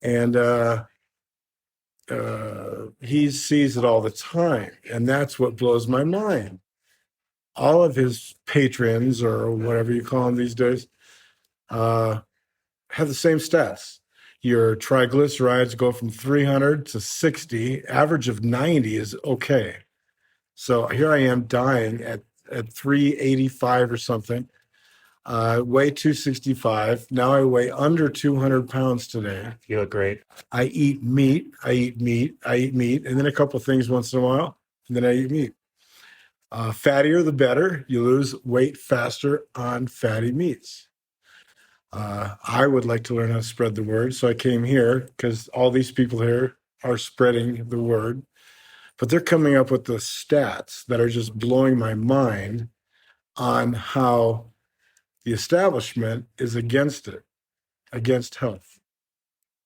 And he sees it all the time. And that's what blows my mind. All of his patrons, or whatever you call them these days, have the same stats. Your triglycerides go from 300 to 60. Average of 90 is okay. So here I am dying at 385 or something. Weigh 265. Now I weigh under 200 pounds today. You look great. I eat meat, and then a couple of things once in a while, and then I eat meat. Fattier the better. You lose weight faster on fatty meats. I would like to learn how to spread the word, so I came here because all these people here are spreading the word, but they're coming up with the stats that are just blowing my mind on how the establishment is against it, against health.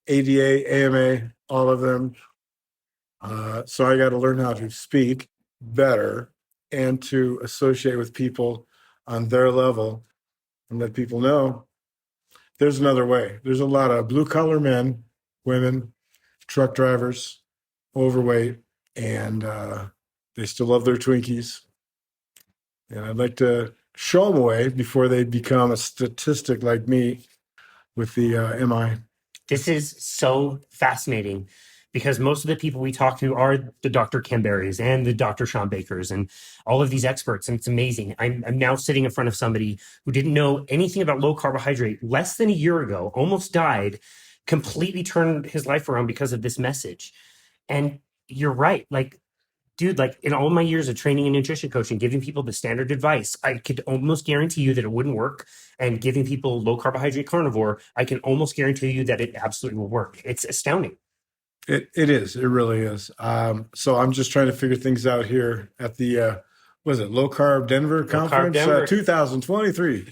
ADA, AMA, all of them. So I got to learn how to speak better and to associate with people on their level and let people know there's another way. There's a lot of blue-collar men, women, truck drivers, overweight, and they still love their Twinkies. And I'd like to show them a way before they become a statistic like me with the MI. This is so fascinating because most of the people we talk to are the Dr. Camberries and the Dr. Sean Bakers and all of these experts. And it's amazing. I'm now sitting in front of somebody who didn't know anything about low carbohydrate less than a year ago, almost died, completely turned his life around because of this message. And you're right. Like, dude, like in all my years of training and nutrition coaching, giving people the standard advice, I could almost guarantee you that it wouldn't work. And giving people low carbohydrate carnivore, I can almost guarantee you that it absolutely will work. It's astounding. It is. It really is. So I'm just trying to figure things out here at the, Low Carb Denver conference, Denver. 2023.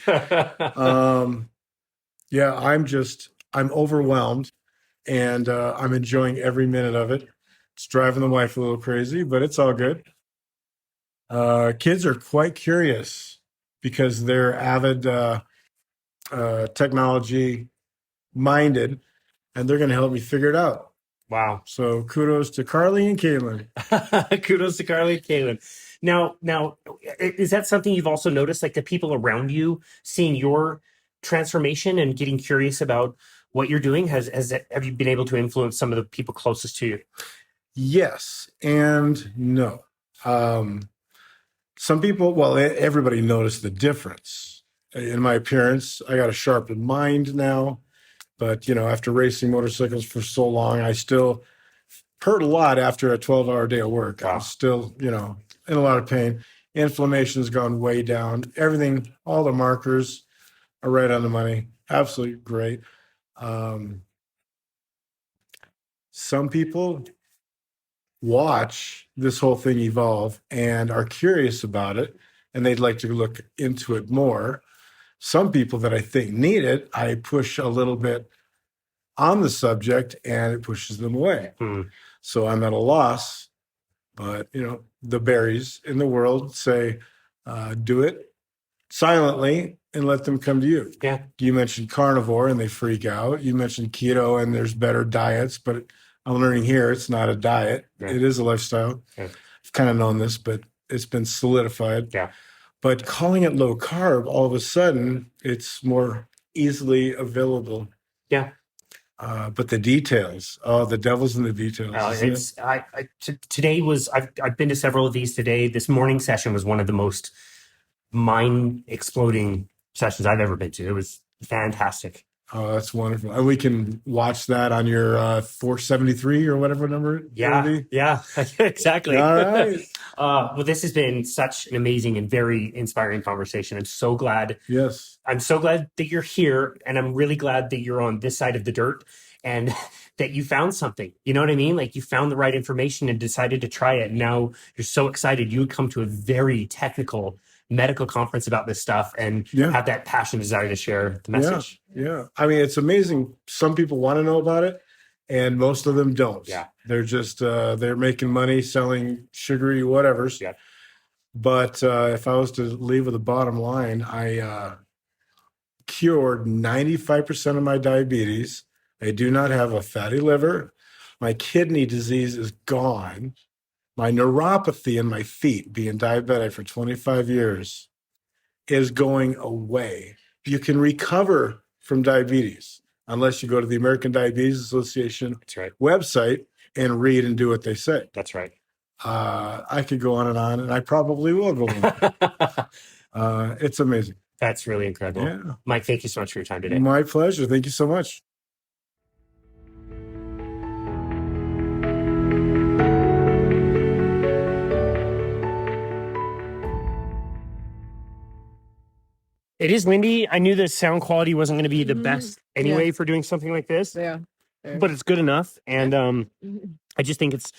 I'm overwhelmed and I'm enjoying every minute of it. It's driving the wife a little crazy, but it's all good. Kids are quite curious because they're avid technology minded, and they're going to help me figure it out. Wow. So kudos to Carly and Caitlin. Kudos to Carly and Caitlin. Now, is that something you've also noticed, like the people around you seeing your transformation and getting curious about what you're doing? Have you been able to influence some of the people closest to you? Yes and no. Some people, everybody noticed the difference in my appearance. I got a sharpened mind now, but after racing motorcycles for so long, I still hurt a lot after a 12-hour day of work. Wow. I'm still, in a lot of pain. Inflammation's gone way down. Everything, all the markers are right on the money. Absolutely great. Some people watch this whole thing evolve and are curious about it, and they'd like to look into it more. Some people that I think need it, I push a little bit on the subject and it pushes them away. So I'm at a loss, but the berries in the world say, do it silently and let them come to you. Yeah. You mentioned carnivore and they freak out. You mentioned keto and there's better diets, but I'm learning here it's not a diet. Yeah. It is a lifestyle. Yeah. I've kind of known this, but it's been solidified. Yeah. But calling it low carb, all of a sudden, it's more easily available. Yeah. But the details, the devil's in the details. Today was, I've been to several of these today. This morning session was one of the most mind exploding sessions I've ever been to. It was fantastic. Oh, that's wonderful. And we can watch that on your 473 or whatever number. Yeah, exactly. All right. Well, this has been such an amazing and very inspiring conversation. I'm so glad. Yes. I'm so glad that you're here, and I'm really glad that you're on this side of the dirt and that you found something. You know what I mean? Like you found the right information and decided to try it. And now you're so excited. You would come to a very technical medical conference about this stuff and have that passion, desire to share the message. Yeah. I mean, it's amazing. Some people want to know about it and most of them don't. Yeah. They're just, they're making money selling sugary whatevers. Yeah. But if I was to leave with a bottom line, I cured 95% of my diabetes. I do not have a fatty liver. My kidney disease is gone. My neuropathy in my feet, being diabetic for 25 years, is going away. You can recover from diabetes. unless you go to the American Diabetes Association That's right. website and read and do what they say. That's right. I could go on, and I probably will go on. It's amazing. That's really incredible. Yeah. Mike, thank you so much for your time today. My pleasure. Thank you so much. It is windy. I knew the sound quality wasn't going to be the best anyway for doing something like this. Yeah. But it's good enough. And I just think it's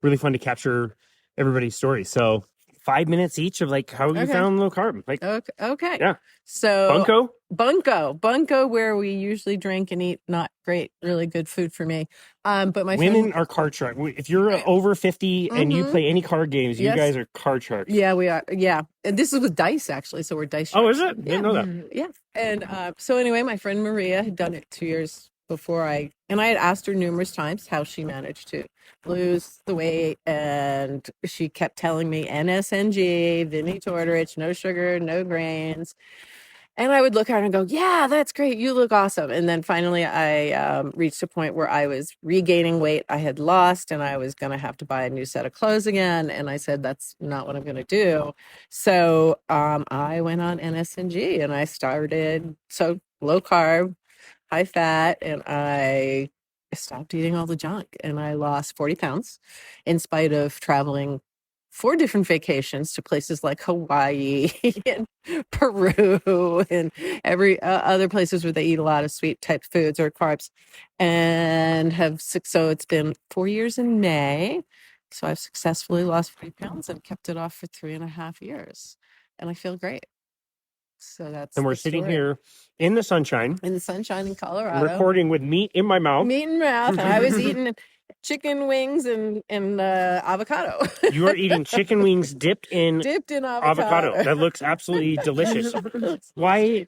really fun to capture everybody's story. So 5 minutes each of like how you found low carb. Like, Okay. yeah. So Bunko? Bunko, where we usually drink and eat not great, really good food for me. But my Women friend, are card sharks. If you're over 50 and you play any card games, you Yes. guys are card sharks. yeah, we are. Yeah. And this is with dice, actually. So we're dice. Oh, sharks. is it? Didn't know that. Yeah. And so anyway, my friend Maria had done it 2 years before I had asked her numerous times how she managed to lose the weight. And she kept telling me NSNG, Vinnie Tortorich, no sugar, no grains. And I would look at her and go, yeah, that's great. You look awesome. And then finally I reached a point where I was regaining weight I had lost, and I was going to have to buy a new set of clothes again. And I said, that's not what I'm going to do. So I went on NSNG and I started low carb, high fat, and I stopped eating all the junk, and I lost 40 pounds in spite of traveling 4 different vacations to places like Hawaii and Peru and every other places where they eat a lot of sweet type foods or carbs, and so it's been 4 years in May. So I've successfully lost 40 pounds and kept it off for 3.5 years, and I feel great. So that's And we're the sitting story. here in the sunshine, in Colorado, recording with meat in my mouth. meat in mouth, and I was eating chicken wings and avocado. You are eating chicken wings dipped in avocado. That looks absolutely delicious. Why?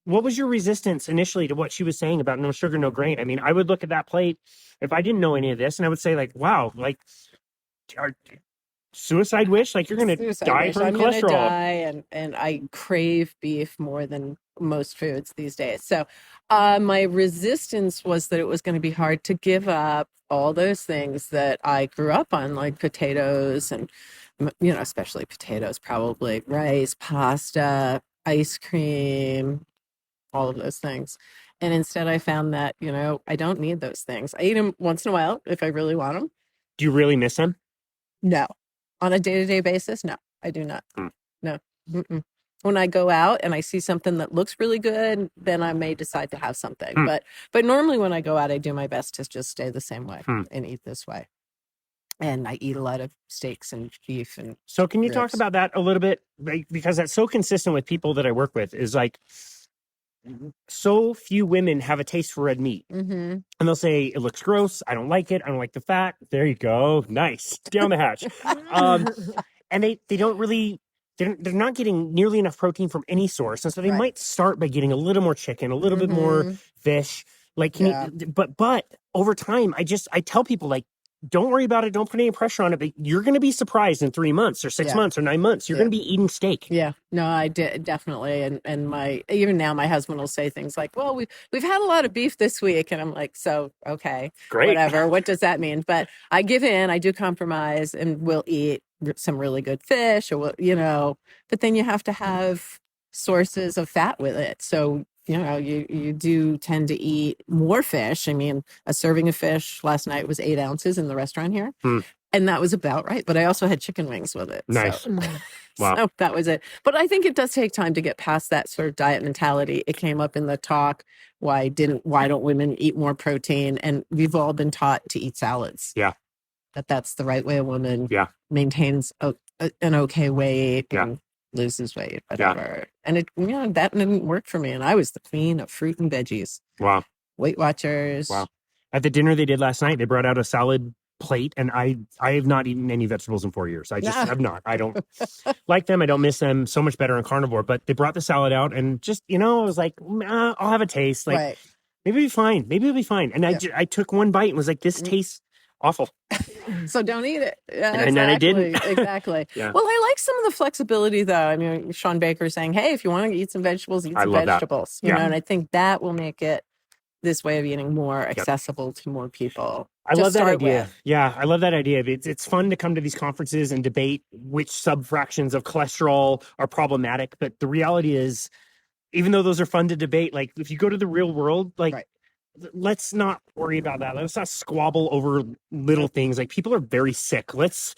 What was your resistance initially to what she was saying about no sugar, no grain? I mean, I would look at that plate if I didn't know any of this, and I would say, like, wow, like, suicide wish? Like, you're going to die from I'm gonna cholesterol. die, and I crave beef more than most foods these days. So my resistance was that it was going to be hard to give up all those things that I grew up on, like potatoes and, especially potatoes, probably rice, pasta, ice cream, all of those things. And instead I found that, I don't need those things. I eat them once in a while if I really want them. Do you really miss them? No. On a day-to-day basis, no, I do not. Hmm. No. Mm-mm. When I go out and I see something that looks really good, then I may decide to have something. But normally when I go out, I do my best to just stay the same way and eat this way. And I eat a lot of steaks and beef and So can you talk ribs. about that a little bit? Because that's so consistent with people that I work with, is like, so few women have a taste for red meat. Mm-hmm. And they'll say, it looks gross. I don't like it. I don't like the fat. There you go. Nice. Down the hatch. And they don't really, they're not getting nearly enough protein from any source. And so they might start by getting a little more chicken, a little bit more fish. Like, but over time, I tell people, like, don't worry about it. Don't put any pressure on it. But you're going to be surprised in 3 months or 6 months or 9 months. You're going to be eating steak. Yeah, no, I did definitely. And even now my husband will say things like, well, we've had a lot of beef this week. And I'm like, so, okay, great, whatever. What does that mean? But I give in, I do compromise, and we'll eat some really good fish or, but then you have to have sources of fat with it. So, you do tend to eat more fish. I mean, a serving of fish last night was 8 ounces in the restaurant here. And that was about right. But I also had chicken wings with it. Nice. So, Wow. so that was it. But I think it does take time to get past that sort of diet mentality. It came up in the talk. Why don't women eat more protein? And we've all been taught to eat salads. Yeah. That's the right way a woman maintains an okay weight and loses weight, whatever. And it, that didn't work for me. And I was the queen of fruit and veggies. Wow. Weight Watchers. Wow. At the dinner they did last night, they brought out a salad plate, and I have not eaten any vegetables in 4 years. I just have not. I don't like them. I don't miss them. So much better on carnivore. But they brought the salad out, and just, I was like, I'll have a taste. Like, maybe it'll be fine. Maybe it'll be fine. And I took one bite and was like, this tastes awful. So don't eat it. Yeah, and then I didn't. Exactly. Yeah. Well, I like some of the flexibility, though. I mean, Sean Baker saying, hey, if you want to eat some vegetables, eat some vegetables. You know, and I think that will make it this way of eating more accessible to more people. I to love that start idea. with. Yeah, I love that idea. It's fun to come to these conferences and debate which subfractions of cholesterol are problematic. But the reality is, even though those are fun to debate, like if you go to the real world, like Right. let's not worry about that. Let's not squabble over little things. Like people are very sick. Let's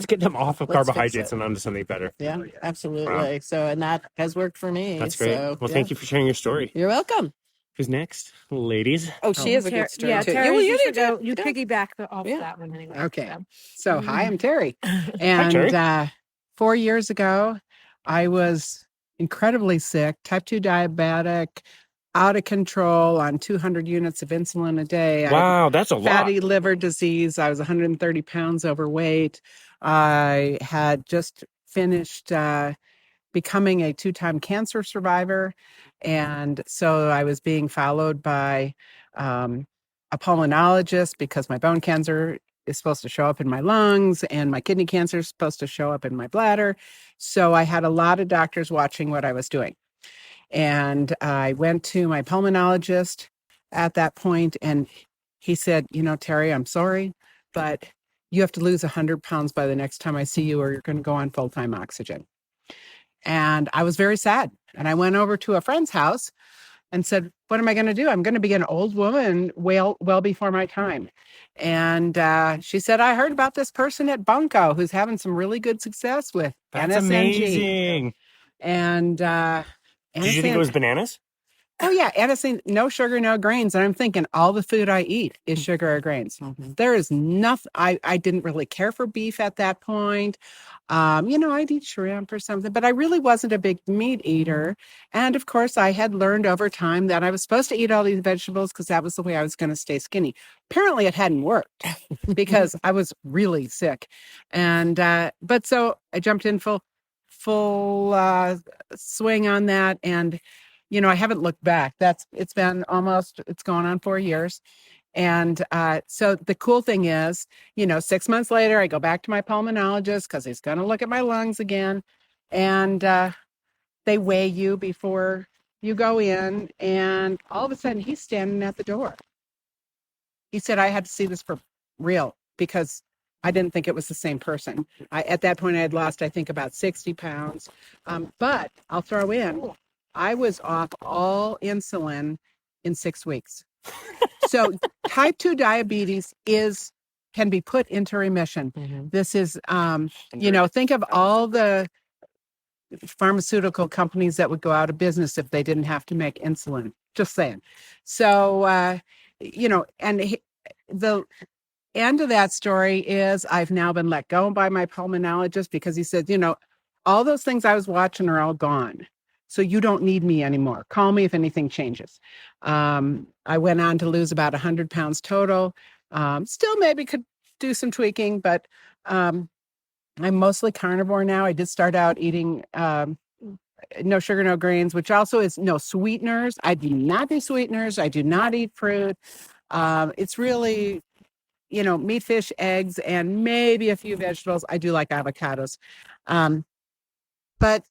get them off of Let's fix carbohydrates it. and onto something better. Yeah, absolutely. So, and that has worked for me. That's great. So, Well, yeah. thank you for sharing your story. You're welcome. Who's next, ladies? Oh, she has a good story too. Terri, you did go. too. You Yeah. piggyback off Yeah. that one anyway. Okay. So. So, hi, I'm Terri. Terri. And 4 years ago, I was incredibly sick, type 2 diabetic, out of control on 200 units of insulin a day. I had Wow, that's a lot. fatty liver disease. I was 130 pounds overweight. I had just finished becoming a 2-time cancer survivor. And so I was being followed by a pulmonologist because my bone cancer is supposed to show up in my lungs and my kidney cancer is supposed to show up in my bladder. So I had a lot of doctors watching what I was doing. And I went to my pulmonologist at that point, and he said, Terri, I'm sorry, but you have to lose 100 pounds by the next time I see you, or you're going to go on full-time oxygen. And I was very sad. And I went over to a friend's house and said, what am I going to do? I'm going to be an old woman well before my time. And she said, I heard about this person at Bunko who's having some really good success with That's NSNG. amazing. And Did you think it was bananas? Oh yeah, NSNG, no sugar, no grains. And I'm thinking all the food I eat is sugar or grains. There is nothing. I didn't really care for beef at that point. I'd eat shrimp or something, but I really wasn't a big meat eater. And of course, I had learned over time that I was supposed to eat all these vegetables because that was the way I was going to stay skinny. Apparently, it hadn't worked because I was really sick. And but so I jumped in full swing on that, and I haven't looked back. It's gone on 4 years. And so the cool thing is, 6 months later, I go back to my pulmonologist because he's going to look at my lungs again. And they weigh you before you go in. And all of a sudden, he's standing at the door. He said, I had to see this for real because I didn't think it was the same person. At that point, I had lost, I think, about 60 pounds. But I'll throw in, I was off all insulin in 6 weeks. So type 2 diabetes can be put into remission. This is, think of all the pharmaceutical companies that would go out of business if they didn't have to make insulin. Just saying. So, and the end of that story is I've now been let go by my pulmonologist because he said, all those things I was watching are all gone. So you don't need me anymore. Call me if anything changes. I went on to lose about 100 pounds total. Still maybe could do some tweaking, but I'm mostly carnivore now. I did start out eating no sugar, no grains, which also is no sweeteners. I do not do sweeteners. I do not eat fruit. It's really, meat, fish, eggs, and maybe a few vegetables. I do like avocados. But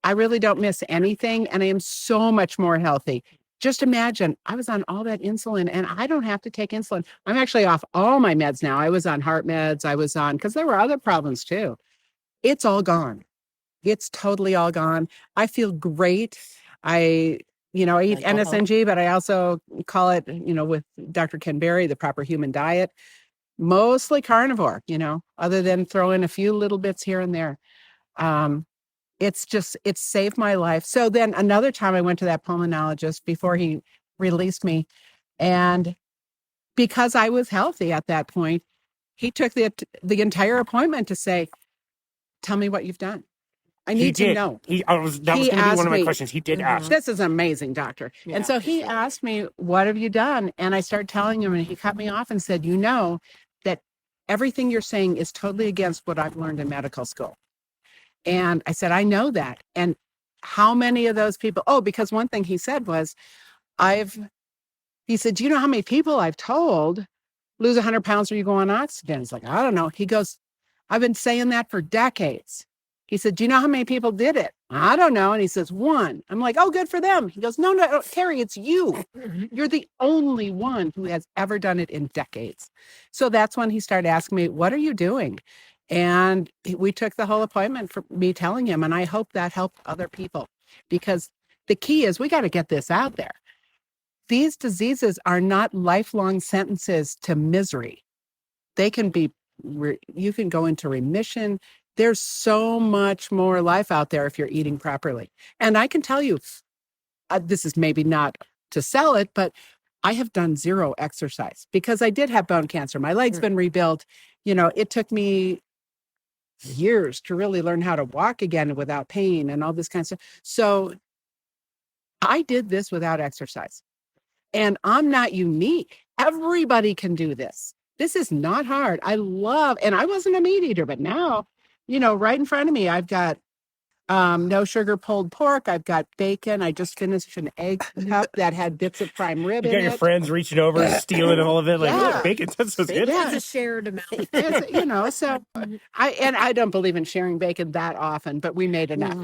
I really don't miss anything, and I am so much more healthy. Just imagine, I was on all that insulin, and I don't have to take insulin. I'm actually off all my meds now. I was on heart meds. Because there were other problems too. It's all gone. It's totally all gone. I feel great. I eat NSNG, but I also call it, with Dr. Ken Berry, the proper human diet. Mostly carnivore, other than throw in a few little bits here and there. It's saved my life. So then another time I went to that pulmonologist before he released me. And because I was healthy at that point, he took the entire appointment to say, tell me what you've done. I need to know. That was going to be one of my questions. He did ask. This is an amazing doctor. Yeah. And so he asked me, what have you done? And I started telling him, and he cut me off and said, that everything you're saying is totally against what I've learned in medical school. And I said, I know that. And how many of those people? Oh, because one thing he said was, he said, do you know how many people I've told lose 100 pounds or you go on oxygen? It's like, I don't know. He goes, I've been saying that for decades. He said, do you know how many people did it? I don't know. And he says, 1. I'm like, oh, good for them. He goes, no, Terri, it's you. You're the only one who has ever done it in decades. So that's when he started asking me, what are you doing? And we took the whole appointment for me telling him. And I hope that helped other people, because the key is we got to get this out there. These diseases are not lifelong sentences to misery. They can be, you can go into remission. There's so much more life out there if you're eating properly. And I can tell you, this is maybe not to sell it, but I have done 0 exercise because I did have bone cancer. My leg's been rebuilt. It took me years to really learn how to walk again without pain and all this kind of stuff. So I did this without exercise. And I'm not unique. Everybody can do this. This is not hard. And I wasn't a meat eater, but now, right in front of me, I've got no sugar pulled pork. I've got bacon. I just finished an egg cup that had bits of prime rib You in got your it. friends reaching over, stealing all of it. Like, Yeah. look, bacon, that's so good. It's a shared amount. So I don't believe in sharing bacon that often, but we made enough.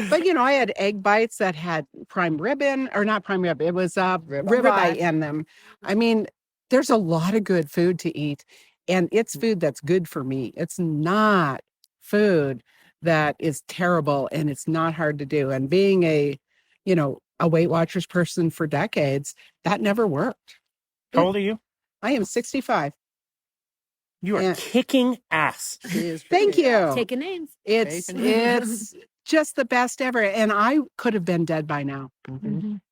But I had egg bites that had prime rib or not prime rib. It was ribeye in them. I mean, there's a lot of good food to eat, and it's food that's good for me. It's not food that is terrible, and it's not hard to do. And being a Weight Watchers person for decades, that never worked. How old are you? I am 65. You are kicking ass. Thank you. Taking names. It's just the best ever. And I could have been dead by now.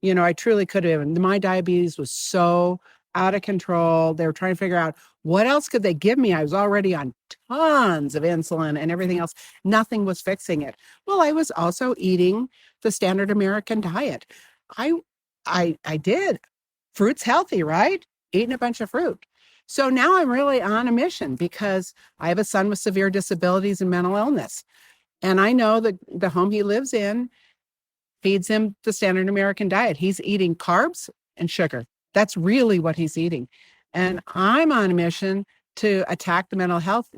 I truly could have. My diabetes was so out of control. They were trying to figure out what else could they give me. I was already on tons of insulin and everything else. Nothing was fixing it. Well, I was also eating the standard American diet. I did. Fruit's healthy, right? Eating a bunch of fruit. So now I'm really on a mission because I have a son with severe disabilities and mental illness. And I know that the home he lives in feeds him the standard American diet. He's eating carbs and sugar. That's really what he's eating. And I'm on a mission to attack the mental health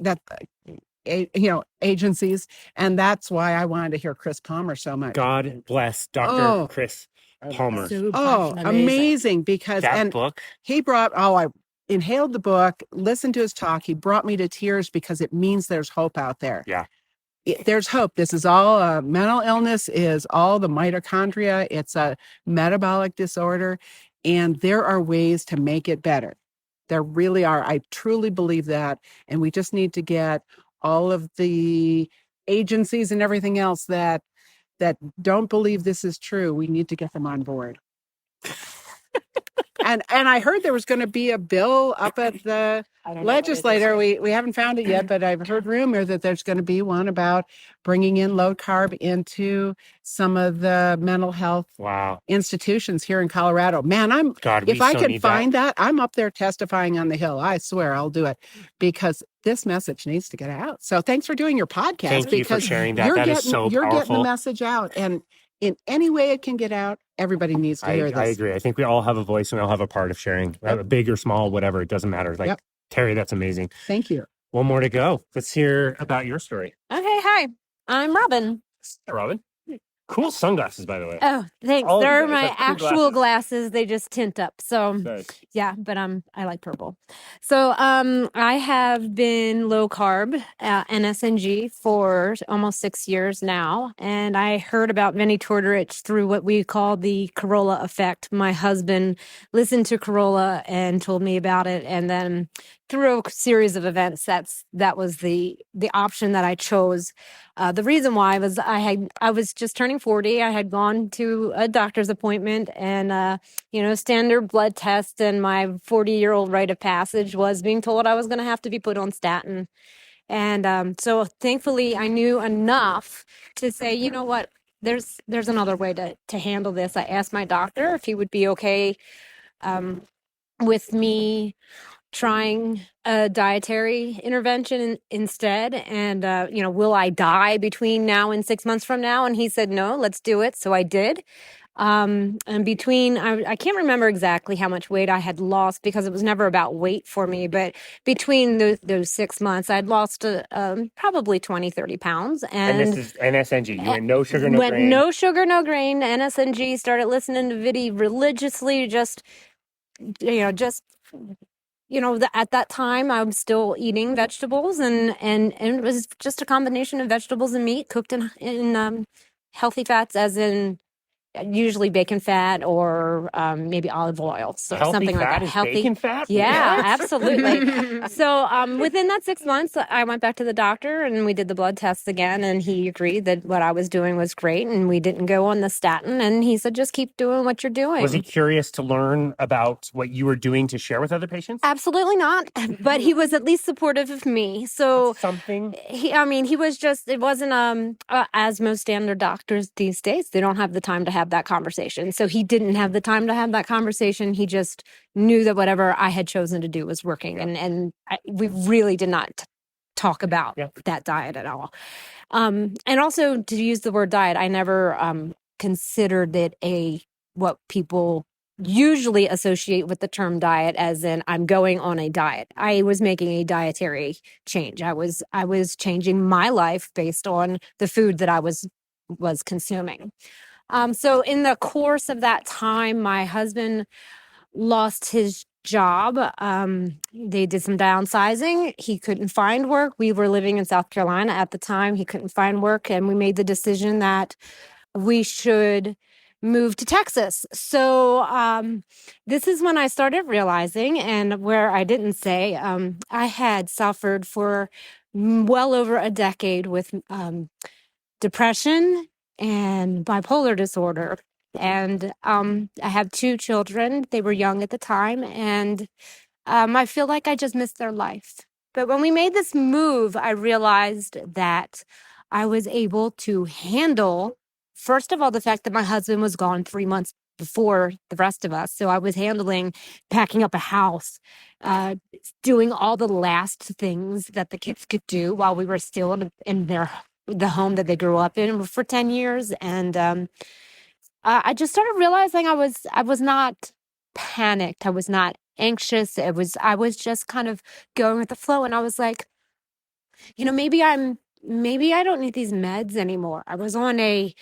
agencies. And that's why I wanted to hear Chris Palmer so much. God bless Dr. Chris Palmer. Amazing. Because that book. He brought, I inhaled the book, listened to his talk. He brought me to tears because it means there's hope out there. Yeah. There's hope. This is all mental illness is all the mitochondria. It's a metabolic disorder. And there are ways to make it better. There really are. I truly believe that. And we just need to get all of the agencies and everything else that don't believe this is true. We need to get them on board. And I heard there was going to be a bill up at the legislature. We haven't found it yet, but I've heard rumor that there's going to be one about bringing in low carb into some of the mental health institutions here in Colorado. Man, if I can find that, I'm up there testifying on the Hill. I swear I'll do it because this message needs to get out. So thanks for doing your podcast. Thank you for sharing that. That is so you're powerful. Getting the message out, and in any way it can get out, everybody needs to hear this. I agree. I think we all have a voice and we all have a part of sharing, big or small, whatever. It doesn't matter. Terri, that's amazing. Thank you. One more to go. Let's hear about your story. Okay, hi. I'm Robyn. Hey, Robyn. Cool sunglasses, by the way. Oh, thanks. They're my actual glasses. They just tint up. So nice. Yeah, but I like purple. So I have been low carb NSNG for almost 6 years now, and I heard about Vinnie Tortorich through what we call the Corolla effect. My husband listened to Corolla and told me about it, and then through a series of events, that was the option that I chose. The reason why was I was just turning 40. I had gone to a doctor's appointment and standard blood test, and my 40-year-old rite of passage was being told I was going to have to be put on statin. And so thankfully I knew enough to say, you know what, there's another way to handle this. I asked my doctor if he would be okay with me trying a dietary intervention instead. And, will I die between now and 6 months from now? And he said, no, let's do it. So I did. And between, I can't remember exactly how much weight I had lost because it was never about weight for me, but between those 6 months, I'd lost probably 20, 30 pounds. And this is NSNG. You went no sugar, no went grain. no sugar, no grain, NSNG, started listening to Vidi religiously, at that time I was still eating vegetables and it was just a combination of vegetables and meat cooked in healthy fats, as in usually bacon fat or maybe olive oil, so Healthy something like fat that. is Healthy bacon fat? yeah, What? absolutely. So within that 6 months, I went back to the doctor and we did the blood tests again, and he agreed that what I was doing was great, and we didn't go on the statin, and he said, just keep doing what you're doing. Was he curious to learn about what you were doing to share with other patients? Absolutely not, but he was at least supportive of me. So That's something. He was just, it wasn't as most standard doctors these days, they don't have the time to have that conversation. So he didn't have the time to have that conversation. He just knew that whatever I had chosen to do was working, and we really did not talk about that diet at all. And also, to use the word diet, I never considered it what people usually associate with the term diet, as in I'm going on a diet. I was making a dietary change. I was changing my life based on the food that I was consuming. So in the course of that time, my husband lost his job. They did some downsizing. He couldn't find work. We were living in South Carolina at the time. He couldn't find work, and we made the decision that we should move to Texas. So this is when I started realizing, and where I didn't say, I had suffered for well over a decade with depression and bipolar disorder. And I have 2 children. They were young at the time, and I feel like I just missed their life. But when we made this move, I realized that I was able to handle, first of all, the fact that my husband was gone 3 months before the rest of us. So I was handling packing up a house, doing all the last things that the kids could do while we were still in the home that they grew up in for 10 years. And I just started realizing I was not panicked. I was not anxious. I was just kind of going with the flow. And I was like, maybe I don't need these meds anymore. I was on a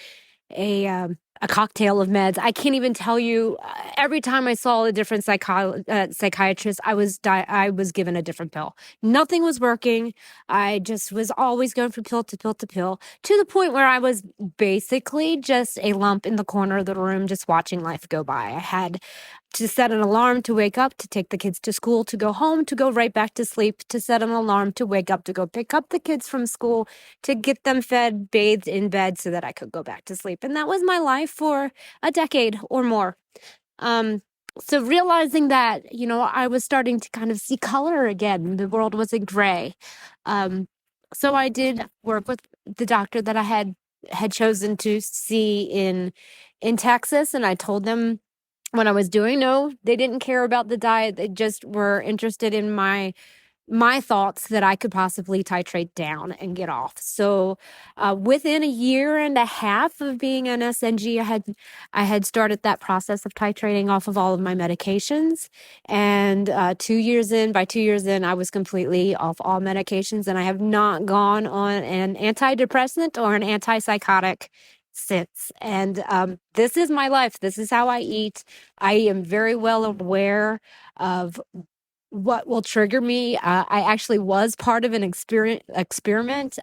cocktail of meds. I can't even tell you. Every time I saw a different psychiatrist, I was given a different pill. Nothing was working. I just was always going from pill to pill to pill, to the point where I was basically just a lump in the corner of the room, just watching life go by. I had to set an alarm to wake up, to take the kids to school, to go home, to go right back to sleep, to set an alarm to wake up, to go pick up the kids from school, to get them fed, bathed in bed so that I could go back to sleep. And that was my life for a decade or more. So realizing that, I was starting to kind of see color again. The world wasn't gray. So I did work with the doctor that I had chosen to see in Texas, and I told them what I was doing. No, they didn't care about the diet. They just were interested in my thoughts that I could possibly titrate down and get off. So within a year and a half of being NSNG, I had started that process of titrating off of all of my medications. And by 2 years in, I was completely off all medications, and I have not gone on an antidepressant or an antipsychotic since. And this is my life. This is how I eat. I am very well aware of what will trigger me. I actually was part of an experiment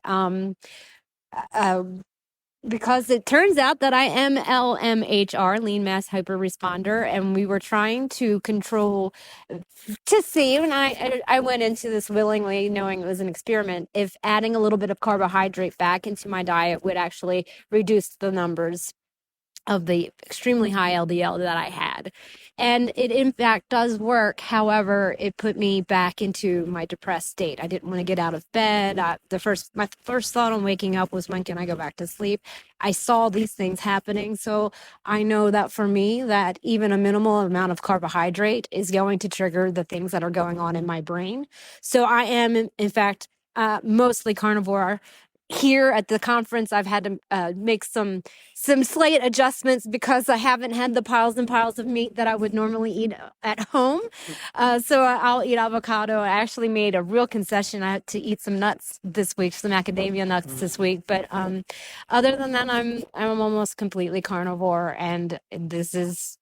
because it turns out that I am LMHR, lean mass hyperresponder, and we were trying to control to see, and I went into this willingly, knowing it was an experiment, if adding a little bit of carbohydrate back into my diet would actually reduce the numbers of the extremely high LDL that I had. And it in fact does work. However, it put me back into my depressed state. I didn't want to get out of bed. My first thought on waking up was, when can I go back to sleep? I saw these things happening. So I know that for me, that even a minimal amount of carbohydrate is going to trigger the things that are going on in my brain. So I am, in fact, mostly carnivore. Here at the conference, I've had to make some slight adjustments because I haven't had the piles and piles of meat that I would normally eat at home. So I'll eat avocado. I actually made a real concession. I had to eat some nuts this week, some macadamia nuts this week. But other than that, I'm almost completely carnivore, and this is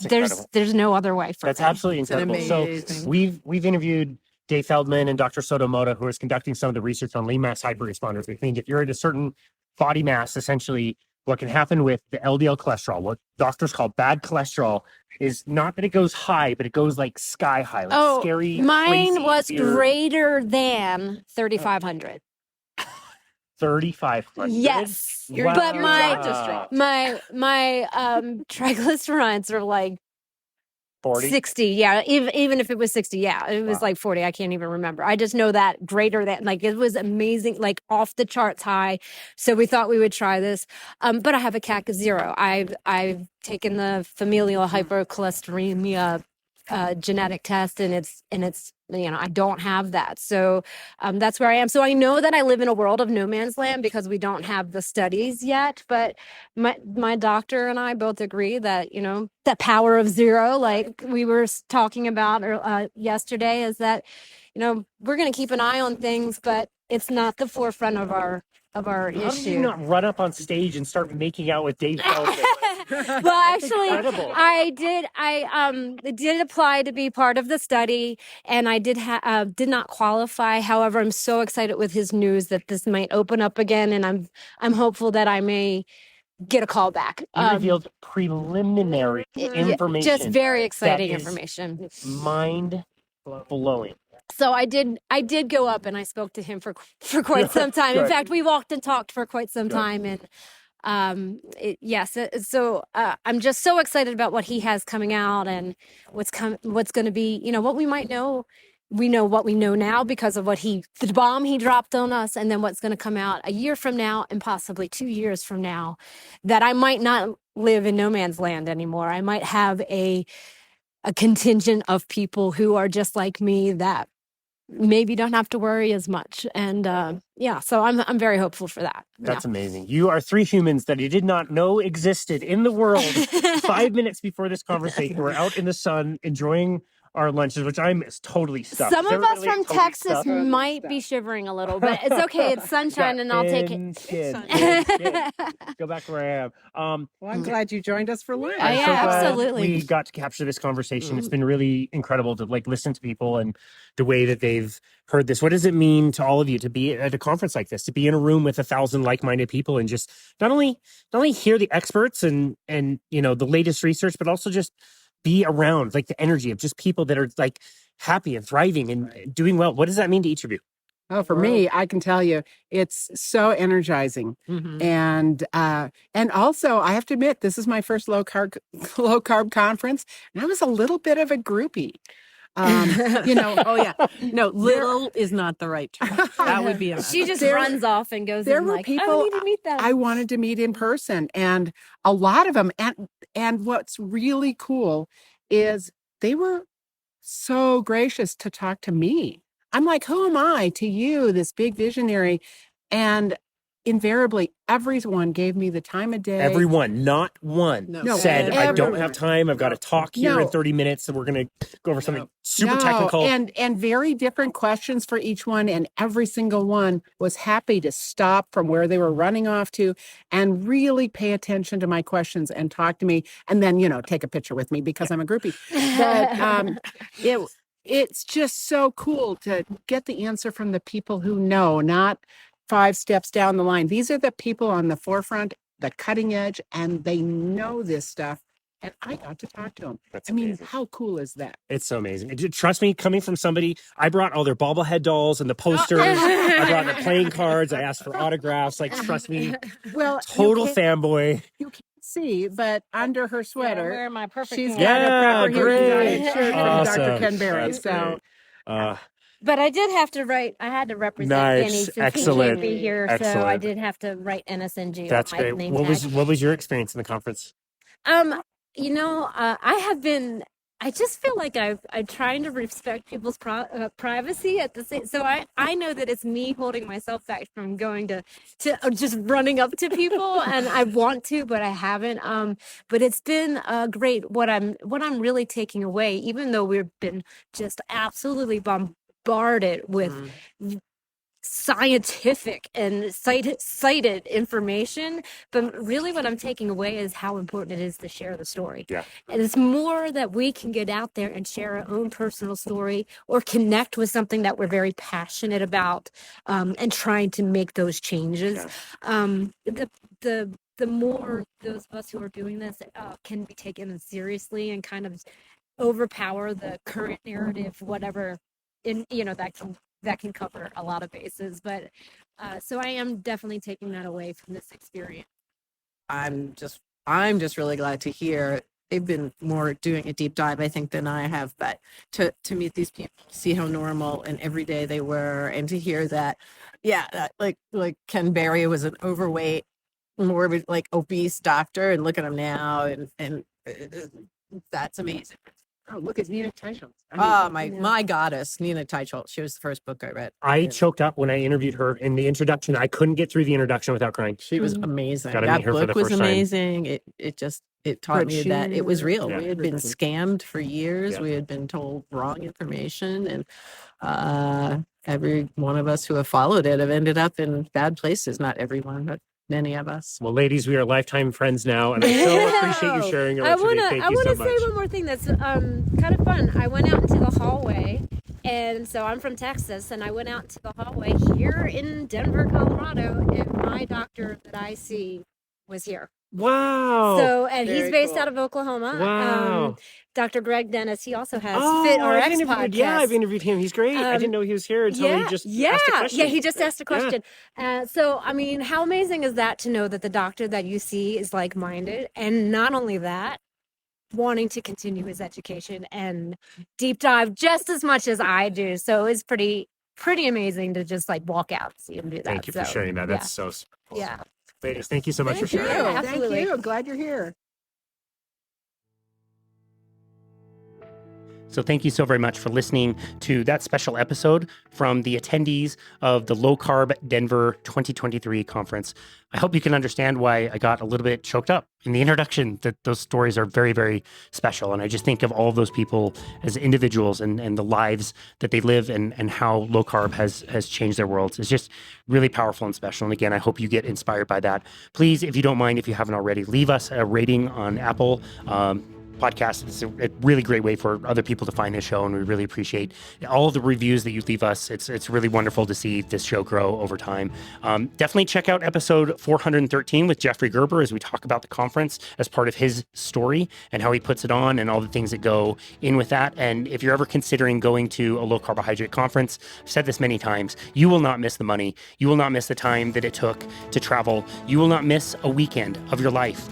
there's no other way for That's me. absolutely incredible. So we've interviewed Dave Feldman and Dr. Sotomoto, who is conducting some of the research on lean mass hyperresponders. We think if you're at a certain body mass, essentially what can happen with the LDL cholesterol, what doctors call bad cholesterol, is not that it goes high, but it goes like sky high, like scary. Mine crazy, was weird. greater than 3,500. 3,500. Yes, Wow. but my triglycerides are like 40? 60. Yeah, even if it was 60, yeah, it was like 40. I can't even remember. I just know that greater than, like, it was amazing, like off the charts high. So we thought we would try this, but I have a CAC of 0. I've taken the familial hypercholesterolemia genetic test, and it's I don't have that. So that's where I am. So I know that I live in a world of no man's land because we don't have the studies yet, but my doctor and I both agree that that power of 0, like we were talking about yesterday, is that we're going to keep an eye on things, but it's not the forefront of our How issue. did you not run up on stage and start making out with Dave Feldman? Well, actually, incredible. I did apply to be part of the study, and I did not qualify. However, I'm so excited with his news that this might open up again, and I'm hopeful that I may get a call back. He revealed preliminary information. Just very exciting that is information. Mind blowing. So I did go up and I spoke to him for quite some time. In fact, we walked and talked for quite some time, and so I'm just so excited about what he has coming out and what's going to be, what we might know. We know what we know now because of the bomb he dropped on us, and then what's going to come out a year from now and possibly 2 years from now, that I might not live in no man's land anymore. I might have a contingent of people who are just like me that maybe don't have to worry as much. And so I'm very hopeful for that. That's amazing. You are 3 humans that you did not know existed in the world. 5 minutes before this conversation, we're out in the sun enjoying our lunches, which I'm totally stuffed. Some of us from Texas might be shivering a little, but it's okay. It's sunshine, and I'll take it. Go back where I am. Well, I'm glad you joined us for lunch. Yeah, absolutely. We got to capture this conversation. It's been really incredible to listen to people and the way that they've heard this. What does it mean to all of you to be at a conference like this, to be in a room with 1,000 like-minded people and just not only hear the experts and the latest research, but also just be around the energy of just people that are happy and thriving and doing well? What does that mean to each of you? Oh, for me, I can tell you, it's so energizing. Mm-hmm. And also, I have to admit, this is my first low carb conference, and I was a little bit of a groupie. Oh yeah, no, little is not the right term. That would be she just runs off and goes. There in were people I need to meet them. I wanted to meet in person, and a lot of them. And what's really cool is they were so gracious to talk to me. I'm like, who am I to you, this big visionary? And invariably, everyone gave me the time of day. Everyone, not one, said, I don't have time. I've got to talk here in 30 minutes, and we're going to go over something super technical. And very different questions for each one. And every single one was happy to stop from where they were running off to and really pay attention to my questions and talk to me. And then, take a picture with me because I'm a groupie. But it's just so cool to get the answer from the people who know, not 5 steps down the line. These are the people on the forefront, the cutting edge, and they know this stuff. And I got to talk to them. That's amazing. Amazing. How cool is that? It's so amazing. Trust me, coming from somebody, I brought all their bobblehead dolls and the posters. I brought the playing cards. I asked for autographs. Trust me. Well, total fanboy. You can't see, but under her sweater, wearing my perfect she's hair. got a proper great. Huge shirt from Awesome. Dr. Ken Berry. That's So great. But I did have to write. I had to represent Nice. Annie since Excellent. he can't be here, so I Excellent. did have to write NSNG That's on my great. name What tag. was your experience in the conference? I have been. I just feel like I'm trying to respect people's privacy at the same. So I know that it's me holding myself back from going to just running up to people, and I want to, but I haven't. But it's been great. What I'm really taking away, even though we've been just absolutely bombarded with scientific and cited information, but really what I'm taking away is how important it is to share the story. Yeah. And it's more that we can get out there and share our own personal story or connect with something that we're very passionate about, and trying to make those changes. Yeah. The more those of us who are doing this can be taken seriously and kind of overpower the current narrative, whatever that can cover a lot of bases. But so I am definitely taking that away from this experience. I'm just really glad to hear they've been more doing a deep dive, I think, than I have, but to meet these people, see how normal and everyday they were, and to hear that, like Ken Berry was an overweight, morbid, like obese doctor, and look at him now, and that's amazing. oh, look at Nina Teicholz. My goddess, Nina Teicholz. She was the first book I read. I choked up when I interviewed her in the introduction. I couldn't get through the introduction without crying. She was amazing. Got to That meet her for book the was first time. amazing. It taught me that it was real. Yeah. We had been scammed for years. Yeah. We had been told wrong information, and every one of us who have followed it have ended up in bad places. Not everyone, but many of us. Well, ladies, we are lifetime friends now, and I so appreciate you sharing it I with me. wanna Thank you so much. say one more thing that's kind of fun. I went out into the hallway, and so I'm from Texas, and I went out into the hallway here in Denver, Colorado, and my doctor that I see was here. Wow. So, and he's Very based cool. out of Oklahoma. Wow. Dr. Greg Dennis, he also has Oh, Fit I've RX interviewed, podcast. yeah, I've interviewed him. He's great. I didn't know he was here until he just asked a question. Yeah, he just asked a question. So, I mean, how amazing is that to know that the doctor that you see is like-minded, and not only that, wanting to continue his education and deep dive just as much as I do. So it's pretty amazing to just like walk out and see him do that. Thank you for sharing that. That's so cool. Yeah. Ladies, thank you so much for Thank you. sharing. Absolutely. Thank you. Glad you're here. So thank you so very much for listening to that special episode from the attendees of the Low Carb Denver 2023 conference. I hope you can understand why I got a little bit choked up in the introduction, that those stories are very, very special. And I just think of all of those people as individuals and the lives that they live and how low carb has changed their worlds. It's just really powerful and special. And again, I hope you get inspired by that. Please, if you don't mind, if you haven't already, leave us a rating on Apple podcast. It's a really great way for other people to find this show, and we really appreciate all of the reviews that you leave us. It's really wonderful to see this show grow over time. Definitely check out episode 413 with Jeffrey Gerber as we talk about the conference as part of his story and how he puts it on and all the things that go in with that. And if you're ever considering going to a low carbohydrate conference, I've said this many times, you will not miss the money. You will not miss the time that it took to travel. You will not miss a weekend of your life.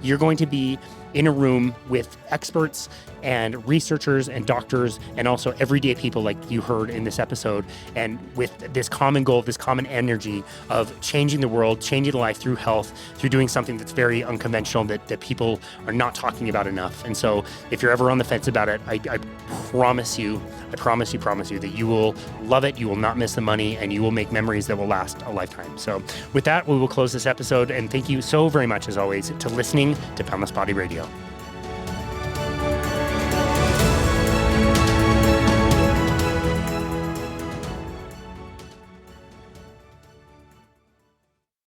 You're going to be in a room with experts and researchers and doctors and also everyday people like you heard in this episode, and with this common goal, this common energy of changing the world, changing life through health, through doing something that's very unconventional that people are not talking about enough. And so if you're ever on the fence about it, I promise you that you will love it, you will not miss the money, and you will make memories that will last a lifetime. So with that, we will close this episode, and thank you so very much, as always, to listening to Boundless Body Radio.